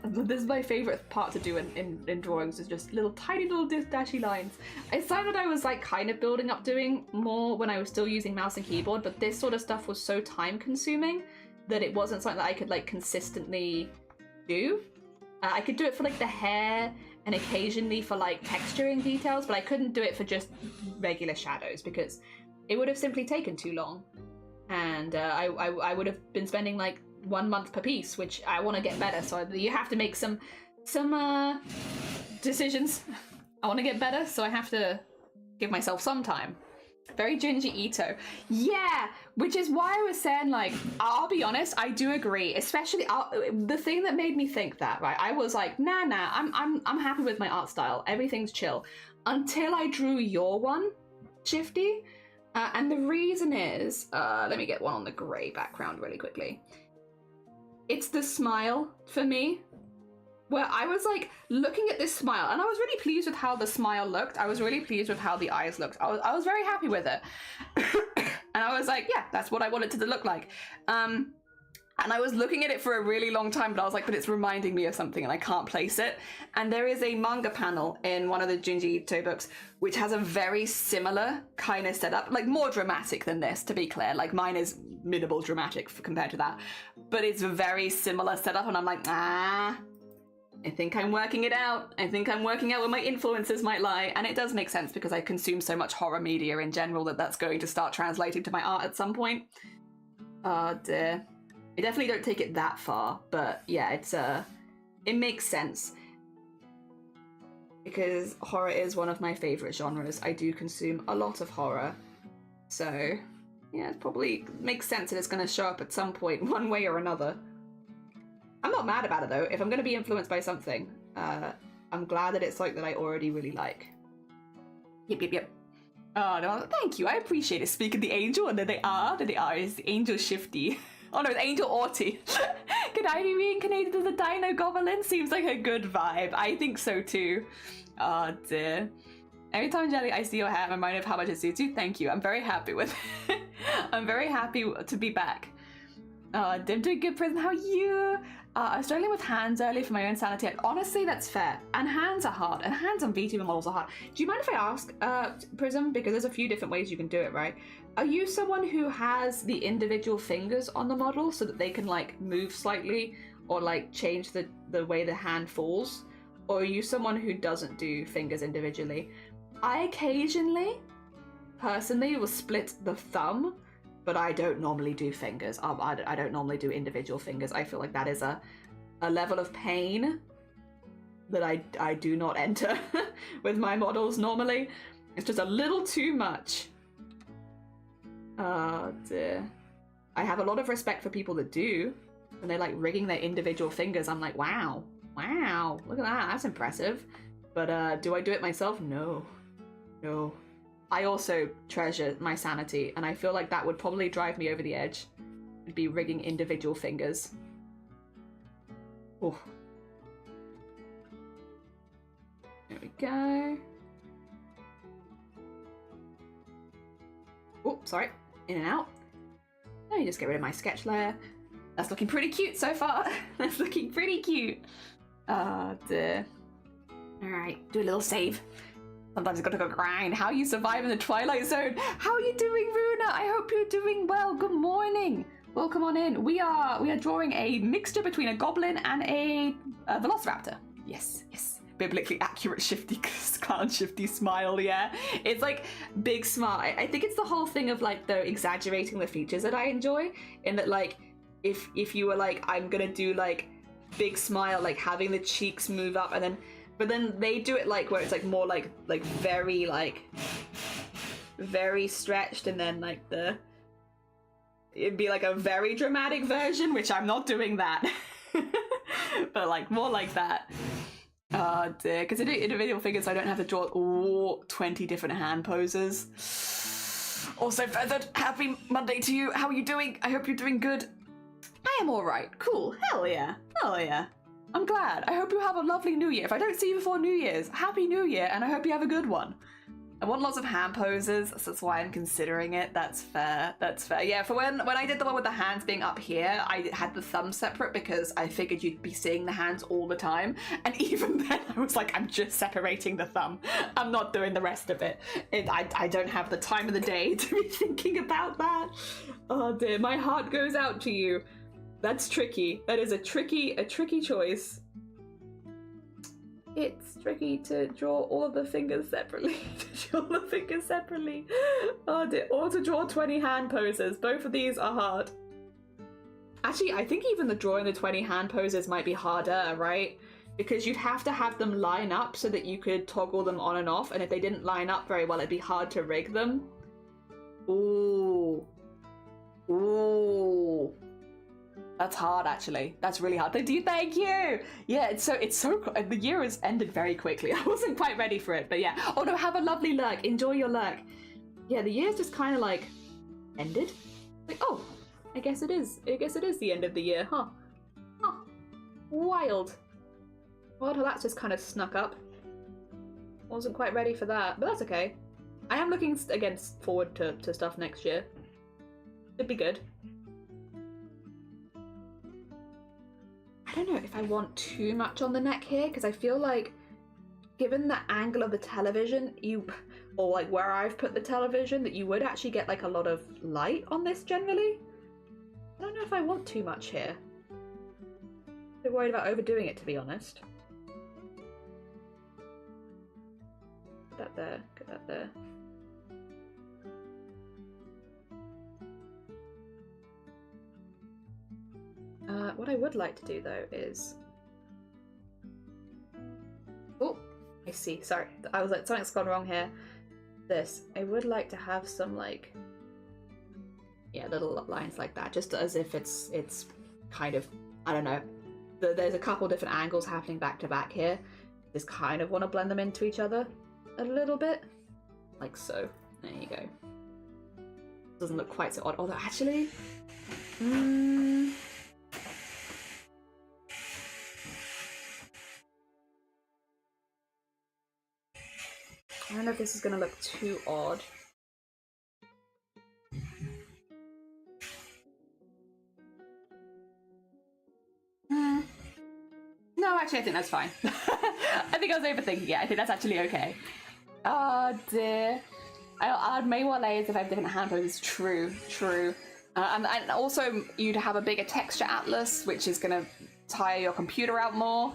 This is my favorite part to do in drawings, is just little tiny little dashy lines. It's something that I was like kind of building up doing more when I was still using mouse and keyboard, but this sort of stuff was so time consuming that it wasn't something that I could like consistently do. I could do it for like the hair and occasionally for like texturing details, but I couldn't do it for just regular shadows because it would have simply taken too long. And I would have been spending like 1 month per piece, which I want to get better. So you have to make some decisions. I want to get better, so I have to give myself some time. Very Junji Ito. Yeah, which is why I was saying, like, I'll be honest, I do agree. Especially the thing that made me think that, right? I was like, nah, I'm happy with my art style. Everything's chill. Until I drew your one, Shifty. And the reason is, let me get one on the grey background really quickly. It's the smile for me. Where I was like looking at this smile and I was really pleased with how the smile looked. I was really pleased with how the eyes looked. I was very happy with it. And I was like, yeah, that's what I wanted it to look like. And I was looking at it for a really long time, but I was like, but it's reminding me of something and I can't place it. And there is a manga panel in one of the Junji Ito books, which has a very similar kind of setup, like more dramatic than this, to be clear. Like mine is minimal dramatic compared to that, but it's a very similar setup. And I'm like, I think I'm working it out. I think I'm working out where my influences might lie. And it does make sense because I consume so much horror media in general that that's going to start translating to my art at some point. Oh dear. I definitely don't take it that far, but yeah, it makes sense. Because horror is one of my favorite genres. I do consume a lot of horror. So yeah, it probably makes sense that it's going to show up at some point, one way or another. I'm not mad about it though. If I'm going to be influenced by something, I'm glad that it's like that I already really like. Yep. Oh no, thank you. I appreciate it. Speak of the angel, and there they are. Is the angel Shifty. Oh no, it's Angel Arty. Could I be reincarnated as a dino goblin? Seems like a good vibe. I think so too. Oh dear. Every time, Jelly, I see your hair, I'm reminded of how much it suits you. Thank you. I'm very happy with it. I'm very happy to be back. Dim doing good, Prism. How are you? I was struggling with hands earlier for my own sanity. Honestly, that's fair. And hands are hard. And hands on VTuber models are hard. Do you mind if I ask, Prism? Because there's a few different ways you can do it, right? Are you someone who has the individual fingers on the model so that they can, like, move slightly or, like, change the way the hand falls? Or are you someone who doesn't do fingers individually? I occasionally, personally, will split the thumb, but I don't normally do fingers. I don't normally do individual fingers. I feel like that is a level of pain that I do not enter with my models normally. It's just a little too much. Oh dear. I have a lot of respect for people that do. When they're like rigging their individual fingers, I'm like, wow, look at that, that's impressive. But do I do it myself? No. I also treasure my sanity, and I feel like that would probably drive me over the edge. It'd be rigging individual fingers. Oh. There we go. Oh, sorry. In and out. Let me just get rid of my sketch layer. That's looking pretty cute so far. That's looking pretty cute. Oh dear. Alright, do a little save. Sometimes you've got to go grind. How are you surviving the Twilight Zone? How are you doing, Runa? I hope you're doing well. Good morning. Welcome on in. We are drawing a mixture between a goblin and a velociraptor. Yes. Biblically accurate Shifty clown Shifty smile, yeah. It's like big smile. I think it's the whole thing of like the exaggerating the features that I enjoy. In that, like, if you were like, I'm gonna do like big smile, like having the cheeks move up, and then but then they do it like where it's like more like very stretched, and then like it'd be like a very dramatic version, which I'm not doing that. But like more like that. Oh dear, because I do individual figures, so I don't have to draw all 20 different hand poses. Also, Feathered, happy Monday to you. How are you doing? I hope you're doing good. I am alright. Cool. Hell yeah. I'm glad. I hope you have a lovely New Year. If I don't see you before New Year's, Happy New Year, and I hope you have a good one. I want lots of hand poses, so that's why I'm considering it. That's fair. Yeah, for when I did the one with the hands being up here, I had the thumb separate because I figured you'd be seeing the hands all the time. And even then, I was like, I'm just separating the thumb. I'm not doing the rest of it. I don't have the time of the day to be thinking about that. Oh dear, my heart goes out to you. That's tricky. That is a tricky choice. It's tricky to draw all of the fingers separately. Oh dear. Or to draw 20 hand poses. Both of these are hard. Actually, I think even the drawing the 20 hand poses might be harder, right? Because you'd have to have them line up so that you could toggle them on and off, and if they didn't line up very well, it'd be hard to rig them. Ooh. Ooh. That's hard, actually. That's really hard. Thank you. Yeah, it's so the year has ended very quickly. I wasn't quite ready for it, but yeah. Oh no, have a lovely lurk. Enjoy your lurk. Yeah, the year's just kind of like ended. Like, oh, I guess it is the end of the year, huh? Huh. Wild. Well, that's just kind of snuck up. Wasn't quite ready for that, but that's okay. I am looking again forward to stuff next year. It'd be good. I don't know if I want too much on the neck here, because I feel like given the angle of the television, or like where I've put the television, that you would actually get like a lot of light on this generally. I don't know if I want too much here. I'm a bit worried about overdoing it, to be honest. Get that there, get that there. What I would like to do though is... Oh, I see. Sorry, I was like, something's gone wrong here. This. I would like to have some like, yeah, little lines like that, just as if it's kind of, I don't know. There's a couple different angles happening back to back here. Just kind of want to blend them into each other a little bit, like so. There you go. Doesn't look quite so odd. Although actually, I don't know if this is going to look too odd. No, actually, I think that's fine. I think I was overthinking it. I think that's actually okay. Oh dear. I'll add many more layers if I have different hand poses. True. And also, you'd have a bigger texture atlas, which is going to tire your computer out more.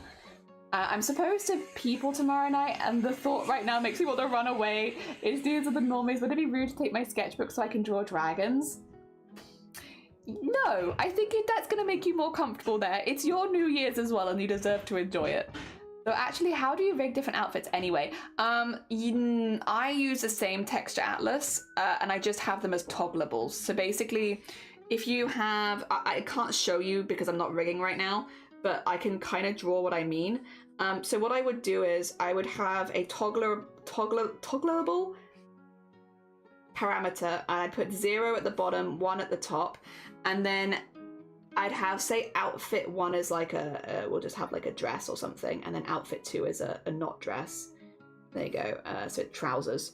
I'm supposed to people tomorrow night, and the thought right now makes me want to run away. It's dudes with the normies. Would it be rude to take my sketchbook so I can draw dragons? No, I think that's going to make you more comfortable there. It's your New Year's as well, and you deserve to enjoy it. So actually, how do you rig different outfits anyway? I use the same texture atlas, and I just have them as toggleables. So basically, if you have... I can't show you because I'm not rigging right now, but I can kind of draw what I mean. So what I would do is I would have a toggleable parameter, and I'd put 0 at the bottom, 1 at the top, and then I'd have, say, outfit 1 is like we'll just have like a dress or something, and then outfit 2 is a not dress. There you go. So trousers.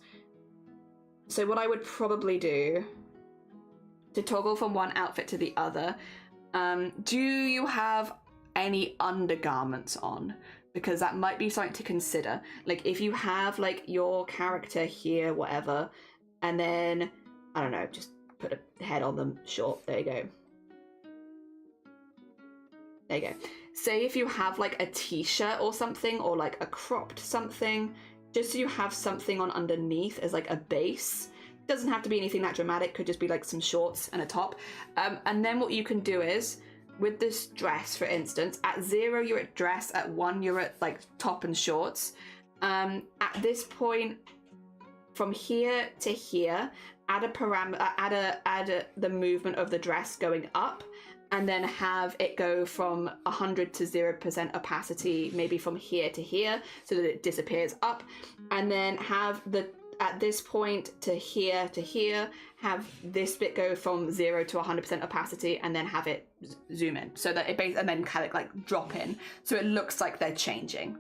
So what I would probably do to toggle from one outfit to the other, do you have any undergarments on? Because that might be something to consider. Like if you have like your character here, whatever, and then, I don't know, just put a head on them, short, there you go. There you go. Say if you have like a t-shirt or something, or like a cropped something, just so you have something on underneath as like a base. Doesn't have to be anything that dramatic, could just be like some shorts and a top. And then what you can do is, with this dress, for instance, at 0 you're at dress, at 1 you're at like top and shorts. At this point, from here to here, add a parameter, add the movement of the dress going up, and then have it go from 100 to 0% opacity, maybe from here to here, so that it disappears up, and then have at this point to here, have this bit go from 0 to 100% opacity, and then have it zoom in, so that and then kind of like drop in, so it looks like they're changing.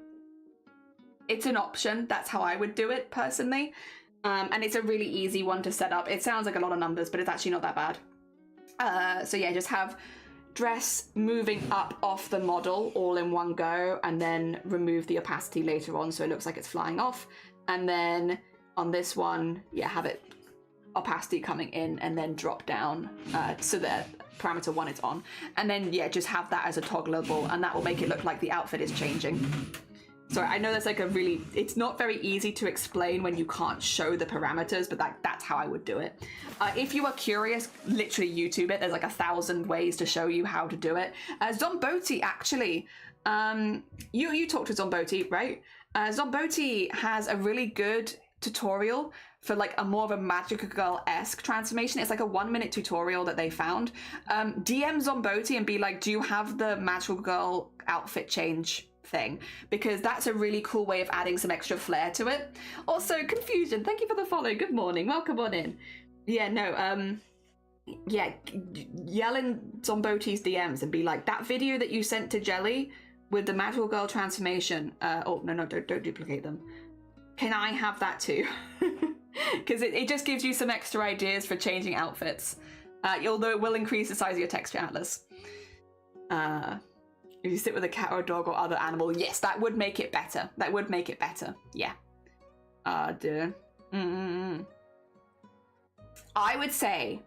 It's an option. That's how I would do it personally, and it's a really easy one to set up. It sounds like a lot of numbers, but it's actually not that bad. So yeah, just have dress moving up off the model all in one go, and then remove the opacity later on so it looks like it's flying off, and then on this one, yeah, have it opacity coming in and then drop down so that parameter 1 is on. And then, yeah, just have that as a toggleable, and that will make it look like the outfit is changing. Sorry, I know that's like it's not very easy to explain when you can't show the parameters, but that's how I would do it. If you are curious, literally YouTube it. There's like 1,000 ways to show you how to do it. Zomboti, actually, you talked to Zomboti, right? Zomboti has a really good tutorial for like a more of a Magical Girl-esque transformation. It's like a 1-minute tutorial that they found. DM Zomboti and be like, do you have the Magical Girl outfit change thing? Because that's a really cool way of adding some extra flair to it. Also, Confusion, thank you for the follow. Good morning, welcome on in. Yeah, no, yeah, yell in Zomboti's DMs and be like, that video that you sent to Jelly with the Magical Girl transformation, oh, no, don't duplicate them. Can I have that too? Because it just gives you some extra ideas for changing outfits. Although it will increase the size of your texture atlas. If you sit with a cat or a dog or other animal, yes, that would make it better. That would make it better, yeah. Dear. I would say,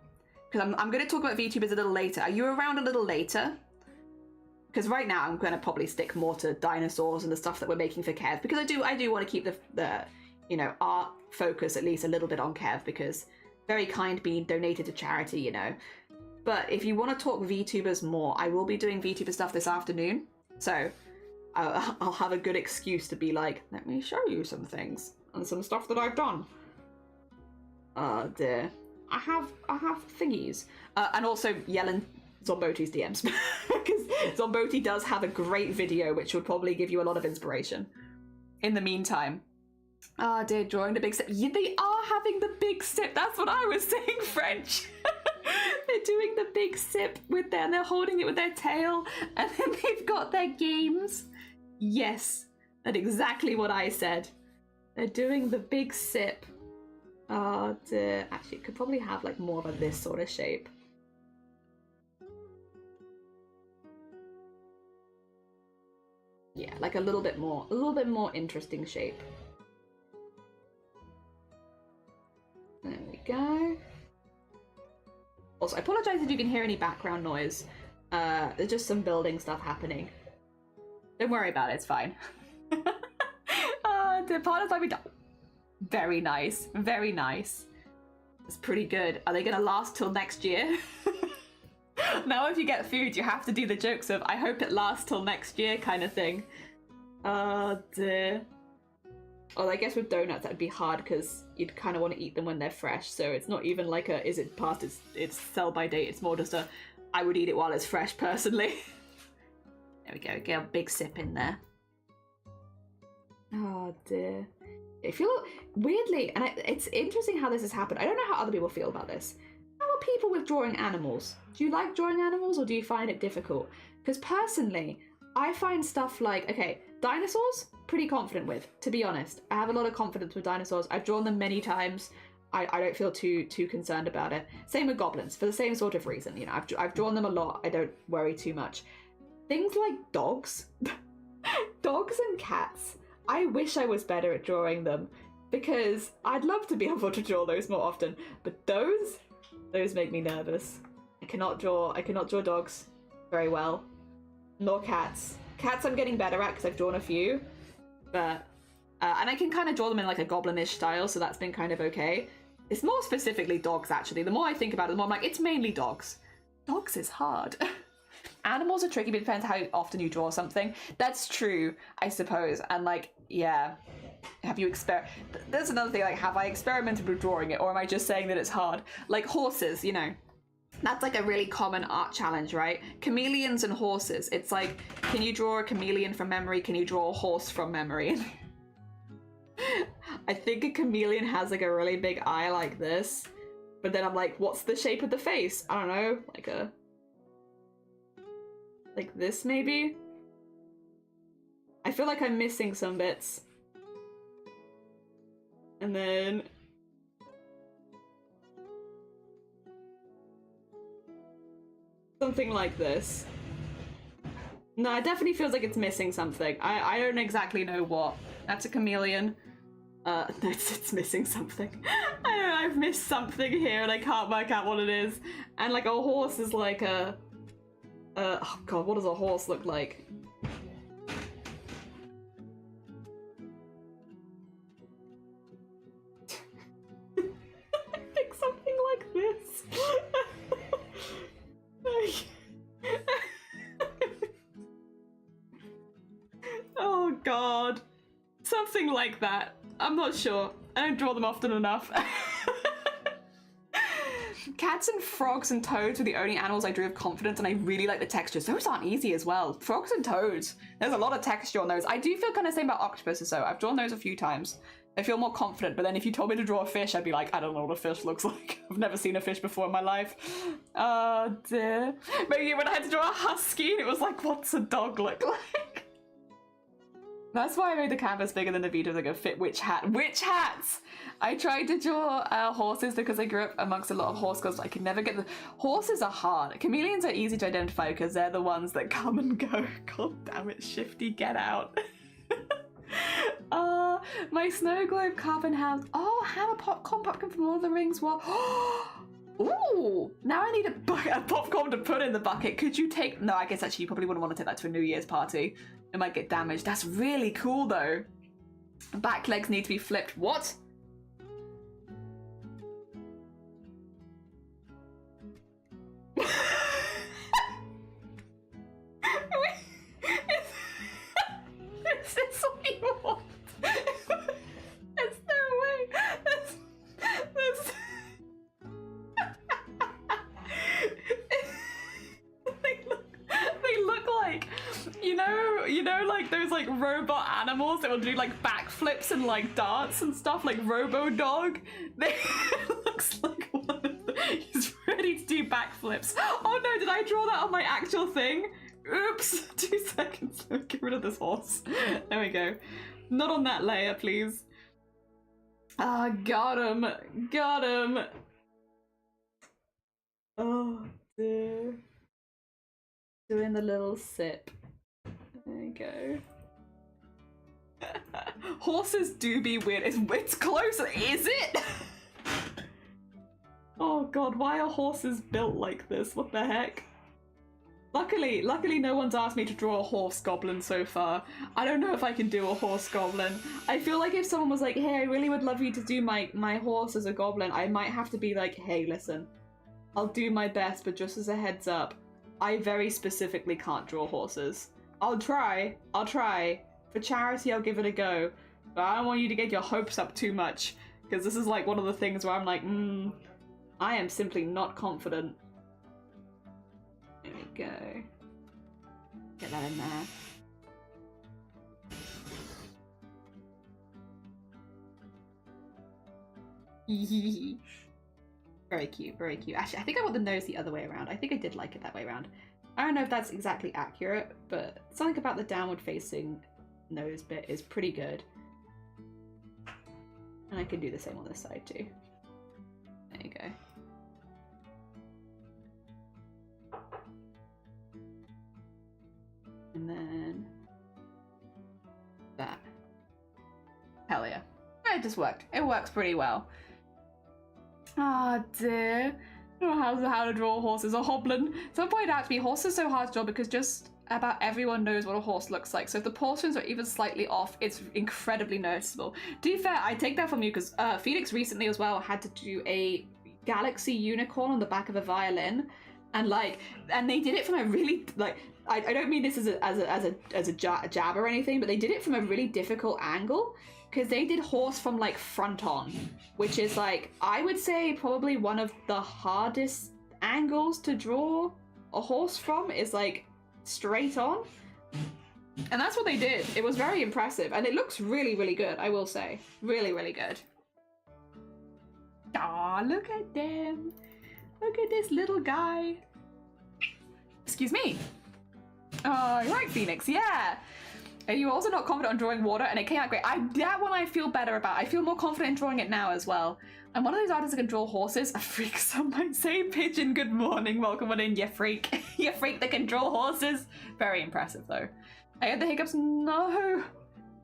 because I'm going to talk about VTubers a little later. Are you around a little later? Because right now I'm going to probably stick more to dinosaurs and the stuff that we're making for Kev, because I do want to keep the you know, art focus at least a little bit on Kev, because very kind being donated to charity, you know. But if you want to talk VTubers more, I will be doing VTuber stuff this afternoon, so I'll have a good excuse to be like, let me show you some things and some stuff that I've done. Dear. I have thingies. And also yelling Zomboti's DMs, because Zomboti does have a great video which would probably give you a lot of inspiration. In the meantime, dear, drawing the big sip. Yeah, they are having the big sip. That's what I was saying, French. They're doing the big sip with and they're holding it with their tail, and then they've got their games. Yes, that's exactly what I said. They're doing the big sip. Dear. Actually, it could probably have like more of a this sort of shape. Yeah, like a little bit more interesting shape. There we go. Also, I apologize if you can hear any background noise. There's just some building stuff happening. Don't worry about it, it's fine. The part of like very nice, very nice. It's pretty good. Are they gonna last till next year? Now if you get food, you have to do the jokes of, I hope it lasts till next year kind of thing. Oh dear. Oh, I guess with donuts that would be hard because you'd kind of want to eat them when they're fresh, so it's not even like a, is it past its sell by date, it's more just a, I would eat it while it's fresh personally. There we go, get a big sip in there. Oh dear. I feel weirdly, and it's interesting how this has happened. I don't know how other people feel about this. How are people with drawing animals? Do you like drawing animals or do you find it difficult? Because personally, I find stuff like, okay, dinosaurs, pretty confident with, to be honest. I have a lot of confidence with dinosaurs. I've drawn them many times. I don't feel too concerned about it. Same with goblins, for the same sort of reason. You know, I've drawn them a lot. I don't worry too much. Things like dogs, dogs and cats. I wish I was better at drawing them because I'd love to be able to draw those more often. But those make me nervous. I cannot draw dogs very well, nor cats. Cats I'm getting better at because I've drawn a few, but and I can kind of draw them in like a goblinish style, so that's been kind of okay. It's more specifically dogs actually. The more I think about it, the more I'm like, it's mainly dogs. Dogs is hard. Animals are tricky, but it depends how often you draw something. That's true, I suppose. And like, yeah, have you there's another thing, like, have I experimented with drawing it, or am I just saying that it's hard? Like horses, you know, that's like a really common art challenge, right? Chameleons and horses. It's like, can you draw a chameleon from memory? Can you draw a horse from memory? I think a chameleon has like a really big eye like this, but then I'm like, what's the shape of the face? I don't know, like this maybe? I feel like I'm missing some bits. And then something like this. No, it definitely feels like it's missing something. I don't exactly know what. That's a chameleon. No, it's missing something. I don't know, I've missed something here and I can't work out what it is. And like a horse is like a... oh god, what does a horse look like? I think something like this. Oh god. Something like that. I'm not sure. I don't draw them often enough. Cats and frogs and toads are the only animals I drew with confidence, and I really like the textures. Those aren't easy as well. Frogs and toads. There's a lot of texture on those. I do feel kind of same about octopuses, though. I've drawn those a few times. I feel more confident, but then if you told me to draw a fish, I'd be like, I don't know what a fish looks like. I've never seen a fish before in my life. Oh, dear. Maybe when I had to draw a husky, it was like, what's a dog look like? That's why I made the canvas bigger than the video to go fit witch hat. Witch hats! I tried to draw horses because I grew up amongst a lot of horse girls. I could never get the... Horses are hard. Chameleons are easy to identify because they're the ones that come and go. God damn it, Shifty, get out. My snow globe carbon house. Oh, hammer popcorn from Lord of the Rings. Well, ooh, now I need a popcorn to put in the bucket. Could you take... No, I guess actually you probably wouldn't want to take that to a New Year's party. It might get damaged. That's really cool though. Back legs need to be flipped. What? Is this what you want? There's no way. There's... they look like, you know, like those like robot animals that will do like backflips and like dance and stuff, like Robo Dog. They looks like one of them. He's ready to do backflips. Oh no, did I draw that on my actual thing? Oops, 2 seconds. Let me get rid of this horse. There we go. Not on that layer, please. Ah, got him. Got him. Oh, dear. Doing the little sip. There you go. Horses do be weird. It's close. Is it? Oh god, why are horses built like this? What the heck? Luckily no one's asked me to draw a horse goblin so far. I don't know if I can do a horse goblin. I feel like if someone was like, hey, I really would love you to do my horse as a goblin, I might have to be like, hey, listen, I'll do my best, but just as a heads up, I very specifically can't draw horses. I'll try. For charity, I'll give it a go. But I don't want you to get your hopes up too much, because this is like one of the things where I'm like, I am simply not confident. There we go. Get that in there. Very cute, very cute. Actually, I think I want the nose the other way around. I think I did like it that way around. I don't know if that's exactly accurate, but something about the downward facing nose bit is pretty good. And I can do the same on this side too. There you go. And then that. Hell yeah. It just worked. It works pretty well. Ah, dear. I don't know how to draw horses or hoblin. Someone pointed out to me, horses are so hard to draw because just about everyone knows what a horse looks like. So if the portions are even slightly off, it's incredibly noticeable. To be fair, I take that from you because Felix recently as well had to do a galaxy unicorn on the back of a violin. And they did it from a really, like, I don't mean this as a jab or anything, but they did it from a really difficult angle. Because they did horse from like front on, which is like, I would say probably one of the hardest angles to draw a horse from is like straight on. And that's what they did. It was very impressive and it looks really, really good, I will say. Really, really good. Aw, look at them. Look at this little guy. Excuse me. Oh, you're right, Phoenix, yeah. You were also not confident on drawing water, and it came out great. That one I feel better about. I feel more confident in drawing it now as well. I'm one of those artists that can draw horses. A freak, some might say. Pigeon, good morning. Welcome on in, you freak. You freak that can draw horses. Very impressive, though. I had the hiccups. No.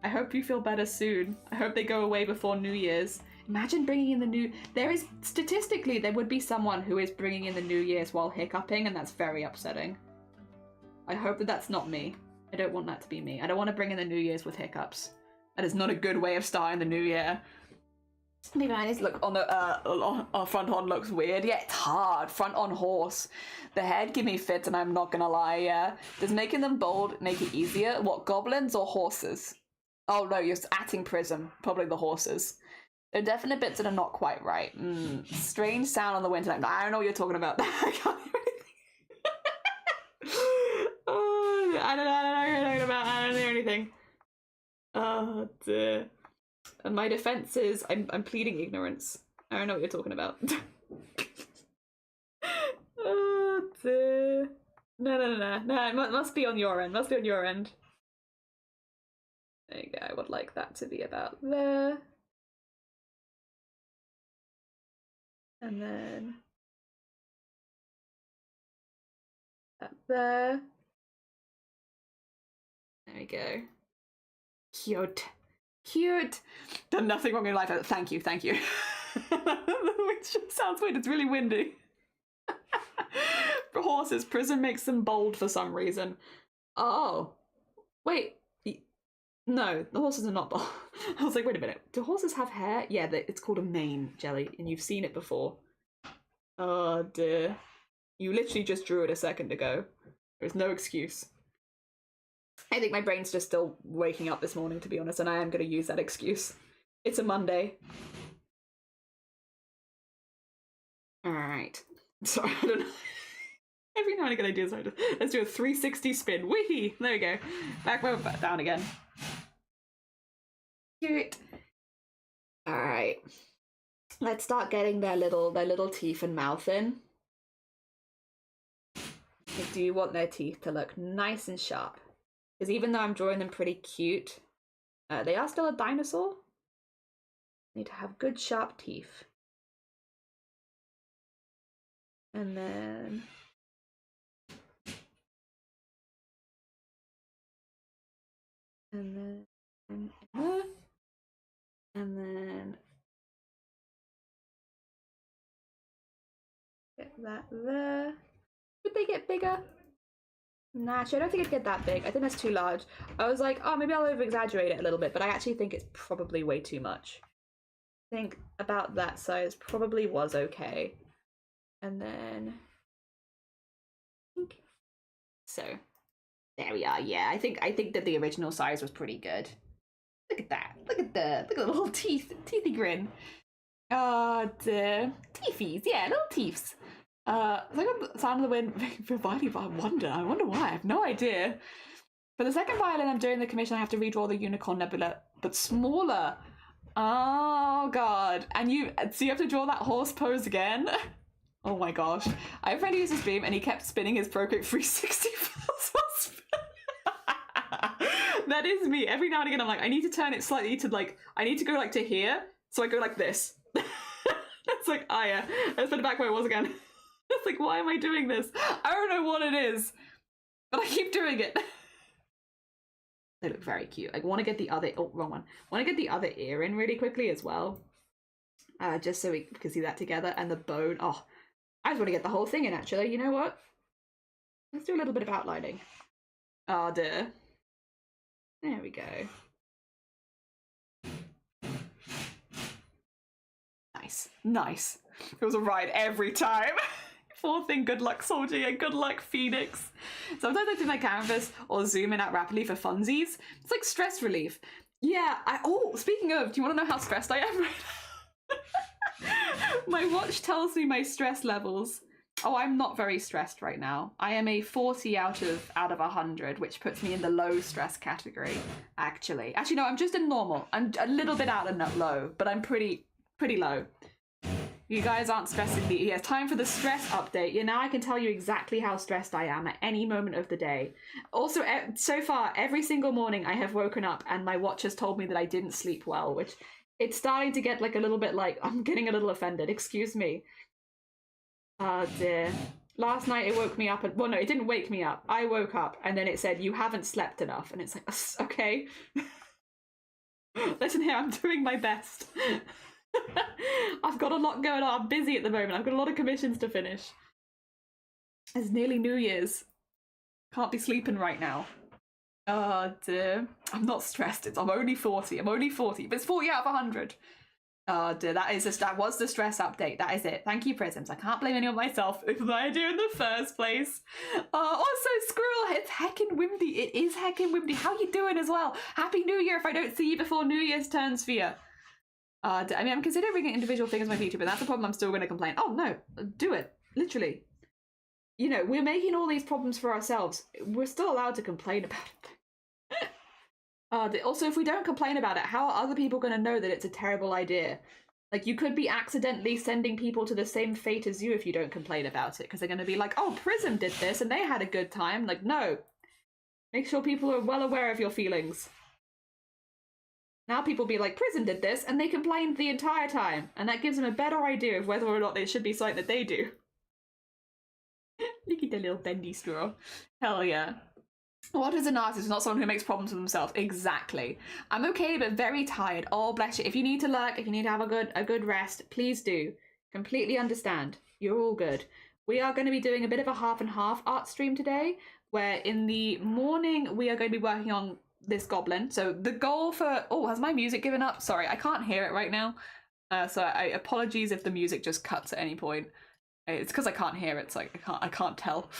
I hope you feel better soon. I hope they go away before New Year's. Imagine bringing in the new... Statistically, there would be someone who is bringing in the New Year's while hiccuping, and that's very upsetting. I hope that that's not me. I don't want that to be me. I don't want to bring in the New Year's with hiccups. That is not a good way of starting the new year. Maybe I need to look on the front on looks weird. Yeah, it's hard. Front on horse. The head give me fits, and I'm not gonna lie. Yeah, does making them bold make it easier? What, goblins or horses? Oh no, you're adding prism. Probably the horses. There are definite bits that are not quite right. Strange sound on the winter night. I don't know what you're talking about. I can't hear anything. Oh, I don't know what you're talking about. I don't hear anything. Oh, dear. And my defense is I'm pleading ignorance. I don't know what you're talking about. Oh, dear. No, it must be on your end. Must be on your end. There you go. I would like that to be about there. And then that there. There we go. Cute. Cute. Done nothing wrong in life. Thank you. Which sounds weird. It's really windy. For horses, prism makes them bold for some reason. Oh. Wait. No, the horses are not bald. I was like, wait a minute. Do horses have hair? Yeah, it's called a mane, Jelly, and you've seen it before. Oh, dear. You literally just drew it a second ago. There's no excuse. I think my brain's just still waking up this morning, to be honest, and I am going to use that excuse. It's a Monday. Alright. Sorry, I don't know. Every now and again I do this. Let's do a 360 spin. Whee! There we go. Back down again. Cute. Alright. Let's start getting their little teeth and mouth in. I do want their teeth to look nice and sharp. Because even though I'm drawing them pretty cute, they are still a dinosaur. Need to have good sharp teeth. And then and then get that there. Would they get bigger? Nah, actually, I don't think it'd get that big. I think that's too large. I was like, oh, maybe I'll over-exaggerate it a little bit, but I actually think it's probably way too much. I think about that size probably was okay. And then so there we are. Yeah, I think that the original size was pretty good. Look at that. Look at the little teethy grin. Oh, the teethies. Yeah, little teeths. Look at the sound of the wind providing. I wonder why. I have no idea. For the second violin I'm doing the commission, I have to redraw the Unicorn Nebula, but smaller. Oh god. And so you have to draw that horse pose again? Oh my gosh. I have a friend who uses Beam and he kept spinning his Procreate 360 files. That is me. Every now and again I'm like, I need to turn it slightly to like, I need to go like to here, so I go like this. It's like, oh yeah, let's put it back where it was again. It's like, why am I doing this? I don't know what it is, but I keep doing it. They look very cute. I want to get the other, oh, wrong one. I want to get the other ear in really quickly as well. Just so we can see that together. And the bone, oh, I just want to get the whole thing in actually. You know what? Let's do a little bit of outlining. Oh dear. There we go. Nice. It was a ride every time. Poor thing, good luck soldier, yeah, good luck Phoenix. Sometimes I do my canvas or zoom in out rapidly for funsies. It's like stress relief. Yeah, speaking of, do you want to know how stressed I am right now? My watch tells me my stress levels. Oh, I'm not very stressed right now. I am a 40 out of 100, which puts me in the low stress category, actually. Actually, no, I'm just in normal. I'm a little bit out of low, but I'm pretty low. You guys aren't stressing me. Yeah, time for the stress update. Yeah, now I can tell you exactly how stressed I am at any moment of the day. Also, so far, every single morning I have woken up and my watch has told me that I didn't sleep well, which it's starting to get like a little bit like, I'm getting a little offended. Excuse me. Oh dear. Last night it woke me up and, well, no, it didn't wake me up. I woke up and then it said, you haven't slept enough. And it's like, okay. Listen here, I'm doing my best. I've got a lot going on. I'm busy at the moment. I've got a lot of commissions to finish. It's nearly New Year's. Can't be sleeping right now. Oh dear. I'm not stressed. I'm only 40. I'm only 40. But it's 40 out of 100. Oh dear. That was the stress update. That is it. Thank you, Prisms. I can't blame any of myself for what I do in the first place. Also, Squirrel, it's heckin' windy. It is heckin' windy. How you doing as well? Happy New Year if I don't see you before New Year's turns for you. I mean, I'm considering bringing individual things on my VTuber, but that's the problem. I'm still going to complain. Oh, no. Do it. Literally. You know, we're making all these problems for ourselves. We're still allowed to complain about it. Also, if we don't complain about it, how are other people going to know that it's a terrible idea? Like, you could be accidentally sending people to the same fate as you if you don't complain about it, because they're going to be like, oh, Prism did this and they had a good time. Like, no. Make sure people are well aware of your feelings. Now people be like, Prism did this, and they complained the entire time. And that gives them a better idea of whether or not it should be something that they do. Look at the little bendy straw. Hell yeah. What is an artist? Not someone who makes problems for themselves. Exactly. I'm okay, but very tired. Oh, bless you. If you need to lurk, if you need to have a good rest, please do. Completely understand. You're all good. We are going to be doing a bit of a half and half art stream today, where in the morning we are going to be working on this goblin. So the goal for... Oh, has my music given up? Sorry, I can't hear it right now. So apologies if the music just cuts at any point. It's because I can't hear it, so I can't tell.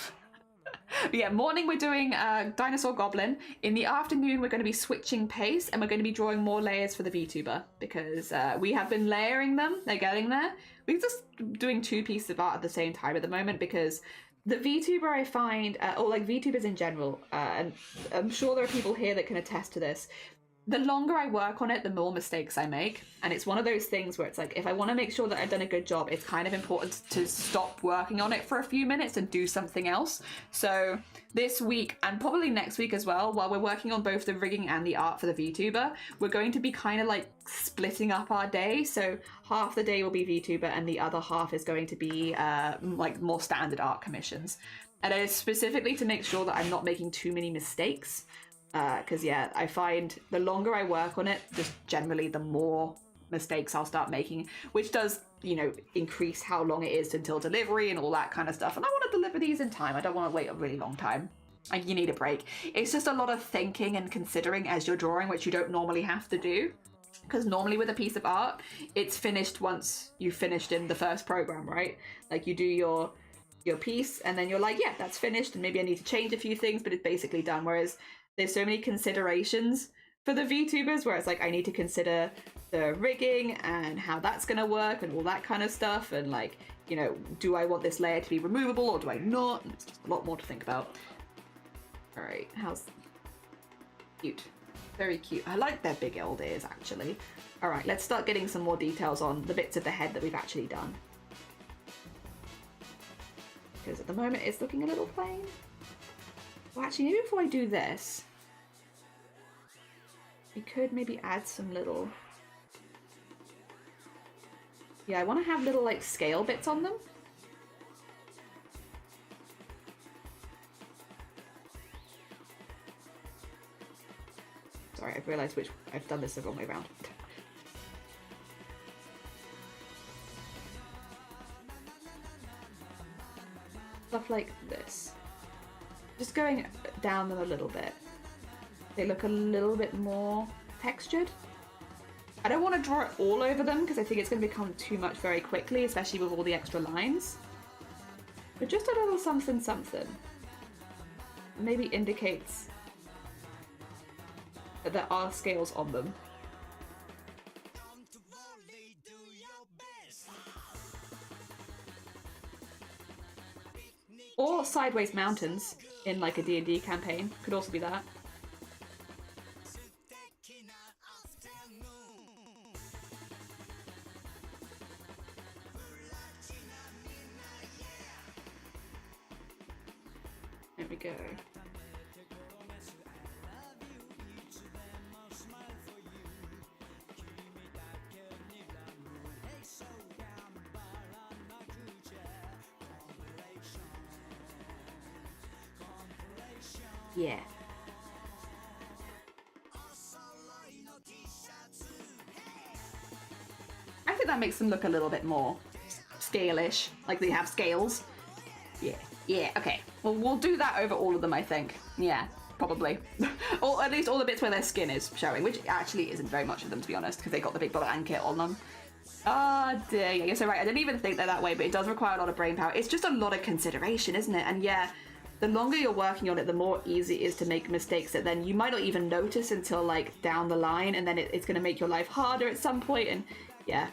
But yeah, morning we're doing Dinosaur Goblin. In the afternoon we're going to be switching pace and we're going to be drawing more layers for the VTuber because we have been layering them. They're getting there. We're just doing 2 pieces of art at the same time at the moment because the VTuber I find, or like VTubers in general, and I'm sure there are people here that can attest to this, the longer I work on it, the more mistakes I make. And it's one of those things where it's like, if I want to make sure that I've done a good job, it's kind of important to stop working on it for a few minutes and do something else. So this week, and probably next week as well, while we're working on both the rigging and the art for the VTuber, we're going to be kind of like splitting up our day. So half the day will be VTuber and the other half is going to be like more standard art commissions. And it is specifically to make sure that I'm not making too many mistakes. Because yeah, I find the longer I work on it, just generally the more mistakes I'll start making, which does, you know, increase how long it is until delivery and all that kind of stuff. And I want to deliver these in time. I don't want to wait a really long time. And you need a break. It's just a lot of thinking and considering as you're drawing, which you don't normally have to do. Because normally with a piece of art, it's finished once you've finished in the first program, right? Like you do your piece and then you're like, yeah, that's finished. And maybe I need to change a few things, but it's basically done. Whereas there's so many considerations for the VTubers where it's like I need to consider the rigging and how that's going to work and all that kind of stuff. And like, you know, do I want this layer to be removable or do I not? And it's just a lot more to think about. All right, how's... Cute. Very cute. I like their big old ears, actually. All right, let's start getting some more details on the bits of the head that we've actually done. Because at the moment it's looking a little plain. Well, actually, maybe before I do this, we could maybe add some little... Yeah, I want to have little, like, scale bits on them. Sorry, I've realised I've done this the wrong way around. Stuff like this. Just going down them a little bit. They look a little bit more textured. I don't want to draw it all over them because I think it's going to become too much very quickly, especially with all the extra lines. But just a little something something. Maybe indicates that there are scales on them. Or sideways mountains in like a D&D campaign. Could also be that. There we go. Yeah. I think that makes them look a little bit more scale-ish, like they have scales. Yeah, yeah, okay. Well, we'll do that over all of them, I think. Yeah, probably. Or at least all the bits where their skin is showing, which actually isn't very much of them, to be honest, because they got the big blanket on them. Ah, dear. Yeah, so right, I didn't even think they're that way, but it does require a lot of brain power. It's just a lot of consideration, isn't it? And yeah, the longer you're working on it, the more easy it is to make mistakes that then you might not even notice until like down the line, and then it's going to make your life harder at some point, and Yeah.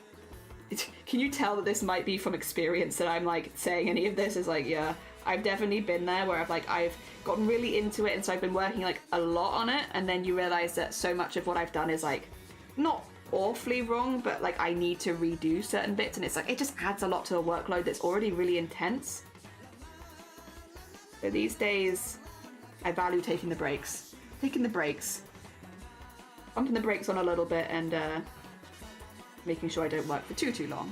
Can you tell that this might be from experience that I'm like saying any of this is like, yeah, I've definitely been there where I've gotten really into it, and so I've been working like a lot on it, and then you realize that so much of what I've done is like not awfully wrong, but like I need to redo certain bits, and it's like it just adds a lot to a workload that's already really intense. So these days I value taking the breaks. Bumping the brakes on a little bit and making sure I don't work for too long.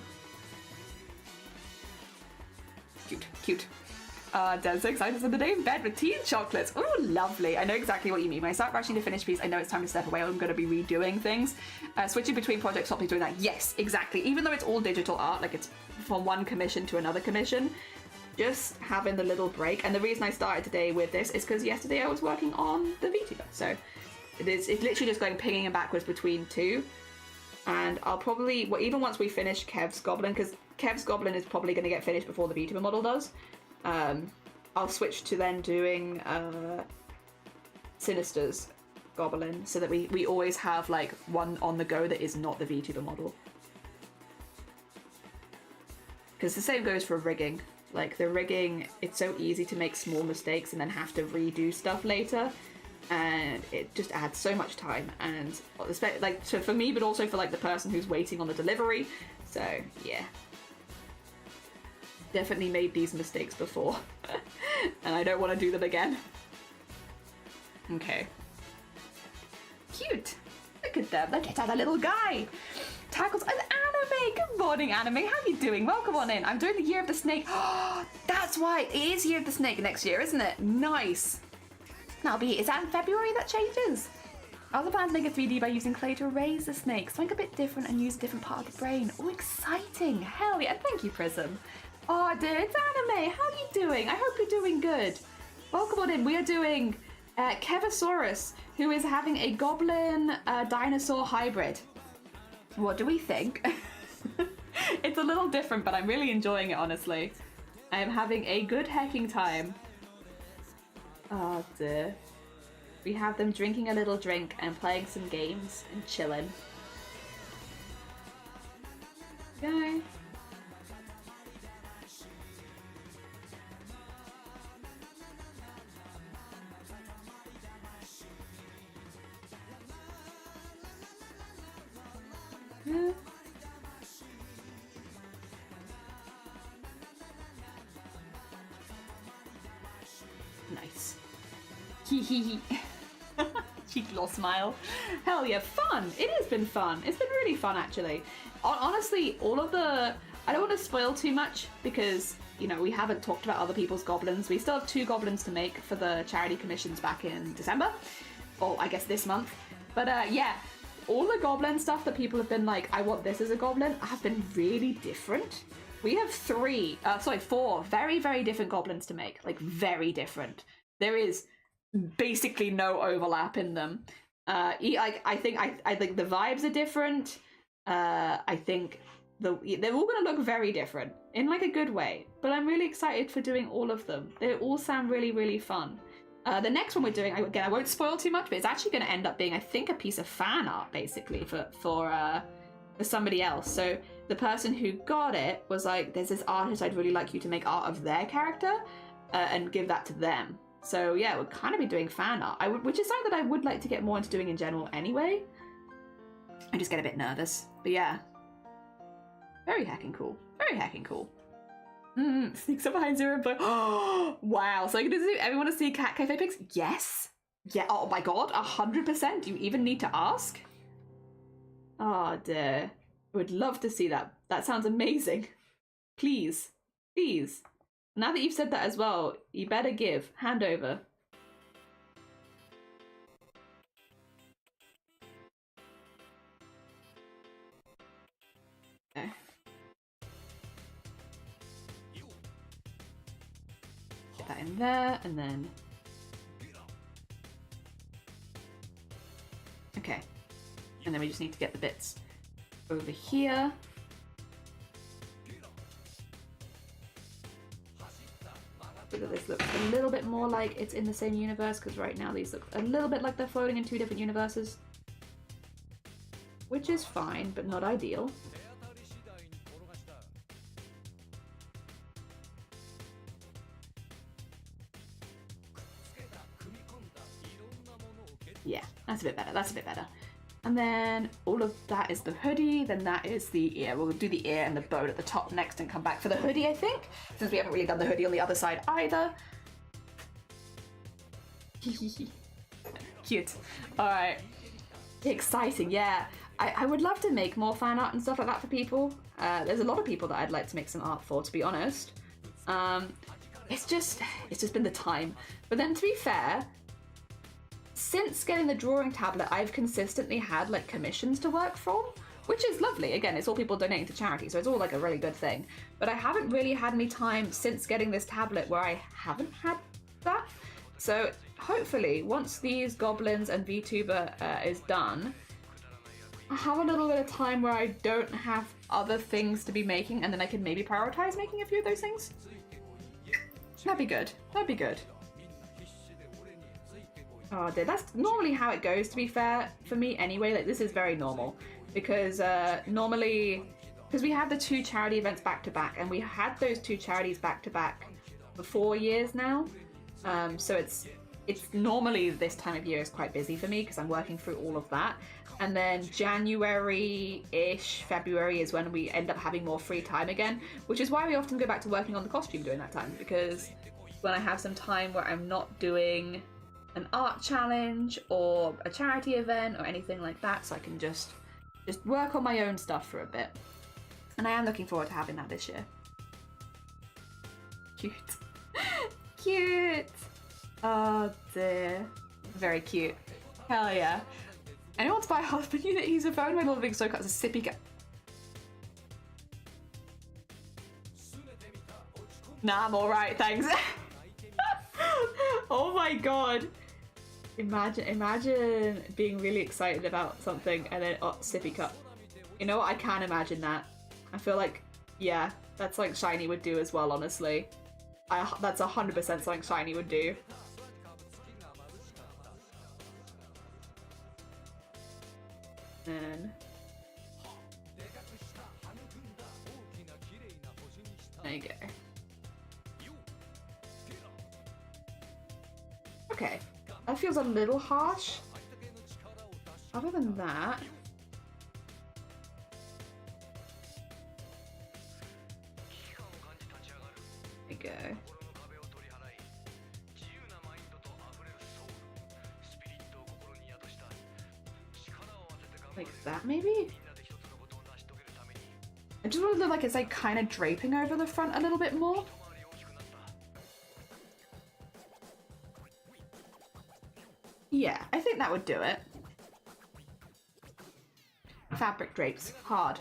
Cute. Des, so excited for the day in bed with tea and chocolates. Oh, lovely. I know exactly what you mean. When I start rushing to finish piece, I know it's time to step away. I'm going to be redoing things. Switching between projects, stop me doing that. Yes, exactly. Even though it's all digital art, like it's from one commission to another commission, just having the little break. And the reason I started today with this is because yesterday I was working on the VTuber. So it's literally just going pinging and backwards between two. And I'll probably, well, even once we finish Kev's Goblin, because Kev's Goblin is probably going to get finished before the VTuber model does, I'll switch to then doing Sinister's Goblin, so that we always have like one on the go that is not the VTuber model. Because the same goes for rigging. Like the rigging, it's so easy to make small mistakes and then have to redo stuff later. And it just adds so much time, and like so for me, but also for like the person who's waiting on the delivery. So yeah, definitely made these mistakes before, and I don't want to do them again. Okay, cute. Look at them. Look at that little guy. Tackles an anime. Good morning, anime. How you doing? Welcome on in. I'm doing the Year of the Snake. Oh, that's why it is Year of the Snake next year, isn't it? Nice. Is that in February that changes? I also plan to make a 3D by using clay to erase the snake, something a bit different and use a different part of the brain. Oh, exciting! Hell yeah, thank you, Prism. Oh, dude, it's Anime. How are you doing? I hope you're doing good. Welcome on in. We are doing Kevosaurus, who is having a goblin dinosaur hybrid. What do we think? It's a little different, but I'm really enjoying it, honestly. I am having a good hecking time. Oh dear. We have them drinking a little drink and playing some games and chilling. Okay. Yeah. Nice. Hee hee hee. Cheeky little smile. Hell yeah, fun! It has been fun. It's been really fun, actually. Honestly, all of the... I don't want to spoil too much because, you know, we haven't talked about other people's goblins. We still have 2 goblins to make for the charity commissions back in December. Or, I guess, this month. But, yeah. All the goblin stuff that people have been like, I want this as a goblin, have been really different. We have 4 very, very different goblins to make. Like, very different. There is basically no overlap in them. I think the vibes are different. I think they're all going to look very different in like a good way. But I'm really excited for doing all of them. They all sound really, really fun. The next one we're doing, again, I won't spoil too much, but it's actually going to end up being, I think, a piece of fan art, basically, for somebody else. So the person who got it was like, there's this artist I'd really like you to make art of their character and give that to them. So yeah, we'll kind of be doing fan art, which is something that I would like to get more into doing in general anyway. I just get a bit nervous. But yeah. Very heckin' cool. Very heckin' cool. Sneaks up behind Zero, but oh wow! So everyone want to see cat cafe pics? Yes. Yeah. Oh my god, 100%. Do you even need to ask? Oh dear. I would love to see that. That sounds amazing. Please, please. Now that you've said that as well, you better give. Hand over. Okay. Get that in there, and then... Okay. And then we just need to get the bits over here. So that this looks a little bit more like it's in the same universe, because right now these look a little bit like they're floating in 2 different universes. Which is fine, but not ideal. Yeah, that's a bit better. That's a bit better. And then all of that is the hoodie. Then that is the ear. We'll do the ear and the bow at the top next and come back for the hoodie, I think, since we haven't really done the hoodie on the other side either. Cute. All right. Exciting, yeah. I would love to make more fan art and stuff like that for people. There's a lot of people that I'd like to make some art for, to be honest. It's just been the time. But then to be fair, since getting the drawing tablet, I've consistently had like commissions to work from, which is lovely. Again, it's all people donating to charity, so it's all like a really good thing. But I haven't really had any time since getting this tablet where I haven't had that. So hopefully, once these Goblins and VTuber is done, I have a little bit of time where I don't have other things to be making, and then I can maybe prioritize making a few of those things. That'd be good. That'd be good. Oh dear, that's normally how it goes, to be fair, for me anyway. Like, this is very normal, because normally, because we have the 2 charity events back to back, and we had those 2 charities back to back for 4 years now. So it's normally this time of year is quite busy for me because I'm working through all of that. And then January-ish, February is when we end up having more free time again, which is why we often go back to working on the costume during that time, because when I have some time where I'm not doing an art challenge or a charity event or anything like that, so I can just work on my own stuff for a bit. And I am looking forward to having that this year. Cute. Cute! Oh dear. Very cute. Hell yeah. Anyone to buy a husband unit? He's a phone with a little big so cuts a sippy cat. Nah, I'm alright, thanks. Oh my god. Imagine being really excited about something and then, oh, sippy cup. You know what? I can imagine that. I feel like, yeah, that's like Shiny would do as well, honestly. That's 100% something Shiny would do. And there you go. Okay, that feels a little harsh. Other than that, there you go. Like that, maybe? I just want to look like it's like kind of draping over the front a little bit more. Yeah, I think that would do it. Fabric drapes. Hard.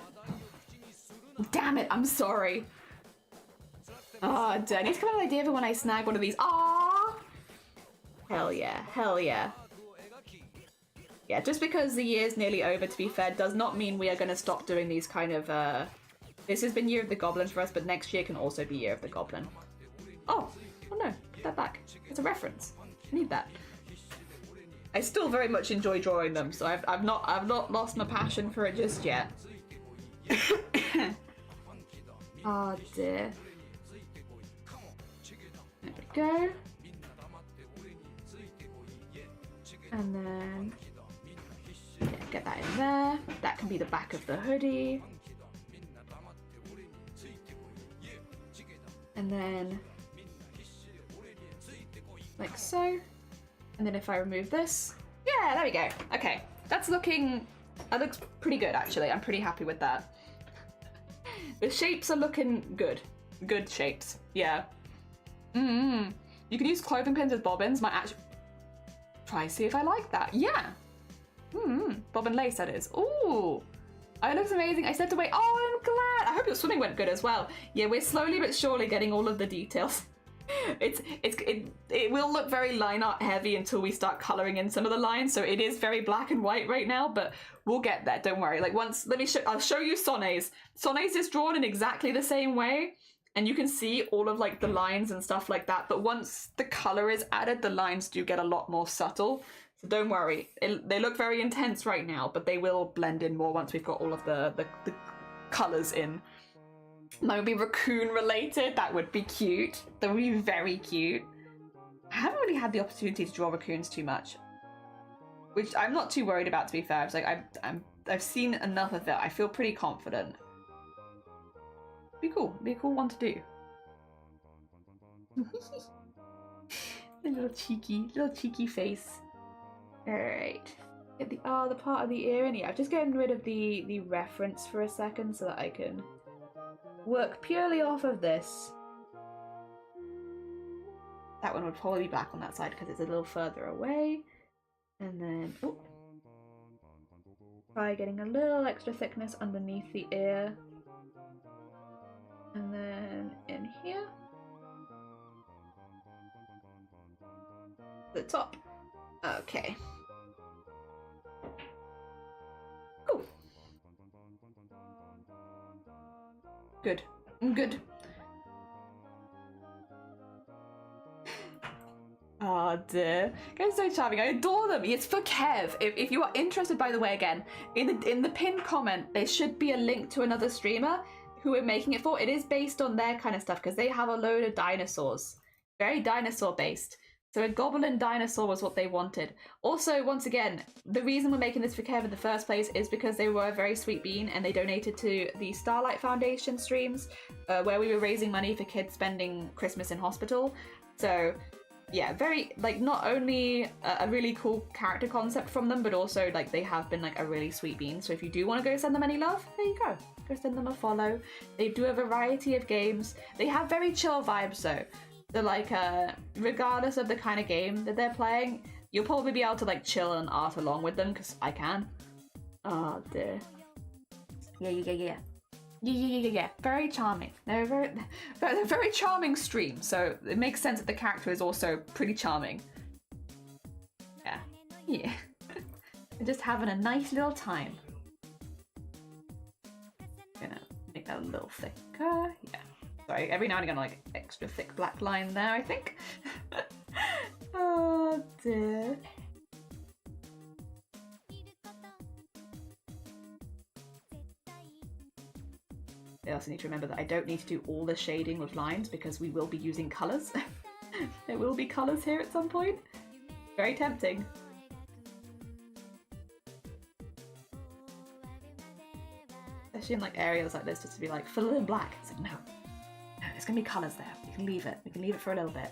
Damn it, I'm sorry. Oh, I need to come up with an idea for when I snag one of these. Aww! Hell yeah, hell yeah. Yeah, just because the year's nearly over, to be fair, does not mean we are going to stop doing these kind of, This has been Year of the Goblin for us, but next year can also be Year of the Goblin. Oh no, put that back. It's a reference. I need that. I still very much enjoy drawing them, so I've not lost my passion for it just yet. Oh dear. There we go. And then yeah, get that in there. That can be the back of the hoodie. And then like so. And then if I remove this, yeah, there we go. Okay, that looks pretty good actually. I'm pretty happy with that. The shapes are looking good. Good shapes, yeah. You can use clothing pins as bobbins. Might actually try see if I like that. Yeah. Bobbin lace that is. Ooh. Oh, it looks amazing. I stepped away. Oh, I'm glad. I hope your swimming went good as well. Yeah, we're slowly but surely getting all of the details. It will look very line art heavy until we start coloring in some of the lines, so it is very black and white right now, but we'll get there, don't worry. Like once, I'll show you Sone's. Sone's is drawn in exactly the same way, and you can see all of like the lines and stuff like that, but once the color is added, the lines do get a lot more subtle, so don't worry. They look very intense right now, but they will blend in more once we've got all of the colors in. That would be raccoon related. That would be cute. That would be very cute. I haven't really had the opportunity to draw raccoons too much. which I'm not too worried about, to be fair. It's like I've seen enough of it. I feel pretty confident. Be cool. Be a cool one to do. A little cheeky face. All right. Get the part of the ear in. Yeah, I've just gotten rid of the reference for a second so that I can work purely off of this. That one would probably be black on that side because it's a little further away. And then, oh, try getting a little extra thickness underneath the ear. And then in here. The top. Okay. Cool. Good. Good. Oh dear. Guys are so charming. I adore them. It's for Kev. If you are interested, by the way, again, in the pinned comment, there should be a link to another streamer who we're making it for. It is based on their kind of stuff because they have a load of dinosaurs. Very dinosaur based. So a goblin dinosaur was what they wanted. Also, once again, the reason we're making this for Kev in the first place is because they were a very sweet bean and they donated to the Starlight Foundation streams where we were raising money for kids spending Christmas in hospital. So yeah, very, like, not only a really cool character concept from them, but also, like, they have been, like, a really sweet bean. So if you do want to go send them any love, there you go. Go send them a follow. They do a variety of games. They have very chill vibes, though. So, like, regardless of the kind of game that they're playing, you'll probably be able to, like, chill and art along with them, because I can. Oh, dear. Yeah. Very charming. They're very charming stream, so it makes sense that the character is also pretty charming. Yeah. They're just having a nice little time. Gonna make that a little thicker. Yeah. Sorry, every now and again, like, extra thick black line there, I think. Oh dear. I also need to remember that I don't need to do all the shading with lines because we will be using colours. There will be colours here at some point. Very tempting. Especially in, like, areas like this, just to be like, fill it in black. It's like, no, there's gonna be colours there. We can leave it. We can leave it for a little bit.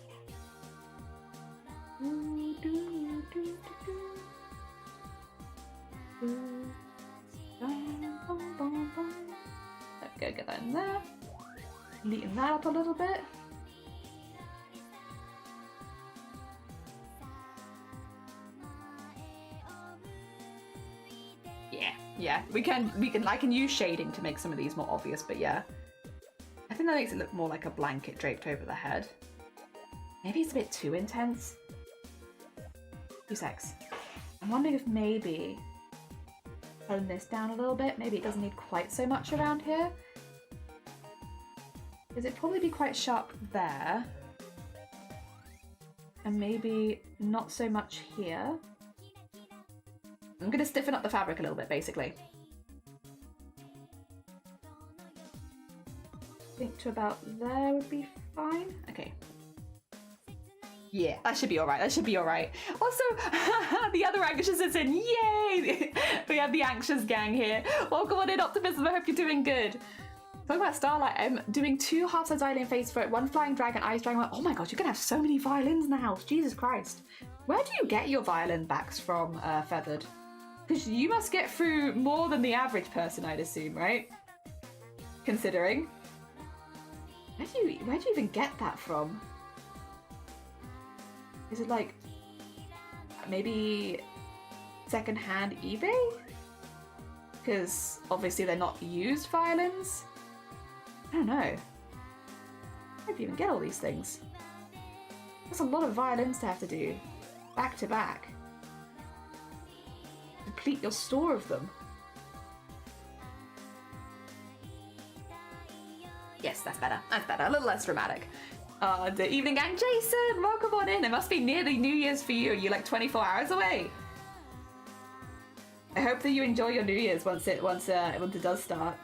Go get that in there. Neaten that up a little bit. Yeah. I can use shading to make some of these more obvious, but yeah. I think that makes it look more like a blanket draped over the head. Maybe it's a bit too intense. 2 secs. I'm wondering if maybe tone this down a little bit. Maybe it doesn't need quite so much around here. Because it'd probably be quite sharp there. And maybe not so much here. I'm going to stiffen up the fabric a little bit, basically. I think to about there would be fine. Okay. Yeah, that should be alright. That should be alright. Also, the other anxious is in. Yay! We have the anxious gang here. Welcome on in, Optimism. I hope you're doing good. Talking about Starlight, I'm doing 2 half-size violin face for it, 1 flying dragon, eyes dragon. Oh my god, you're gonna have so many violins in the house. Jesus Christ. Where do you get your violin backs from, Feathered? Because you must get through more than the average person, I'd assume, right? Considering. Where do you even get that from? Is it like maybe second-hand eBay? Because obviously they're not used violins. I don't know. How do you even get all these things? That's a lot of violins to have to do back to back. Complete your store of them. Yes, that's better. That's better. A little less dramatic. The evening gang, Jason, welcome on in. It must be nearly New Year's for you. You're like 24 hours away. I hope that you enjoy your New Year's once it does start.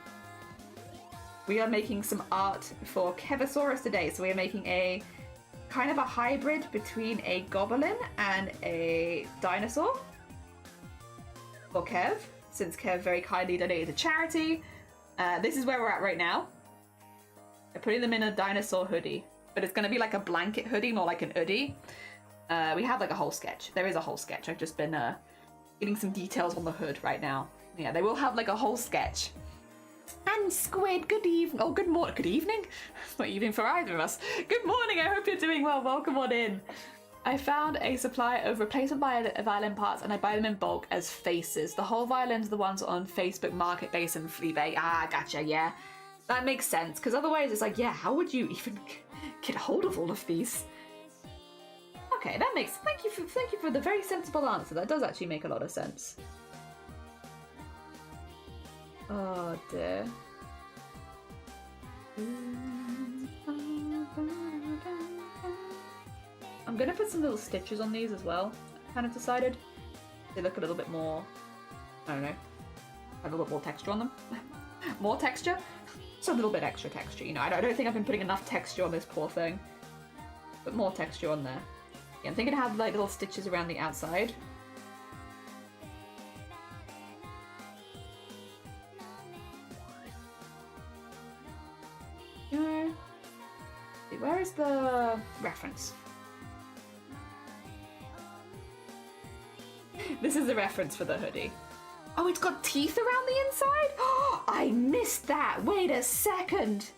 We are making some art for Kevosaurus today. So we are making a kind of a hybrid between a goblin and a dinosaur. for Kev, since Kev very kindly donated to charity. This is where we're at right now. I'm putting them in a dinosaur hoodie, but it's going to be like a blanket hoodie, not like an hoodie. We have like a whole sketch. There is a whole sketch. I've just been getting some details on the hood right now. Yeah, they will have like a whole sketch. And Squid, good evening. Oh, good morning. Good evening? It's not evening for either of us. Good morning. I hope you're doing well. Welcome on in. I found a supply of replacement violin parts and I buy them in bulk as faces. The whole violins are the ones on Facebook Marketplace and Fleabay. Ah, gotcha, yeah. That makes sense, because otherwise it's like, yeah, how would you even get hold of all of these? Okay, that makes... Thank you for the very sensible answer. That does actually make a lot of sense. Oh, dear. I'm gonna put some little stitches on these as well. I kind of decided. They look a little bit more... I don't know. Have a little more texture on them. More texture? Just a little bit extra texture, you know. I don't think I've been putting enough texture on this poor thing. But more texture on there. Yeah, I'm thinking to have like little stitches around the outside. Where is the reference? This is the reference for the hoodie. Oh, it's got teeth around the inside? Oh, I missed that. Wait a second.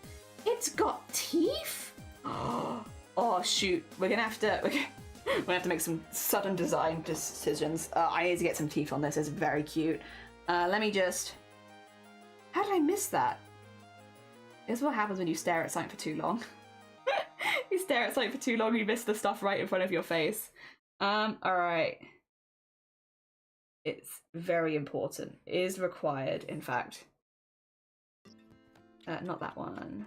It's got teeth? Oh shoot. We're gonna have to make some sudden design decisions. I need to get some teeth on this. It's very cute. Let me just... How did I miss that? This is what happens when you stare at something for too long. You stare at something for too long, you miss the stuff right in front of your face. Alright. It's very important. It is required, in fact. Not that one.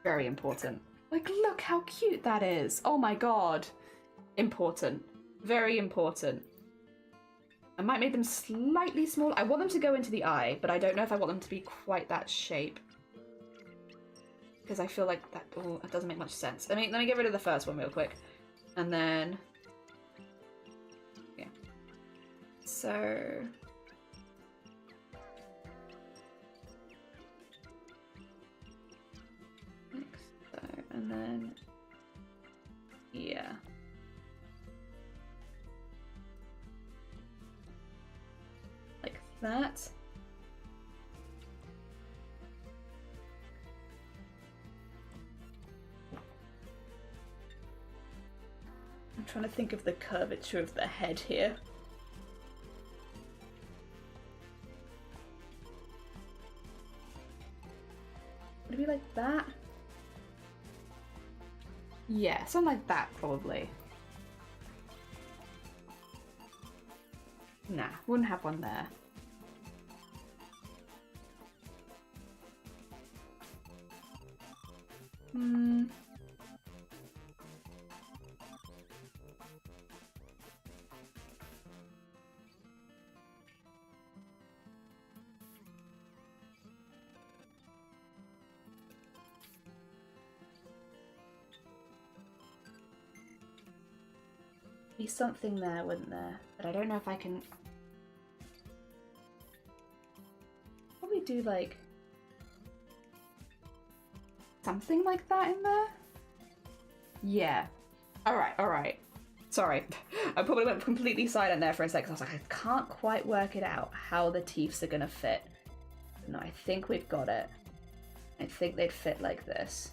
Very important. Like, look how cute that is. Oh my god. Important. Very important. I might make them slightly small. I want them to go into the eye, but I don't know if I want them to be quite that shape. Because I feel like that, oh, that doesn't make much sense. Let me get rid of the first one real quick. And then... Yeah. So... And then, yeah. Like that. I'm trying to think of the curvature of the head here. Would it be like that? Yeah, something like that, probably. Nah, wouldn't have one there. Be something there, wouldn't there? But I don't know if I can... Probably do like... something like that in there? Yeah. Alright. Sorry. I probably went completely silent there for a second. I was like, I can't quite work it out how the teeth are gonna fit. No, I think we've got it. I think they'd fit like this.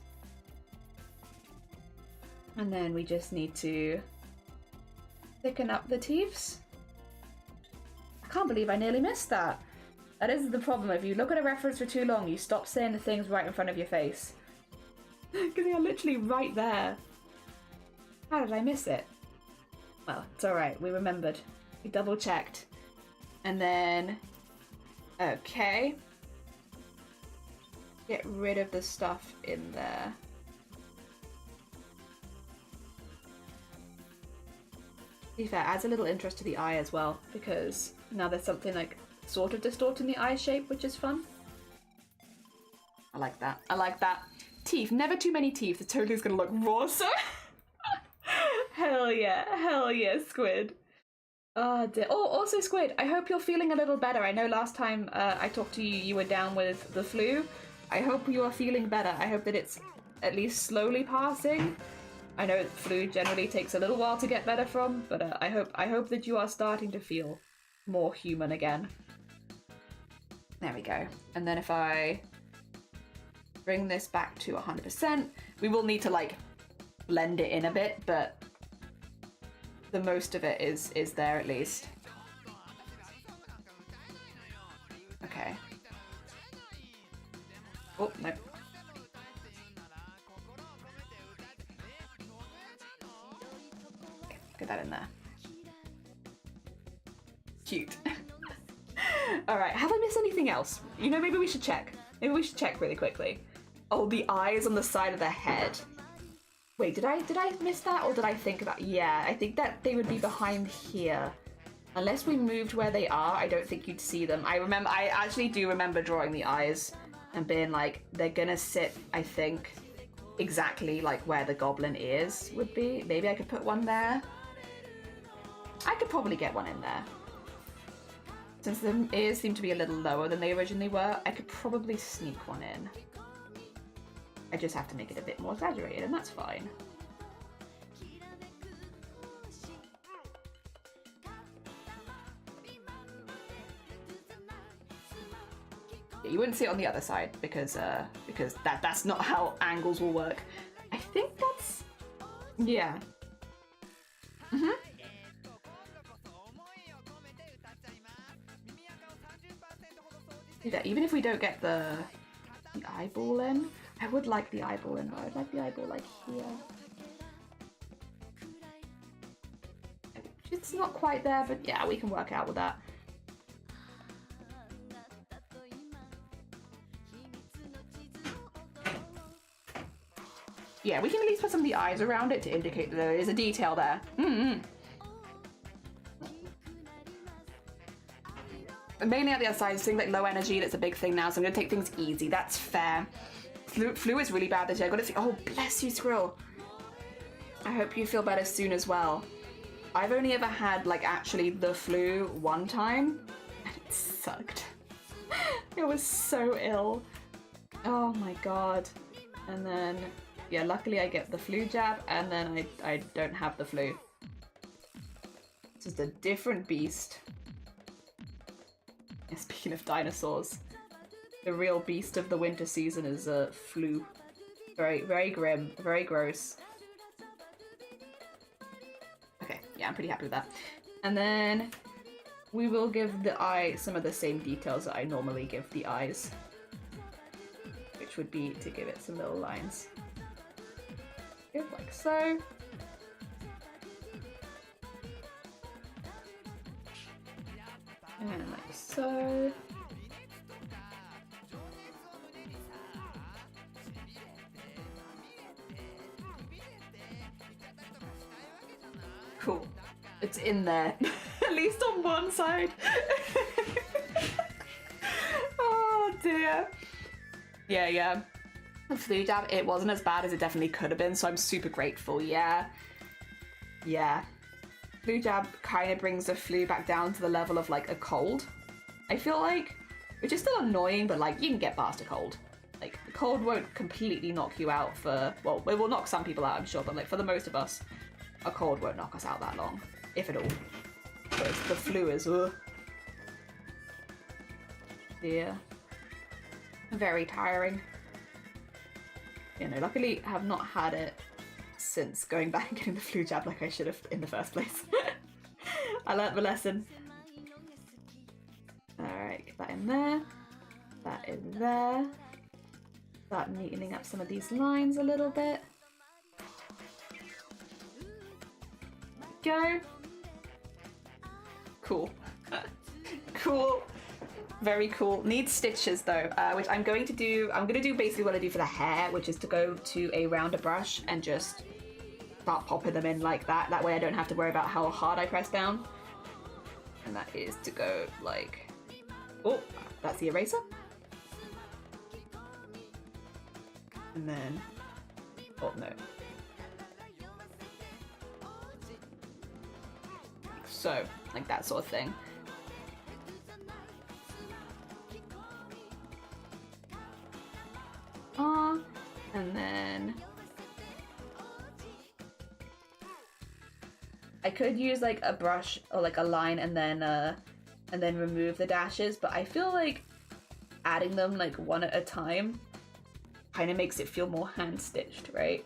And then we just need to thicken up the teeths. I can't believe I nearly missed that. That is the problem. If you look at a reference for too long, you stop saying the things right in front of your face. Because they are literally right there. How did I miss it? Well, it's alright. We remembered. We double checked. And then... Okay. Get rid of the stuff in there. be fair, adds a little interest to the eye as well, because now there's something like sort of distorting the eye shape, which is fun. I like that. I like that. Teeth. Never too many teeth. The totally is gonna look awesome. Hell yeah, Squid. Oh dear. Oh, also Squid, I hope you're feeling a little better. I know last time I talked to you, you were down with the flu. I hope you are feeling better. I hope that it's at least slowly passing. I know the flu generally takes a little while to get better from, but I hope that you are starting to feel more human again. There we go. And then if I bring this back to 100%, we will need to like blend it in a bit, but the most of it is there at least. Okay. Oh, no. Get that in there. Cute. Alright, have I missed anything else? You know, maybe we should check. Maybe we should check really quickly. Oh, the eyes on the side of the head. Wait, did I miss that, or did I think about... Yeah, I think that they would be behind here. Unless we moved where they are, I don't think you'd see them. I actually do remember drawing the eyes and being like, they're gonna sit, I think, exactly like where the goblin ears would be. Maybe I could put one there. I could probably get one in there. Since the ears seem to be a little lower than they originally were, I could probably sneak one in. I just have to make it a bit more exaggerated, and that's fine. Yeah, you wouldn't see it on the other side because that's not how angles will work. I think that's... yeah. Mm-hmm. Yeah, even if we don't get the eyeball in, I would like the eyeball in though. I'd like the eyeball like here. It's not quite there, but yeah, we can work out with that. Yeah, we can at least put some of the eyes around it to indicate that there is a detail there. Mm-hmm. Mainly at the other side, it's things like low energy, that's a big thing now, so I'm gonna take things easy, that's fair. Flu is really bad this year, I gotta see. Oh, bless you, Squirrel. I hope you feel better soon as well. I've only ever had, like, actually the flu one time, and it sucked. It was so ill. Oh my god. And then, yeah, luckily I get the flu jab, and then I don't have the flu. It's just a different beast. Speaking of dinosaurs, the real beast of the winter season is flu. Very, very grim, very gross. Okay, yeah, I'm pretty happy with that. And then we will give the eye some of the same details that I normally give the eyes, which would be to give it some little lines. Like so. And like so. Cool. It's in there. At least on one side. Oh dear. Yeah. The flu jab, it wasn't as bad as it definitely could have been, so I'm super grateful. Yeah. Flu jab kind of brings the flu back down to the level of like a cold, I feel like, which is still annoying, but like you can get past a cold. Like the cold won't completely knock you out for, well, it will knock some people out, I'm sure, but like for the most of us, a cold won't knock us out that long, if at all. Whereas the flu is, yeah, very tiring. You know, luckily I have not had it since going back and getting the flu jab like I should have in the first place. I learnt the lesson. Alright, get that in there. That in there. Start neatening up some of these lines a little bit. Go. Cool. Cool. Very cool. Needs stitches though, which I'm going to do. I'm going to do basically what I do for the hair, which is to go to a rounder brush and just start popping them in like that. That way I don't have to worry about how hard I press down. And that is to go like... Oh, that's the eraser. And then... Oh, no. So, like that sort of thing. And then... I could use like a brush or like a line and then remove the dashes, but I feel like adding them like one at a time kind of makes it feel more hand-stitched, right?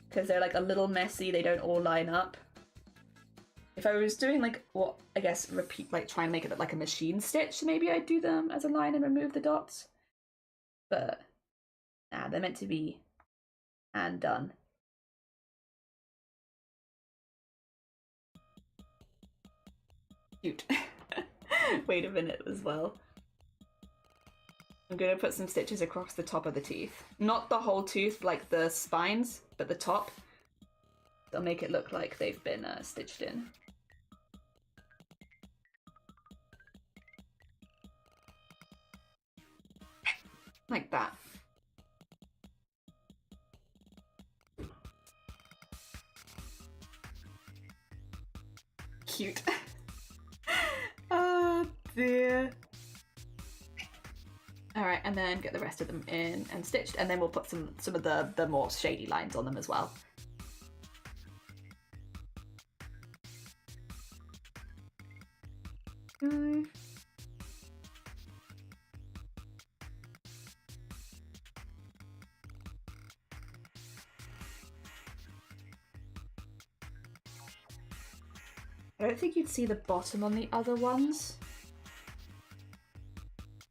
Because they're like a little messy, they don't all line up. If I was doing like what I guess like trying to make it look like a machine stitch, maybe I'd do them as a line and remove the dots. But nah, they're meant to be hand done. Cute. Wait a minute as well. I'm gonna put some stitches across the top of the teeth. Not the whole tooth, like the spines, but the top. They'll make it look like they've been stitched in. Like that. Cute. Oh dear. Alright, and then get the rest of them in and stitched, and then we'll put some of the more shady lines on them as well. I don't think you'd see the bottom on the other ones.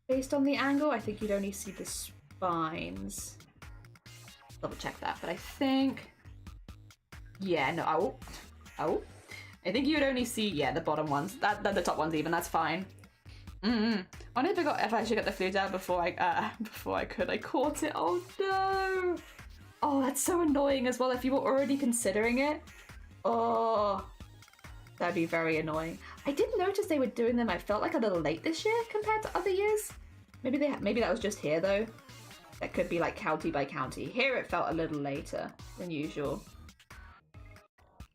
Based on the angle, I think you'd only see the spines. Double check that, but I think... Yeah, no, oh. I think you would only see, yeah, the bottom ones. The top ones even, that's fine. I forgot if I should get the flute out before I could. I caught it, oh no! Oh, that's so annoying as well if you were already considering it. Oh, that'd be very annoying. I did notice they were doing them, I felt like a little late this year compared to other years. Maybe that was just here though. That could be like county by county. Here it felt a little later than usual.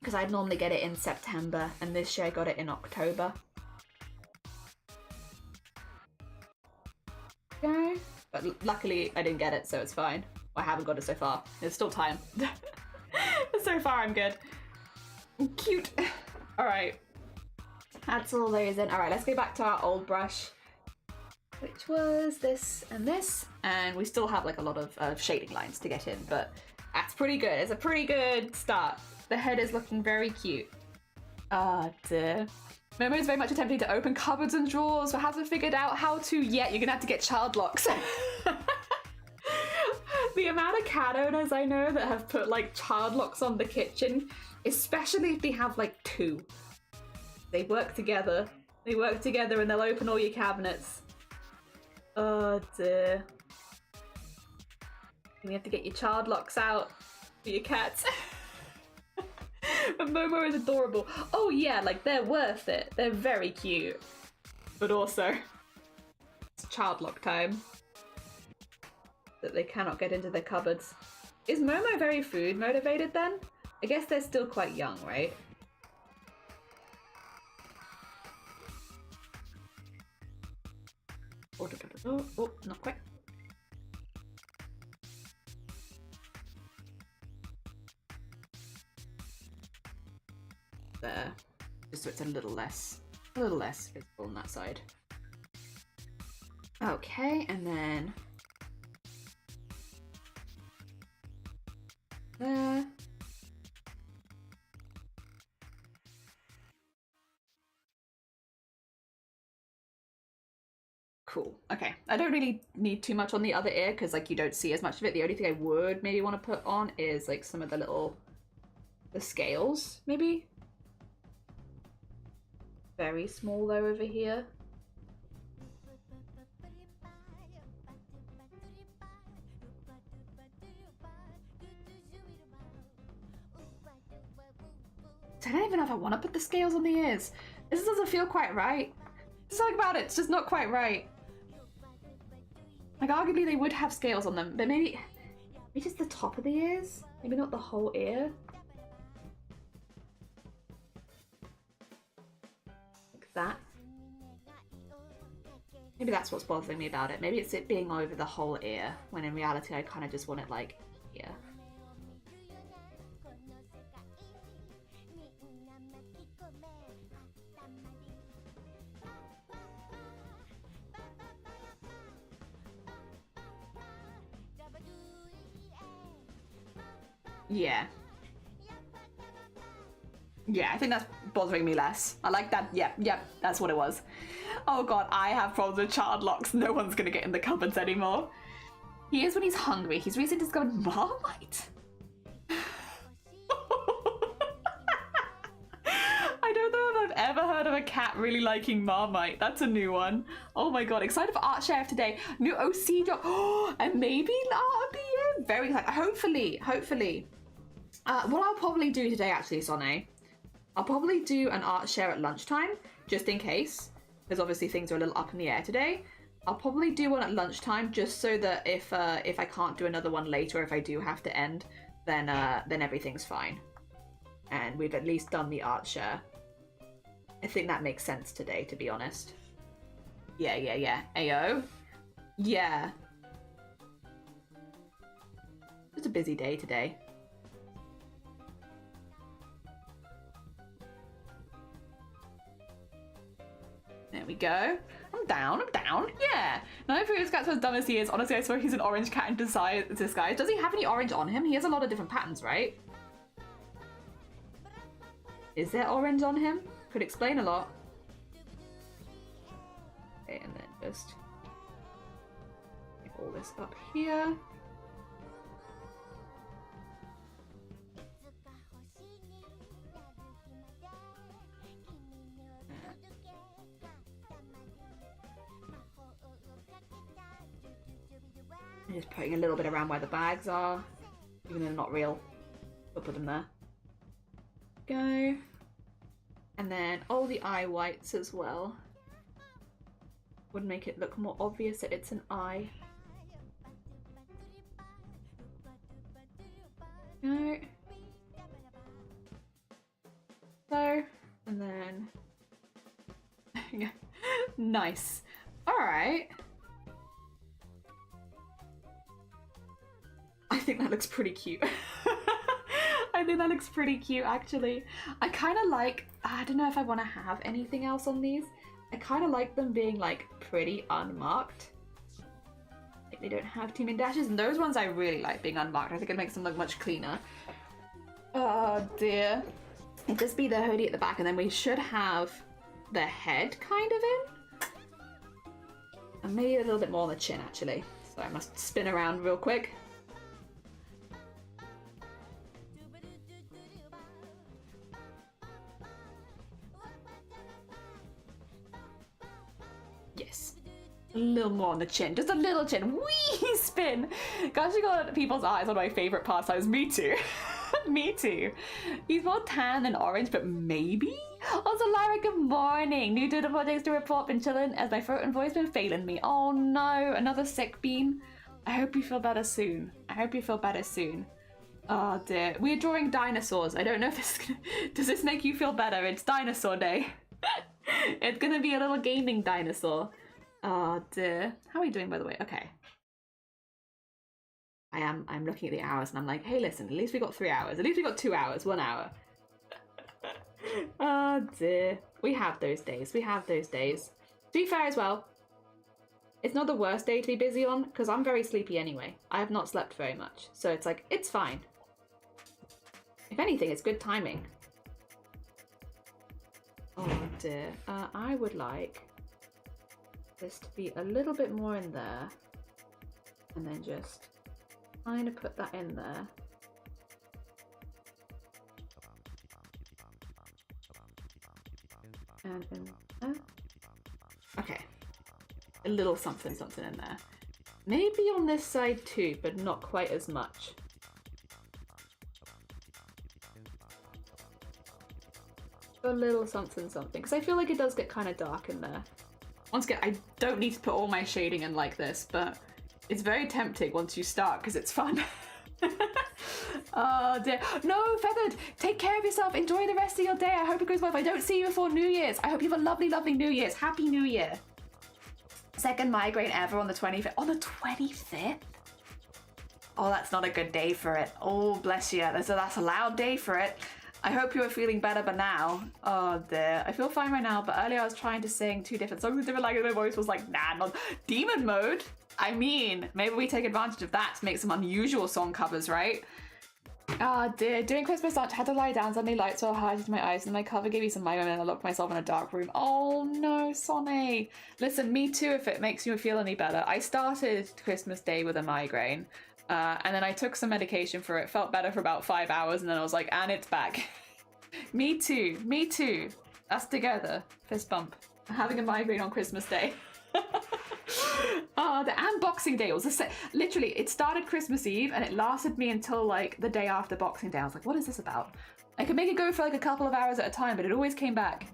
Because I'd normally get it in September, and this year I got it in October. Okay. But luckily I didn't get it, so it's fine. I haven't got it so far. There's still time. So far I'm good. Cute. Alright. That's all those in. Alright, let's go back to our old brush, which was this, and we still have like a lot of shading lines to get in, but that's pretty good. It's a pretty good start. The head is looking very cute. Ah, dear. Momo is very much attempting to open cupboards and drawers, but hasn't figured out how to yet. You're gonna have to get child locks. The amount of cat owners I know that have put like child locks on the kitchen, especially if they have like two. They work together. They work together and they'll open all your cabinets. Oh dear. You have to get your child locks out for your cats. But Momo is adorable. Oh yeah, like they're worth it. They're very cute. But also, it's child lock time. That they cannot get into their cupboards. Is Momo very food motivated then? I guess they're still quite young, right? Oh, not quite. There. Just so it's a little less visible on that side. Okay, and then there. Cool. Okay. I don't really need too much on the other ear because like you don't see as much of it. The only thing I would maybe want to put on is like some of the scales, maybe. Very small though over here. I don't even know if I want to put the scales on the ears. This doesn't feel quite right. There's something about it, it's just not quite right. Like, arguably they would have scales on them, but maybe just the top of the ears? Maybe not the whole ear? Like that. Maybe that's what's bothering me about it. Maybe it's it being over the whole ear, when in reality I kind of just want it like here. Yeah. Yeah, I think that's bothering me less. I like that. Yep, that's what it was. Oh god, I have problems with child locks. No one's gonna get in the cupboards anymore. He is when he's hungry. He's recently discovered Marmite. I don't know if I've ever heard of a cat really liking Marmite. That's a new one. Oh my god, excited for art share today. New OC drop. And maybe art of the year. Very excited. Hopefully. What I'll probably do today, actually, Sonne, I'll probably do an art share at lunchtime, just in case, because obviously things are a little up in the air today. I'll probably do one at lunchtime, just so that if I can't do another one later, or if I do have to end, then everything's fine. And we've at least done the art share. I think that makes sense today, to be honest. Yeah. Ayo. Yeah. Just a busy day today. There we go. I'm down. Yeah. No previous cat's as dumb as he is. Honestly, I swear he's an orange cat in disguise. Does he have any orange on him? He has a lot of different patterns, right? Is there orange on him? Could explain a lot. Okay, and then just get all this up here. I'm just putting a little bit around where the bags are, even though they're not real. We'll put them there. Go. And then all the eye whites as well. Would make it look more obvious that it's an eye. Go. So, and then... Nice. Alright. I think that looks pretty cute. I think that looks pretty cute, actually. I kind of like... I don't know if I want to have anything else on these. I kind of like them being, like, pretty unmarked. Like, they don't have teaming dashes. And those ones I really like being unmarked. I think it makes them look much cleaner. Oh, dear. It'd just be the hoodie at the back, and then we should have the head kind of in. And maybe a little bit more on the chin, actually. So I must spin around real quick. Yes. A little more on the chin. Just a little chin. Wee spin! Gosh, you got people's eyes, one of my favourite pastimes. Me too. Me too. He's more tan than orange, but maybe? Also, Lyra, good morning. New doodle projects to report. Been chilling as my throat and voice been failing me. Oh no, another sick bean. I hope you feel better soon. Oh dear. We're drawing dinosaurs. I don't know if this is gonna... Does this make you feel better? It's dinosaur day. It's gonna be a little gaming dinosaur. Oh dear. How are we doing, by the way? Okay. I'm looking at the hours and I'm like, hey, listen, at least we got 3 hours. At least we got 2 hours, 1 hour. Oh dear. We have those days. To be fair as well, it's not the worst day to be busy on, because I'm very sleepy anyway. I have not slept very much. So it's like, it's fine. If anything, it's good timing. Oh dear. I would like this to be a little bit more in there. And then just kind of put that in there. And in there. Okay. A little something in there. Maybe on this side too, but not quite as much. a little something something, because I feel like it does get kind of dark in there. Once again, I don't need to put all my shading in like this, but it's very tempting once you start because it's fun. Oh dear. No, Feathered, take care of yourself. Enjoy the rest of your day. I hope it goes well. If I don't see you before New Year's, I hope you have a lovely, lovely New Year's. Happy New Year. Second migraine ever on the 25th. On the 25th? Oh, that's not a good day for it. Oh, bless you. That's a loud day for it. I hope you are feeling better by now. Oh dear. I feel fine right now, but earlier I was trying to sing 2 different songs with different languages. My voice was like, nah, not demon mode. I mean, maybe we take advantage of that to make some unusual song covers, right? Oh dear. Doing Christmas lunch, had to lie down, suddenly lights were highlighted to my eyes, and my cover gave me some migraine, and I locked myself in a dark room. Oh no, Sonny. Listen, me too if it makes you feel any better. I started Christmas Day with a migraine. And then I took some medication for it, felt better for about 5 hours, and then I was like, and it's back. Me too, me too. Us together. Fist bump. Having a migraine on Christmas Day. Oh, the Boxing Day was literally, it started Christmas Eve and it lasted me until like the day after Boxing Day. I was like, what is this about? I could make it go for like a couple of hours at a time, but it always came back.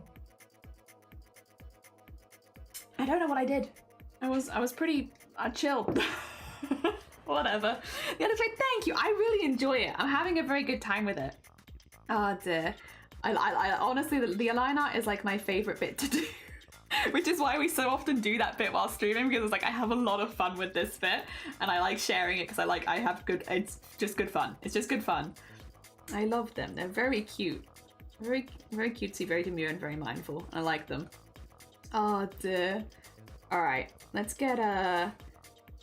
I don't know what I did. I was pretty chilled. Whatever. The other side, thank you. I really enjoy it. I'm having a very good time with it. Oh dear. I honestly, the align art is like my favorite bit to do. Which is why we so often do that bit while streaming, because it's like I have a lot of fun with this bit and I like sharing it because I have good, it's just good fun. It's just good fun. I love them. They're very cute. Very, very cutesy, very demure and very mindful. I like them. Oh dear. All right, let's get a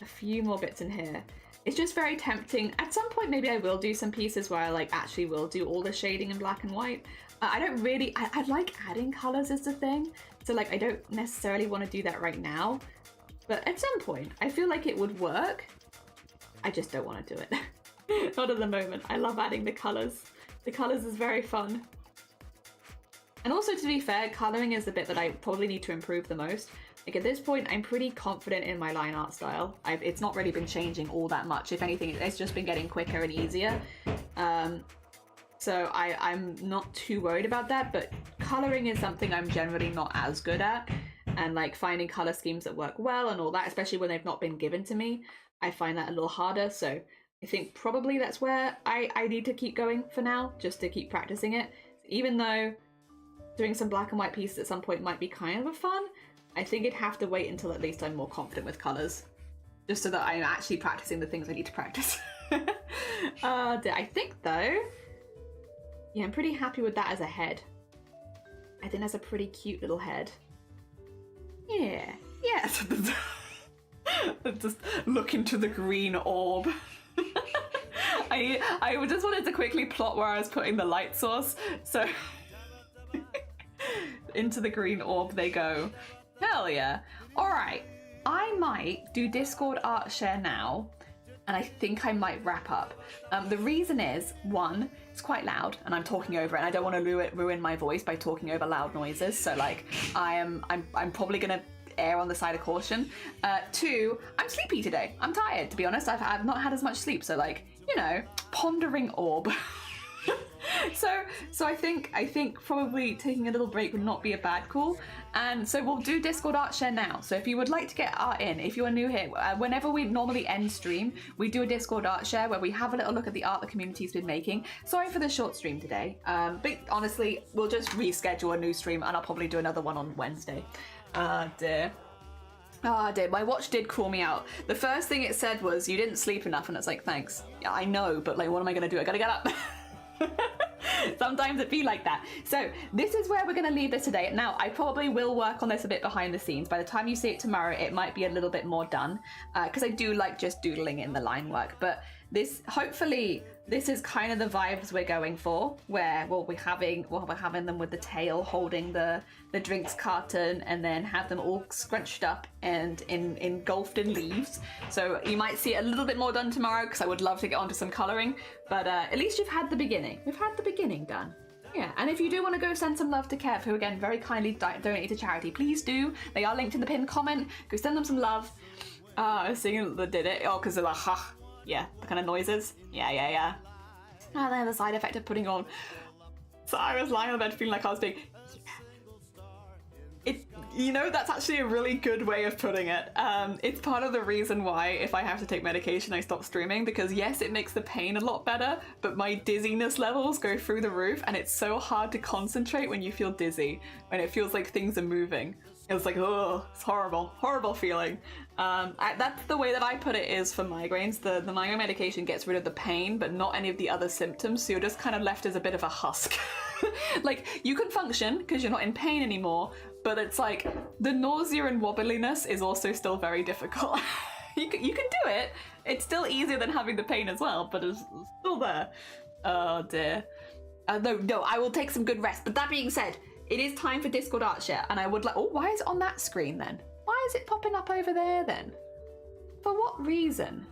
few more bits in here. It's just very tempting. At some point, maybe I will do some pieces where I like actually will do all the shading in black and white. I don't really, I like adding colors is the thing. So like, I don't necessarily want to do that right now, but at some point I feel like it would work. I just don't want to do it. Not at the moment. I love adding the colors. The colors is very fun. And also, to be fair, coloring is the bit that I probably need to improve the most. Like at this point, I'm pretty confident in my line art style. It's not really been changing all that much. If anything, it's just been getting quicker and easier. So I'm not too worried about that, but coloring is something I'm generally not as good at. And like finding color schemes that work well and all that, especially when they've not been given to me, I find that a little harder. So I think probably that's where I need to keep going for now, just to keep practicing it. Even though doing some black and white pieces at some point might be kind of a fun, I think it'd have to wait until at least I'm more confident with colors, just so that I'm actually practicing the things I need to practice. I think though, yeah, I'm pretty happy with that as a head. I think that's a pretty cute little head. Yeah, yeah. Just look into the green orb. I just wanted to quickly plot where I was putting the light source, so into the green orb they go. Hell yeah. All right, I might do Discord art share now, and I think I might wrap up. The reason is, one, it's quite loud and I'm talking over it and I don't want to ruin my voice by talking over loud noises, so like I'm probably gonna err on the side of caution. Two, I'm sleepy today. I'm tired, to be honest. I've not had as much sleep, so like, you know, pondering orb. So I think probably taking a little break would not be a bad call, and so we'll do Discord art share now. So if you would like to get art in, if you are new here, whenever we normally end stream, we do a Discord art share where we have a little look at the art the community's been making. Sorry for the short stream today, but honestly, we'll just reschedule a new stream and I'll probably do another one on Wednesday. Dear. Ah, dear, my watch did call me out. The first thing it said was, you didn't sleep enough, and it's like, thanks. Yeah, I know, but like, what am I gonna do? I gotta get up. Sometimes it be like that. So this is where we're going to leave this today. Now, I probably will work on this a bit behind the scenes. By the time you see it tomorrow, it might be a little bit more done, because I do like just doodling in the line work. But this, hopefully, this is kind of the vibes we're going for, where we're having them with the tail holding the drinks carton, and then have them all scrunched up and engulfed in leaves. So you might see it a little bit more done tomorrow, because I would love to get onto some colouring. But at least you've had the beginning. We've had the beginning done. Yeah, and if you do want to go send some love to Kev, who again very kindly donated to charity, please do. They are linked in the pinned comment. Go send them some love. I was singing that did it. Oh, because they're like, ha. Yeah, the kind of noises. Yeah. Oh, they have the side effect of putting on So I was lying on the bed feeling like I was being... You know, that's actually a really good way of putting it. It's part of the reason why, if I have to take medication, I stop streaming, because yes, it makes the pain a lot better, but my dizziness levels go through the roof, and it's so hard to concentrate when you feel dizzy, when it feels like things are moving. It's like, oh, it's horrible, horrible feeling. That's the way that I put it is for migraines. The migraine medication gets rid of the pain, but not any of the other symptoms, so you're just kind of left as a bit of a husk. Like, you can function because you're not in pain anymore, but it's like the nausea and wobbliness is also still very difficult. you can do it. It's still easier than having the pain as well, but it's still there. Oh dear. No, I will take some good rest. But that being said, it is time for Discord art share, and I would like... Oh, why is it on that screen then? Why is it popping up over there then? For what reason?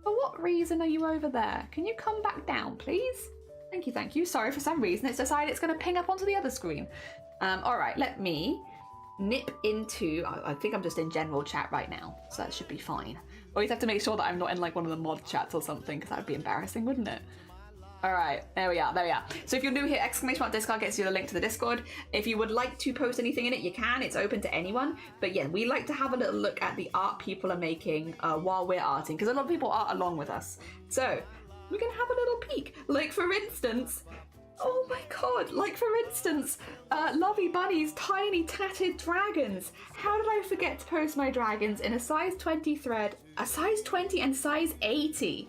For what reason are you over there? Can you come back down, please? Thank you, thank you. Sorry, for some reason it's decided it's going to ping up onto the other screen. All right, let me nip into... I think I'm just in general chat right now, so that should be fine. Always have to make sure that I'm not in like one of the mod chats or something, because that would be embarrassing, wouldn't it? All right, there we are. So if you're new here, !Discard gets you the link to the Discord. If you would like to post anything in it, you can. It's open to anyone. But yeah, we like to have a little look at the art people are making while we're arting, because a lot of people art along with us. So we can have a little peek. Like, for instance... Oh my god, like for instance, Lovey Bunny's tiny tatted dragons. How did I forget to post my dragons in a size 20 thread, a size 20 and size 80?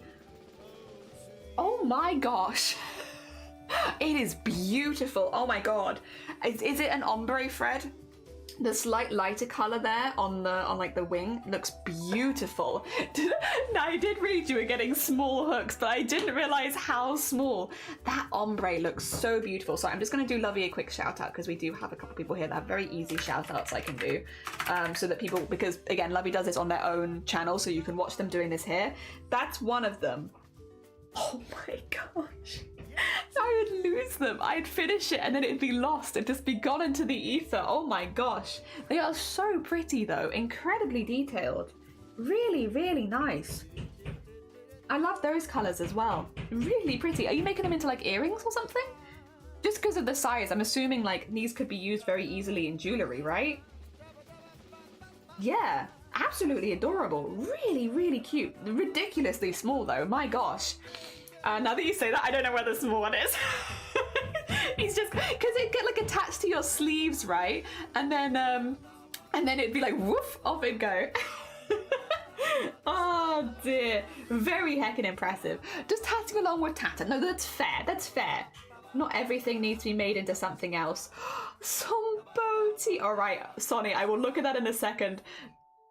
Oh my gosh. It is beautiful. Oh my god. Is it an ombre thread? The slight lighter color there on like the wing looks beautiful. Now, I did read you were getting small hooks, but I didn't realize how small. That ombre looks so beautiful. So I'm just going to do Lovey a quick shout out, because we do have a couple people here that have very easy shout outs I can do, so that people, because again, Lovey does this on their own channel, so you can watch them doing this here. That's one of them. Oh my gosh. I would lose them. I'd finish it and then it'd be lost. It'd just be gone into the ether. Oh my gosh. They are so pretty though. Incredibly detailed. Really, really nice. I love those colors as well. Really pretty. Are you making them into like earrings or something? Just because of the size, I'm assuming like these could be used very easily in jewelry, right? Yeah. Absolutely adorable. Really, really cute. Ridiculously small though. My gosh. Now that you say that, I don't know where the small one is. It's just because it get like attached to your sleeves, right? And then it'd be like woof, off it'd go. Oh dear, very heckin' impressive. Just tatting along with tatter. No, that's fair. That's fair. Not everything needs to be made into something else. Some boaty. All right, Sonny, I will look at that in a second.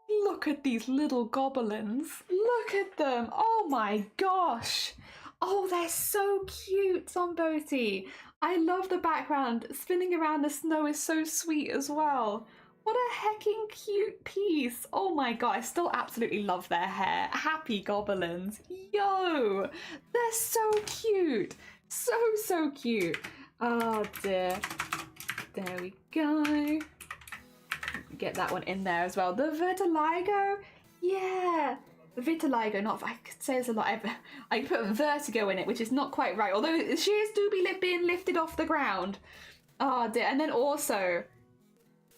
Look at these little goblins. Look at them. Oh my gosh. Oh, they're so cute, Zomboti. I love the background. Spinning around the snow is so sweet as well. What a hecking cute piece. Oh my god, I still absolutely love their hair. Happy goblins. Yo, they're so cute. So cute. Oh dear. There we go. Get that one in there as well. The vitiligo. Yeah. Vitiligo, not, I could say this a lot. I put vertigo in it, which is not quite right. Although shears do be being lifted off the ground. Oh dear. And then also,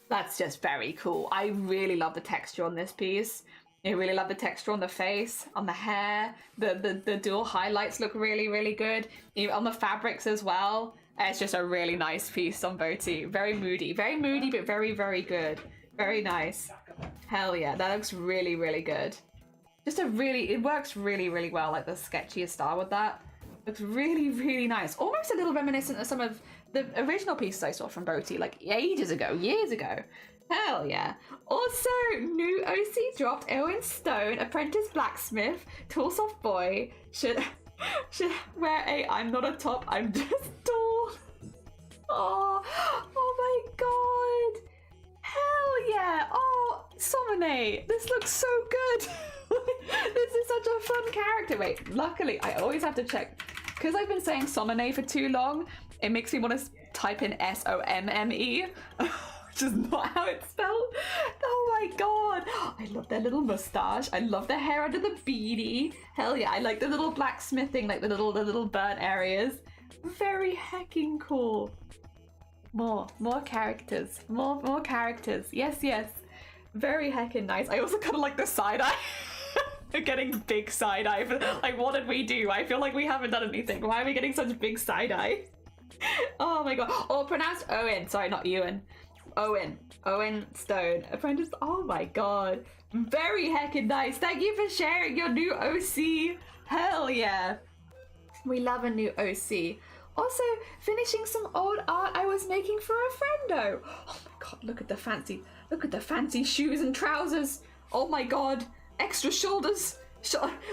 that's just very cool. I really love the texture on this piece. I really love the texture on the face, on the hair. The dual highlights look really, really good. Even on the fabrics as well. It's just a really nice piece on Boti. Very moody, but very, very good. Very nice. Hell yeah, that looks really, really good. Just it works really, really well, like the sketchiest style with that. Looks really, really nice. Almost a little reminiscent of some of the original pieces I saw from Boti, like ages ago, years ago. Hell yeah. Also, new OC dropped Owen Stone, apprentice blacksmith, toolsoft boy, should wear a I'm not a top, I'm just tall. Oh my god. Hell yeah. Oh, Somone, this looks so good. This is such a fun character. Wait, luckily, I always have to check. Because I've been saying Somone for too long, it makes me want to type in S-O-M-M-E, which is not how it's spelled. Oh my god. I love their little mustache. I love their hair under the beady. Hell yeah, I like the little blacksmithing, like the little burnt areas. Very hecking cool. More characters. More characters. Yes, yes. Very heckin' nice. I also kind of like the side eye. We're getting big side eye. Like, what did we do? I feel like we haven't done anything. Why are we getting such big side eye? Oh my god. Oh, pronounced Owen. Sorry, not Ewan. Owen. Owen Stone. Apprentice. Oh my god. Very heckin' nice. Thank you for sharing your new OC. Hell yeah. We love a new OC. Also, finishing some old art I was making for a friendo. Oh my god, look at the fancy shoes and trousers. Oh my god, extra shoulders.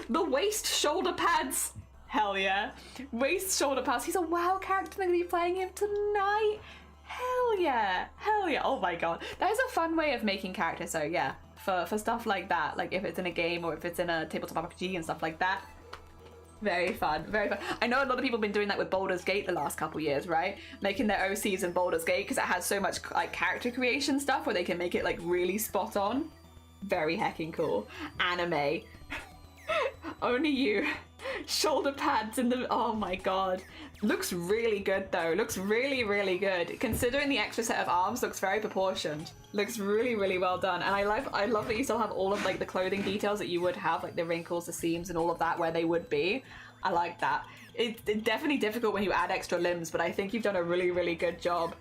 The waist shoulder pads. Hell yeah. Waist shoulder pads. He's a WoW character. I'm gonna be playing him tonight. Hell yeah. Hell yeah. Oh my god. That is a fun way of making characters, so yeah. For stuff like that, like if it's in a game or if it's in a tabletop RPG and stuff like that. Very fun, very fun. I know a lot of people have been doing that with Baldur's Gate the last couple years, right? Making their OCs in Baldur's Gate because it has so much like character creation stuff where they can make it like really spot on. Very hecking cool. Anime. Only you. Shoulder pads in the... Oh my god. Looks really good though. Looks really, really good. Considering the extra set of arms, looks very proportioned. Looks really, really well done. And I love that you still have all of like the clothing details that you would have, like the wrinkles, the seams and all of that where they would be. I like that. It's definitely difficult when you add extra limbs, but I think you've done a really, really good job.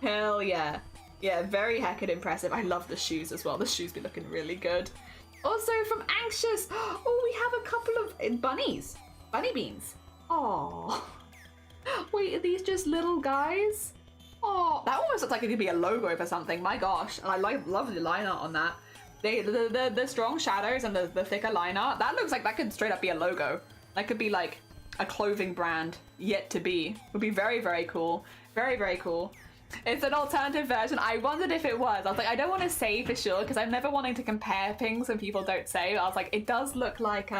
Hell yeah. Yeah, very heckin' impressive. I love the shoes as well. The shoes be looking really good. Also from Anxious, oh, we have a couple of bunnies. Bunny beans. Oh. Wait, are these just little guys? Oh, that almost looks like it could be a logo for something. My gosh. And I love the line art on that. The strong shadows and the thicker line art, that looks like that could straight up be a logo. That could be like a clothing brand yet to be. Would be very, very cool. Very, very cool. It's an alternative version. I wondered if it was. I was like, I don't want to say for sure because I'm never wanting to compare things when people don't say. I was like, it does look like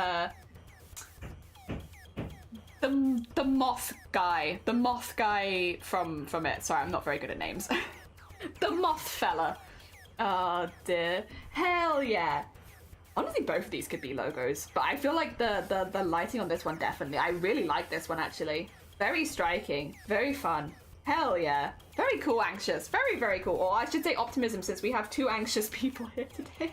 the moth guy. The moth guy from it. Sorry, I'm not very good at names. The moth fella. Oh dear. Hell yeah. Honestly, both of these could be logos, but I feel like the lighting on this one definitely. I really like this one actually. Very striking. Very fun. Hell yeah. Very cool, Anxious. Very, very cool. Or I should say Optimism, since we have two anxious people here today.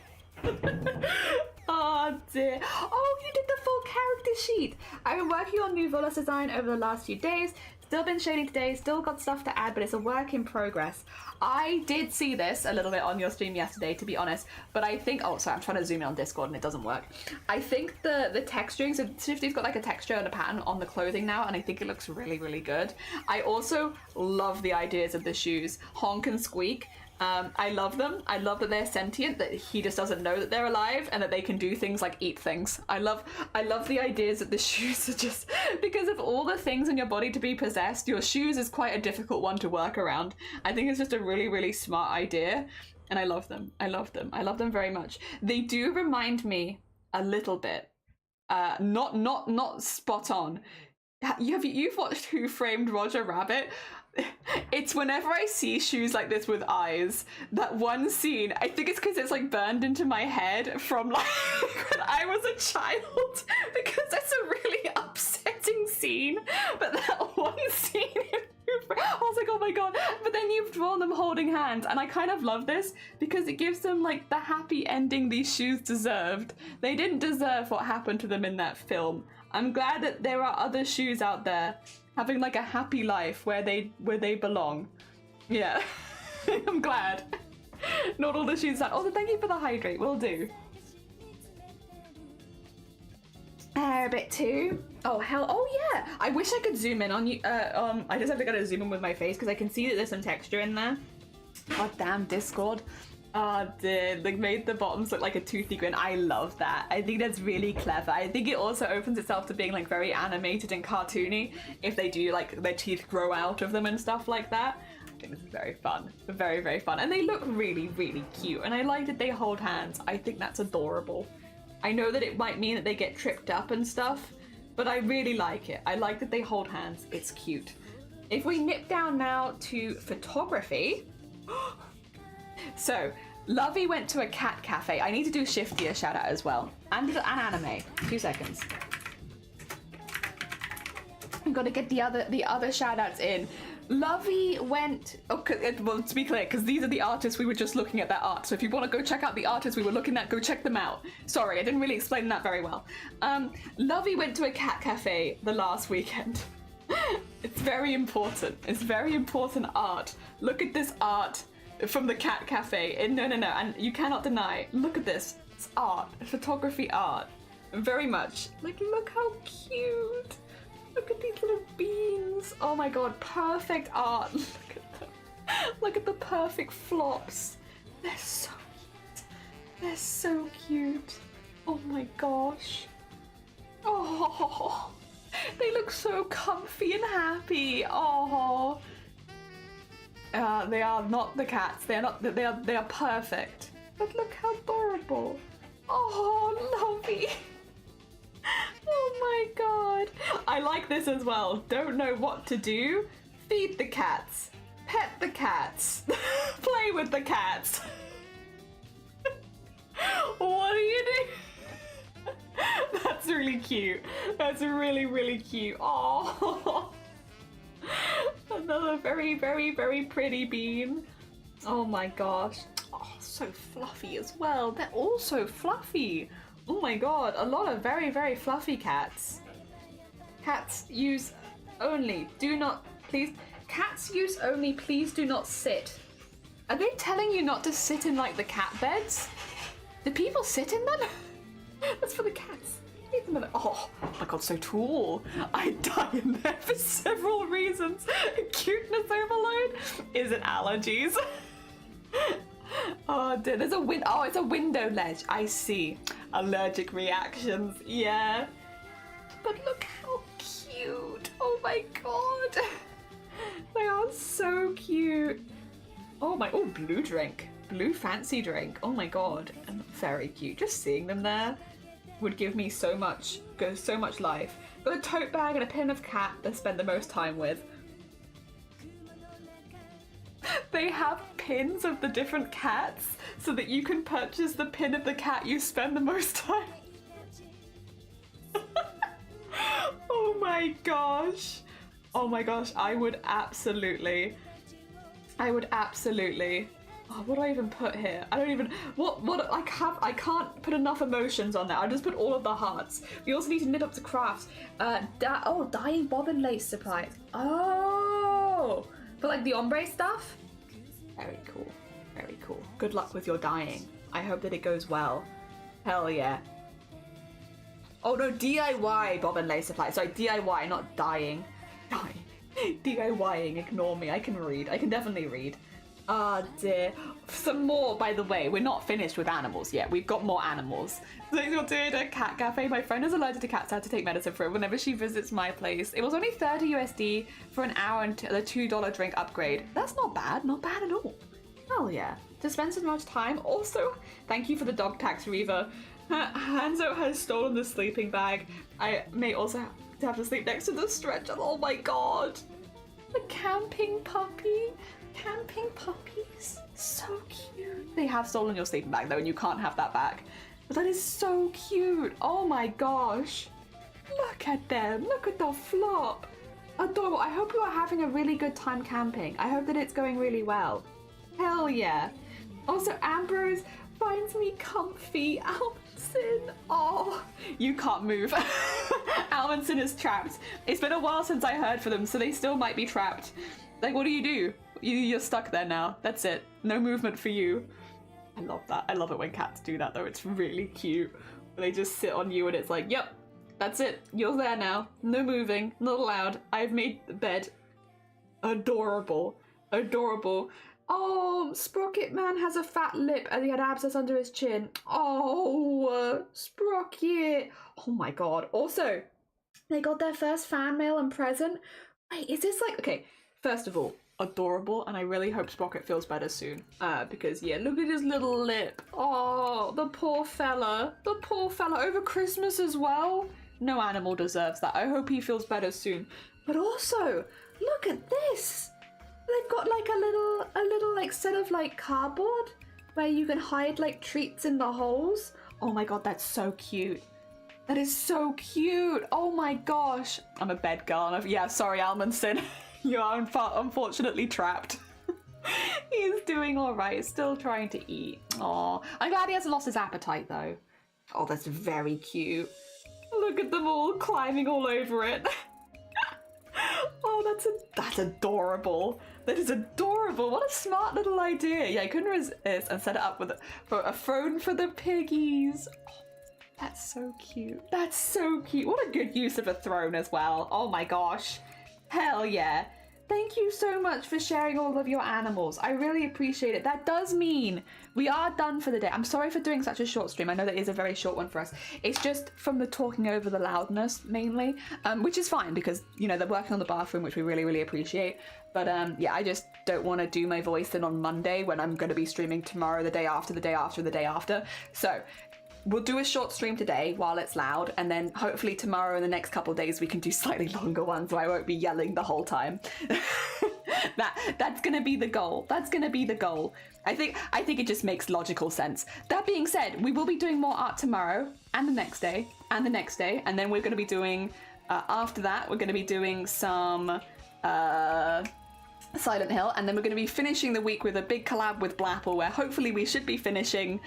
Oh dear. Oh, you did the full character sheet. I've been working on new Volos design over the last few days. Still been shading today, still got stuff to add, but it's a work in progress. I did see this a little bit on your stream yesterday, to be honest, but I think, oh, sorry, I'm trying to zoom in on Discord and it doesn't work. I think the texturing, so Shifty's got like a texture and a pattern on the clothing now, and I think it looks really, really good. I also love the ideas of the shoes. Honk and Squeak. I love them. I love that they're sentient, that he just doesn't know that they're alive, and that they can do things like eat things. I love the ideas that the shoes are just, because of all the things in your body to be possessed, your shoes is quite a difficult one to work around. I think it's just a really, really smart idea, and I love them. I love them. I love them very much. They do remind me a little bit, not spot on. You've watched Who Framed Roger Rabbit? It's whenever I see shoes like this with eyes, that one scene, I think it's because it's like burned into my head from like when I was a child, because it's a really upsetting scene, but that one scene I was like, oh my god. But then you've drawn them holding hands, and I kind of love this because it gives them like the happy ending these shoes deserved. They didn't deserve what happened to them in that film. I'm glad that there are other shoes out there having like a happy life where they belong. Yeah. I'm glad. Not all the shoes that. Oh, thank you for the hydrate. Will do. A bit too. Oh hell. Oh yeah. I wish I could zoom in on you. I just have to gotta zoom in with my face because I can see that there's some texture in there. God damn Discord. Oh, dude, like made the bottoms look like a toothy grin. I love that. I think that's really clever. I think it also opens itself to being like very animated and cartoony if they do like their teeth grow out of them and stuff like that. I think this is very fun. Very, very fun. And they look really, really cute. And I like that they hold hands. I think that's adorable. I know that it might mean that they get tripped up and stuff, but I really like it. I like that they hold hands. It's cute. If we nip down now to photography. So, Lovey went to a cat cafe. I need to do Shifty a shout out as well. And an anime. 2 seconds. I've got to get the other shout outs in. Lovey went, well, to be clear, because these are the artists we were just looking at their art. So if you want to go check out the artists we were looking at, go check them out. Sorry, I didn't really explain that very well. Lovey went to a cat cafe the last weekend. It's very important. It's very important art. Look at this art from the cat cafe. No, and you cannot deny. Look at this. It's art. Photography art. Very much. Like, look how cute. Look at these little beans. Oh my god, perfect art. Look at them. Look at the perfect flops. They're so cute. They're so cute. Oh my gosh. Oh, they look so comfy and happy. Oh. They are not the cats. They are not. They are perfect. But look how adorable. Oh, lovey. Oh my god. I like this as well. Don't know what to do. Feed the cats. Pet the cats. Play with the cats. What do you do? That's really cute. That's really, really cute. Oh. Another very, very, very pretty bean. Oh my gosh. Oh, so fluffy as well. They're all so fluffy. Oh my god, a lot of very, very fluffy cats. Cats use only, do not, please. Cats use only, please do not sit. Are they telling you not to sit in like the cat beds? Do people sit in them? That's for the cats. Oh my god, so tall. I die in there for several reasons. Cuteness overload. Is it allergies? Oh dear, there's a it's a window ledge. I see. Allergic reactions, yeah. But look how cute. Oh my god. They are so cute. Oh my, oh, blue drink. Blue fancy drink. Oh my god. And very cute. Just seeing them there would give me so much life. Got a tote bag and a pin of cat to spend the most time with. They have pins of the different cats so that you can purchase the pin of the cat you spend the most time. Oh my gosh. Oh my gosh, I would absolutely. Oh, what do I even put here? I don't even, I can't put enough emotions on there. I'll just put all of the hearts. We also need to knit up the crafts. Dyeing bobbin lace supplies. Oh, for like the ombre stuff? Very cool, very cool. Good luck with your dyeing. I hope that it goes well. Hell yeah. Oh no, DIY bobbin lace supplies. Sorry, DIY, not dyeing. DIYing, ignore me. I can read. I can definitely read. Ah dear. Some more, by the way. We're not finished with animals yet. We've got more animals. So you're doing a cat cafe. My friend is allergic to cats. I had to take medicine for it whenever she visits my place. It was only 30 USD for an hour and the $2 drink upgrade. That's not bad. Not bad at all. Hell yeah. To spend so much time. Also, thank you for the dog tax, Reva. Hanzo has stolen the sleeping bag. I may also have to sleep next to the stretcher. Oh my god. The camping puppy. Camping puppies. So cute. They have stolen your sleeping bag though, and you can't have that back. But that is so cute. Oh my gosh. Look at them. Look at the flop. Adorable. I hope you are having a really good time camping. I hope that it's going really well. Hell yeah. Also, Ambrose finds me comfy. Almanson. Oh, you can't move. Almanson is trapped. It's been a while since I heard from them, so they still might be trapped. Like, what do? You're stuck there now. That's it. No movement for you. I love that. I love it when cats do that, though. It's really cute. They just sit on you and it's like, yep, that's it. You're there now. No moving. Not allowed. I've made the bed. Adorable. Adorable. Oh, Sprocket Man has a fat lip and he had abscess under his chin. Oh, Sprocket. Oh my god. Also, they got their first fan mail and present. Wait, is this like... Okay, first of all, adorable, and I really hope Sprocket feels better soon. Because, yeah, look at his little lip. Oh, the poor fella. The poor fella over Christmas as well. No animal deserves that. I hope he feels better soon. But also, look at this. They've got like a little like set of like cardboard where you can hide like treats in the holes. Oh my god, that's so cute. That is so cute. Oh my gosh. I'm a bed girl. Yeah, sorry, Almondson. You are unfortunately trapped. He's doing all right. Still trying to eat. Aw. I'm glad he hasn't lost his appetite, though. Oh, that's very cute. Look at them all climbing all over it. Oh, that's adorable. That is adorable. What a smart little idea. Yeah, I couldn't resist and set it up with for a throne for the piggies. Oh, that's so cute. That's so cute. What a good use of a throne as well. Oh my gosh. Hell yeah. Thank you so much for sharing all of your animals. I really appreciate it. That does mean we are done for the day. I'm sorry for doing such a short stream. I know that is a very short one for us. It's just from the talking over the loudness mainly, which is fine because, you know, they're working on the bathroom, which we really, really appreciate. But yeah, I just don't want to do my voice in on Monday when I'm going to be streaming tomorrow, the day after, the day after, the day after. So we'll do a short stream today while it's loud, and then hopefully tomorrow and the next couple of days we can do slightly longer ones so I won't be yelling the whole time. That's gonna be the goal. That's gonna be the goal. I think it just makes logical sense. That being said, we will be doing more art tomorrow and the next day and the next day, and then we're gonna be doing after that we're gonna be doing some Silent Hill, and then we're gonna be finishing the week with a big collab with Blapple where hopefully we should be finishing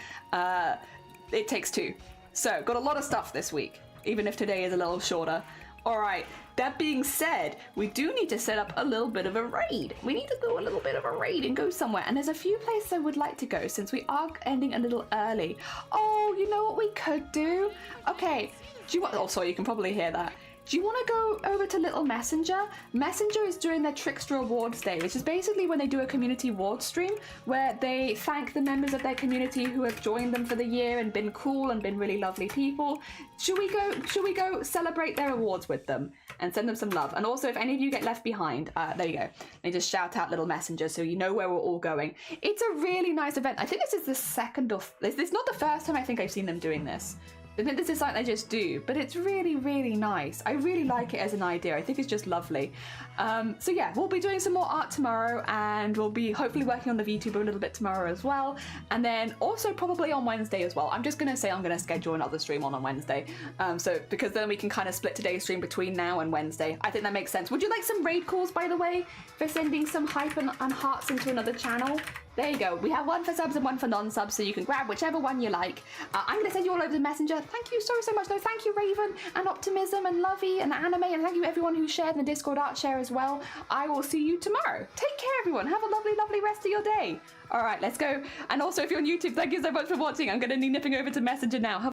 It Takes Two. So, got a lot of stuff this week, even if today is a little shorter. All right, that being said, we do need to set up a little bit of a raid. We need to do a little bit of a raid and go somewhere. And there's a few places I would like to go since we are ending a little early. Oh, you know what we could do? Okay, do you want, oh, sorry, you can probably hear that. Do you want to go over to Little Messenger? Messenger is during their Trickster Awards Day, which is basically when they do a community award stream where they thank the members of their community who have joined them for the year and been cool and been really lovely people. Should we go celebrate their awards with them and send them some love? And also, if any of you get left behind, there you go. They just shout out Little Messenger so you know where we're all going. It's a really nice event. I think this is the second or it's not the first time I think I've seen them doing this. I think this is something they just do, but it's really, really nice. I really like it as an idea. I think it's just lovely. So yeah, we'll be doing some more art tomorrow, and we'll be hopefully working on the VTuber a little bit tomorrow as well. And then also probably on Wednesday as well. I'm just gonna say I'm gonna schedule another stream on Wednesday. So because then we can kind of split today's stream between now and Wednesday. I think that makes sense. Would you like some raid calls, by the way, for sending some hype and hearts into another channel? There you go. We have one for subs and one for non-subs, so you can grab whichever one you like. I'm going to send you all over the messenger. Thank you so much. No, thank you, Raven, and Optimism, and Lovey, and Anime, and thank you everyone who shared in the Discord art share as well. I will see you tomorrow. Take care, everyone. Have a lovely, lovely rest of your day. All right, let's go. And also, if you're on YouTube, thank you so much for watching. I'm going to be nipping over to Messenger now.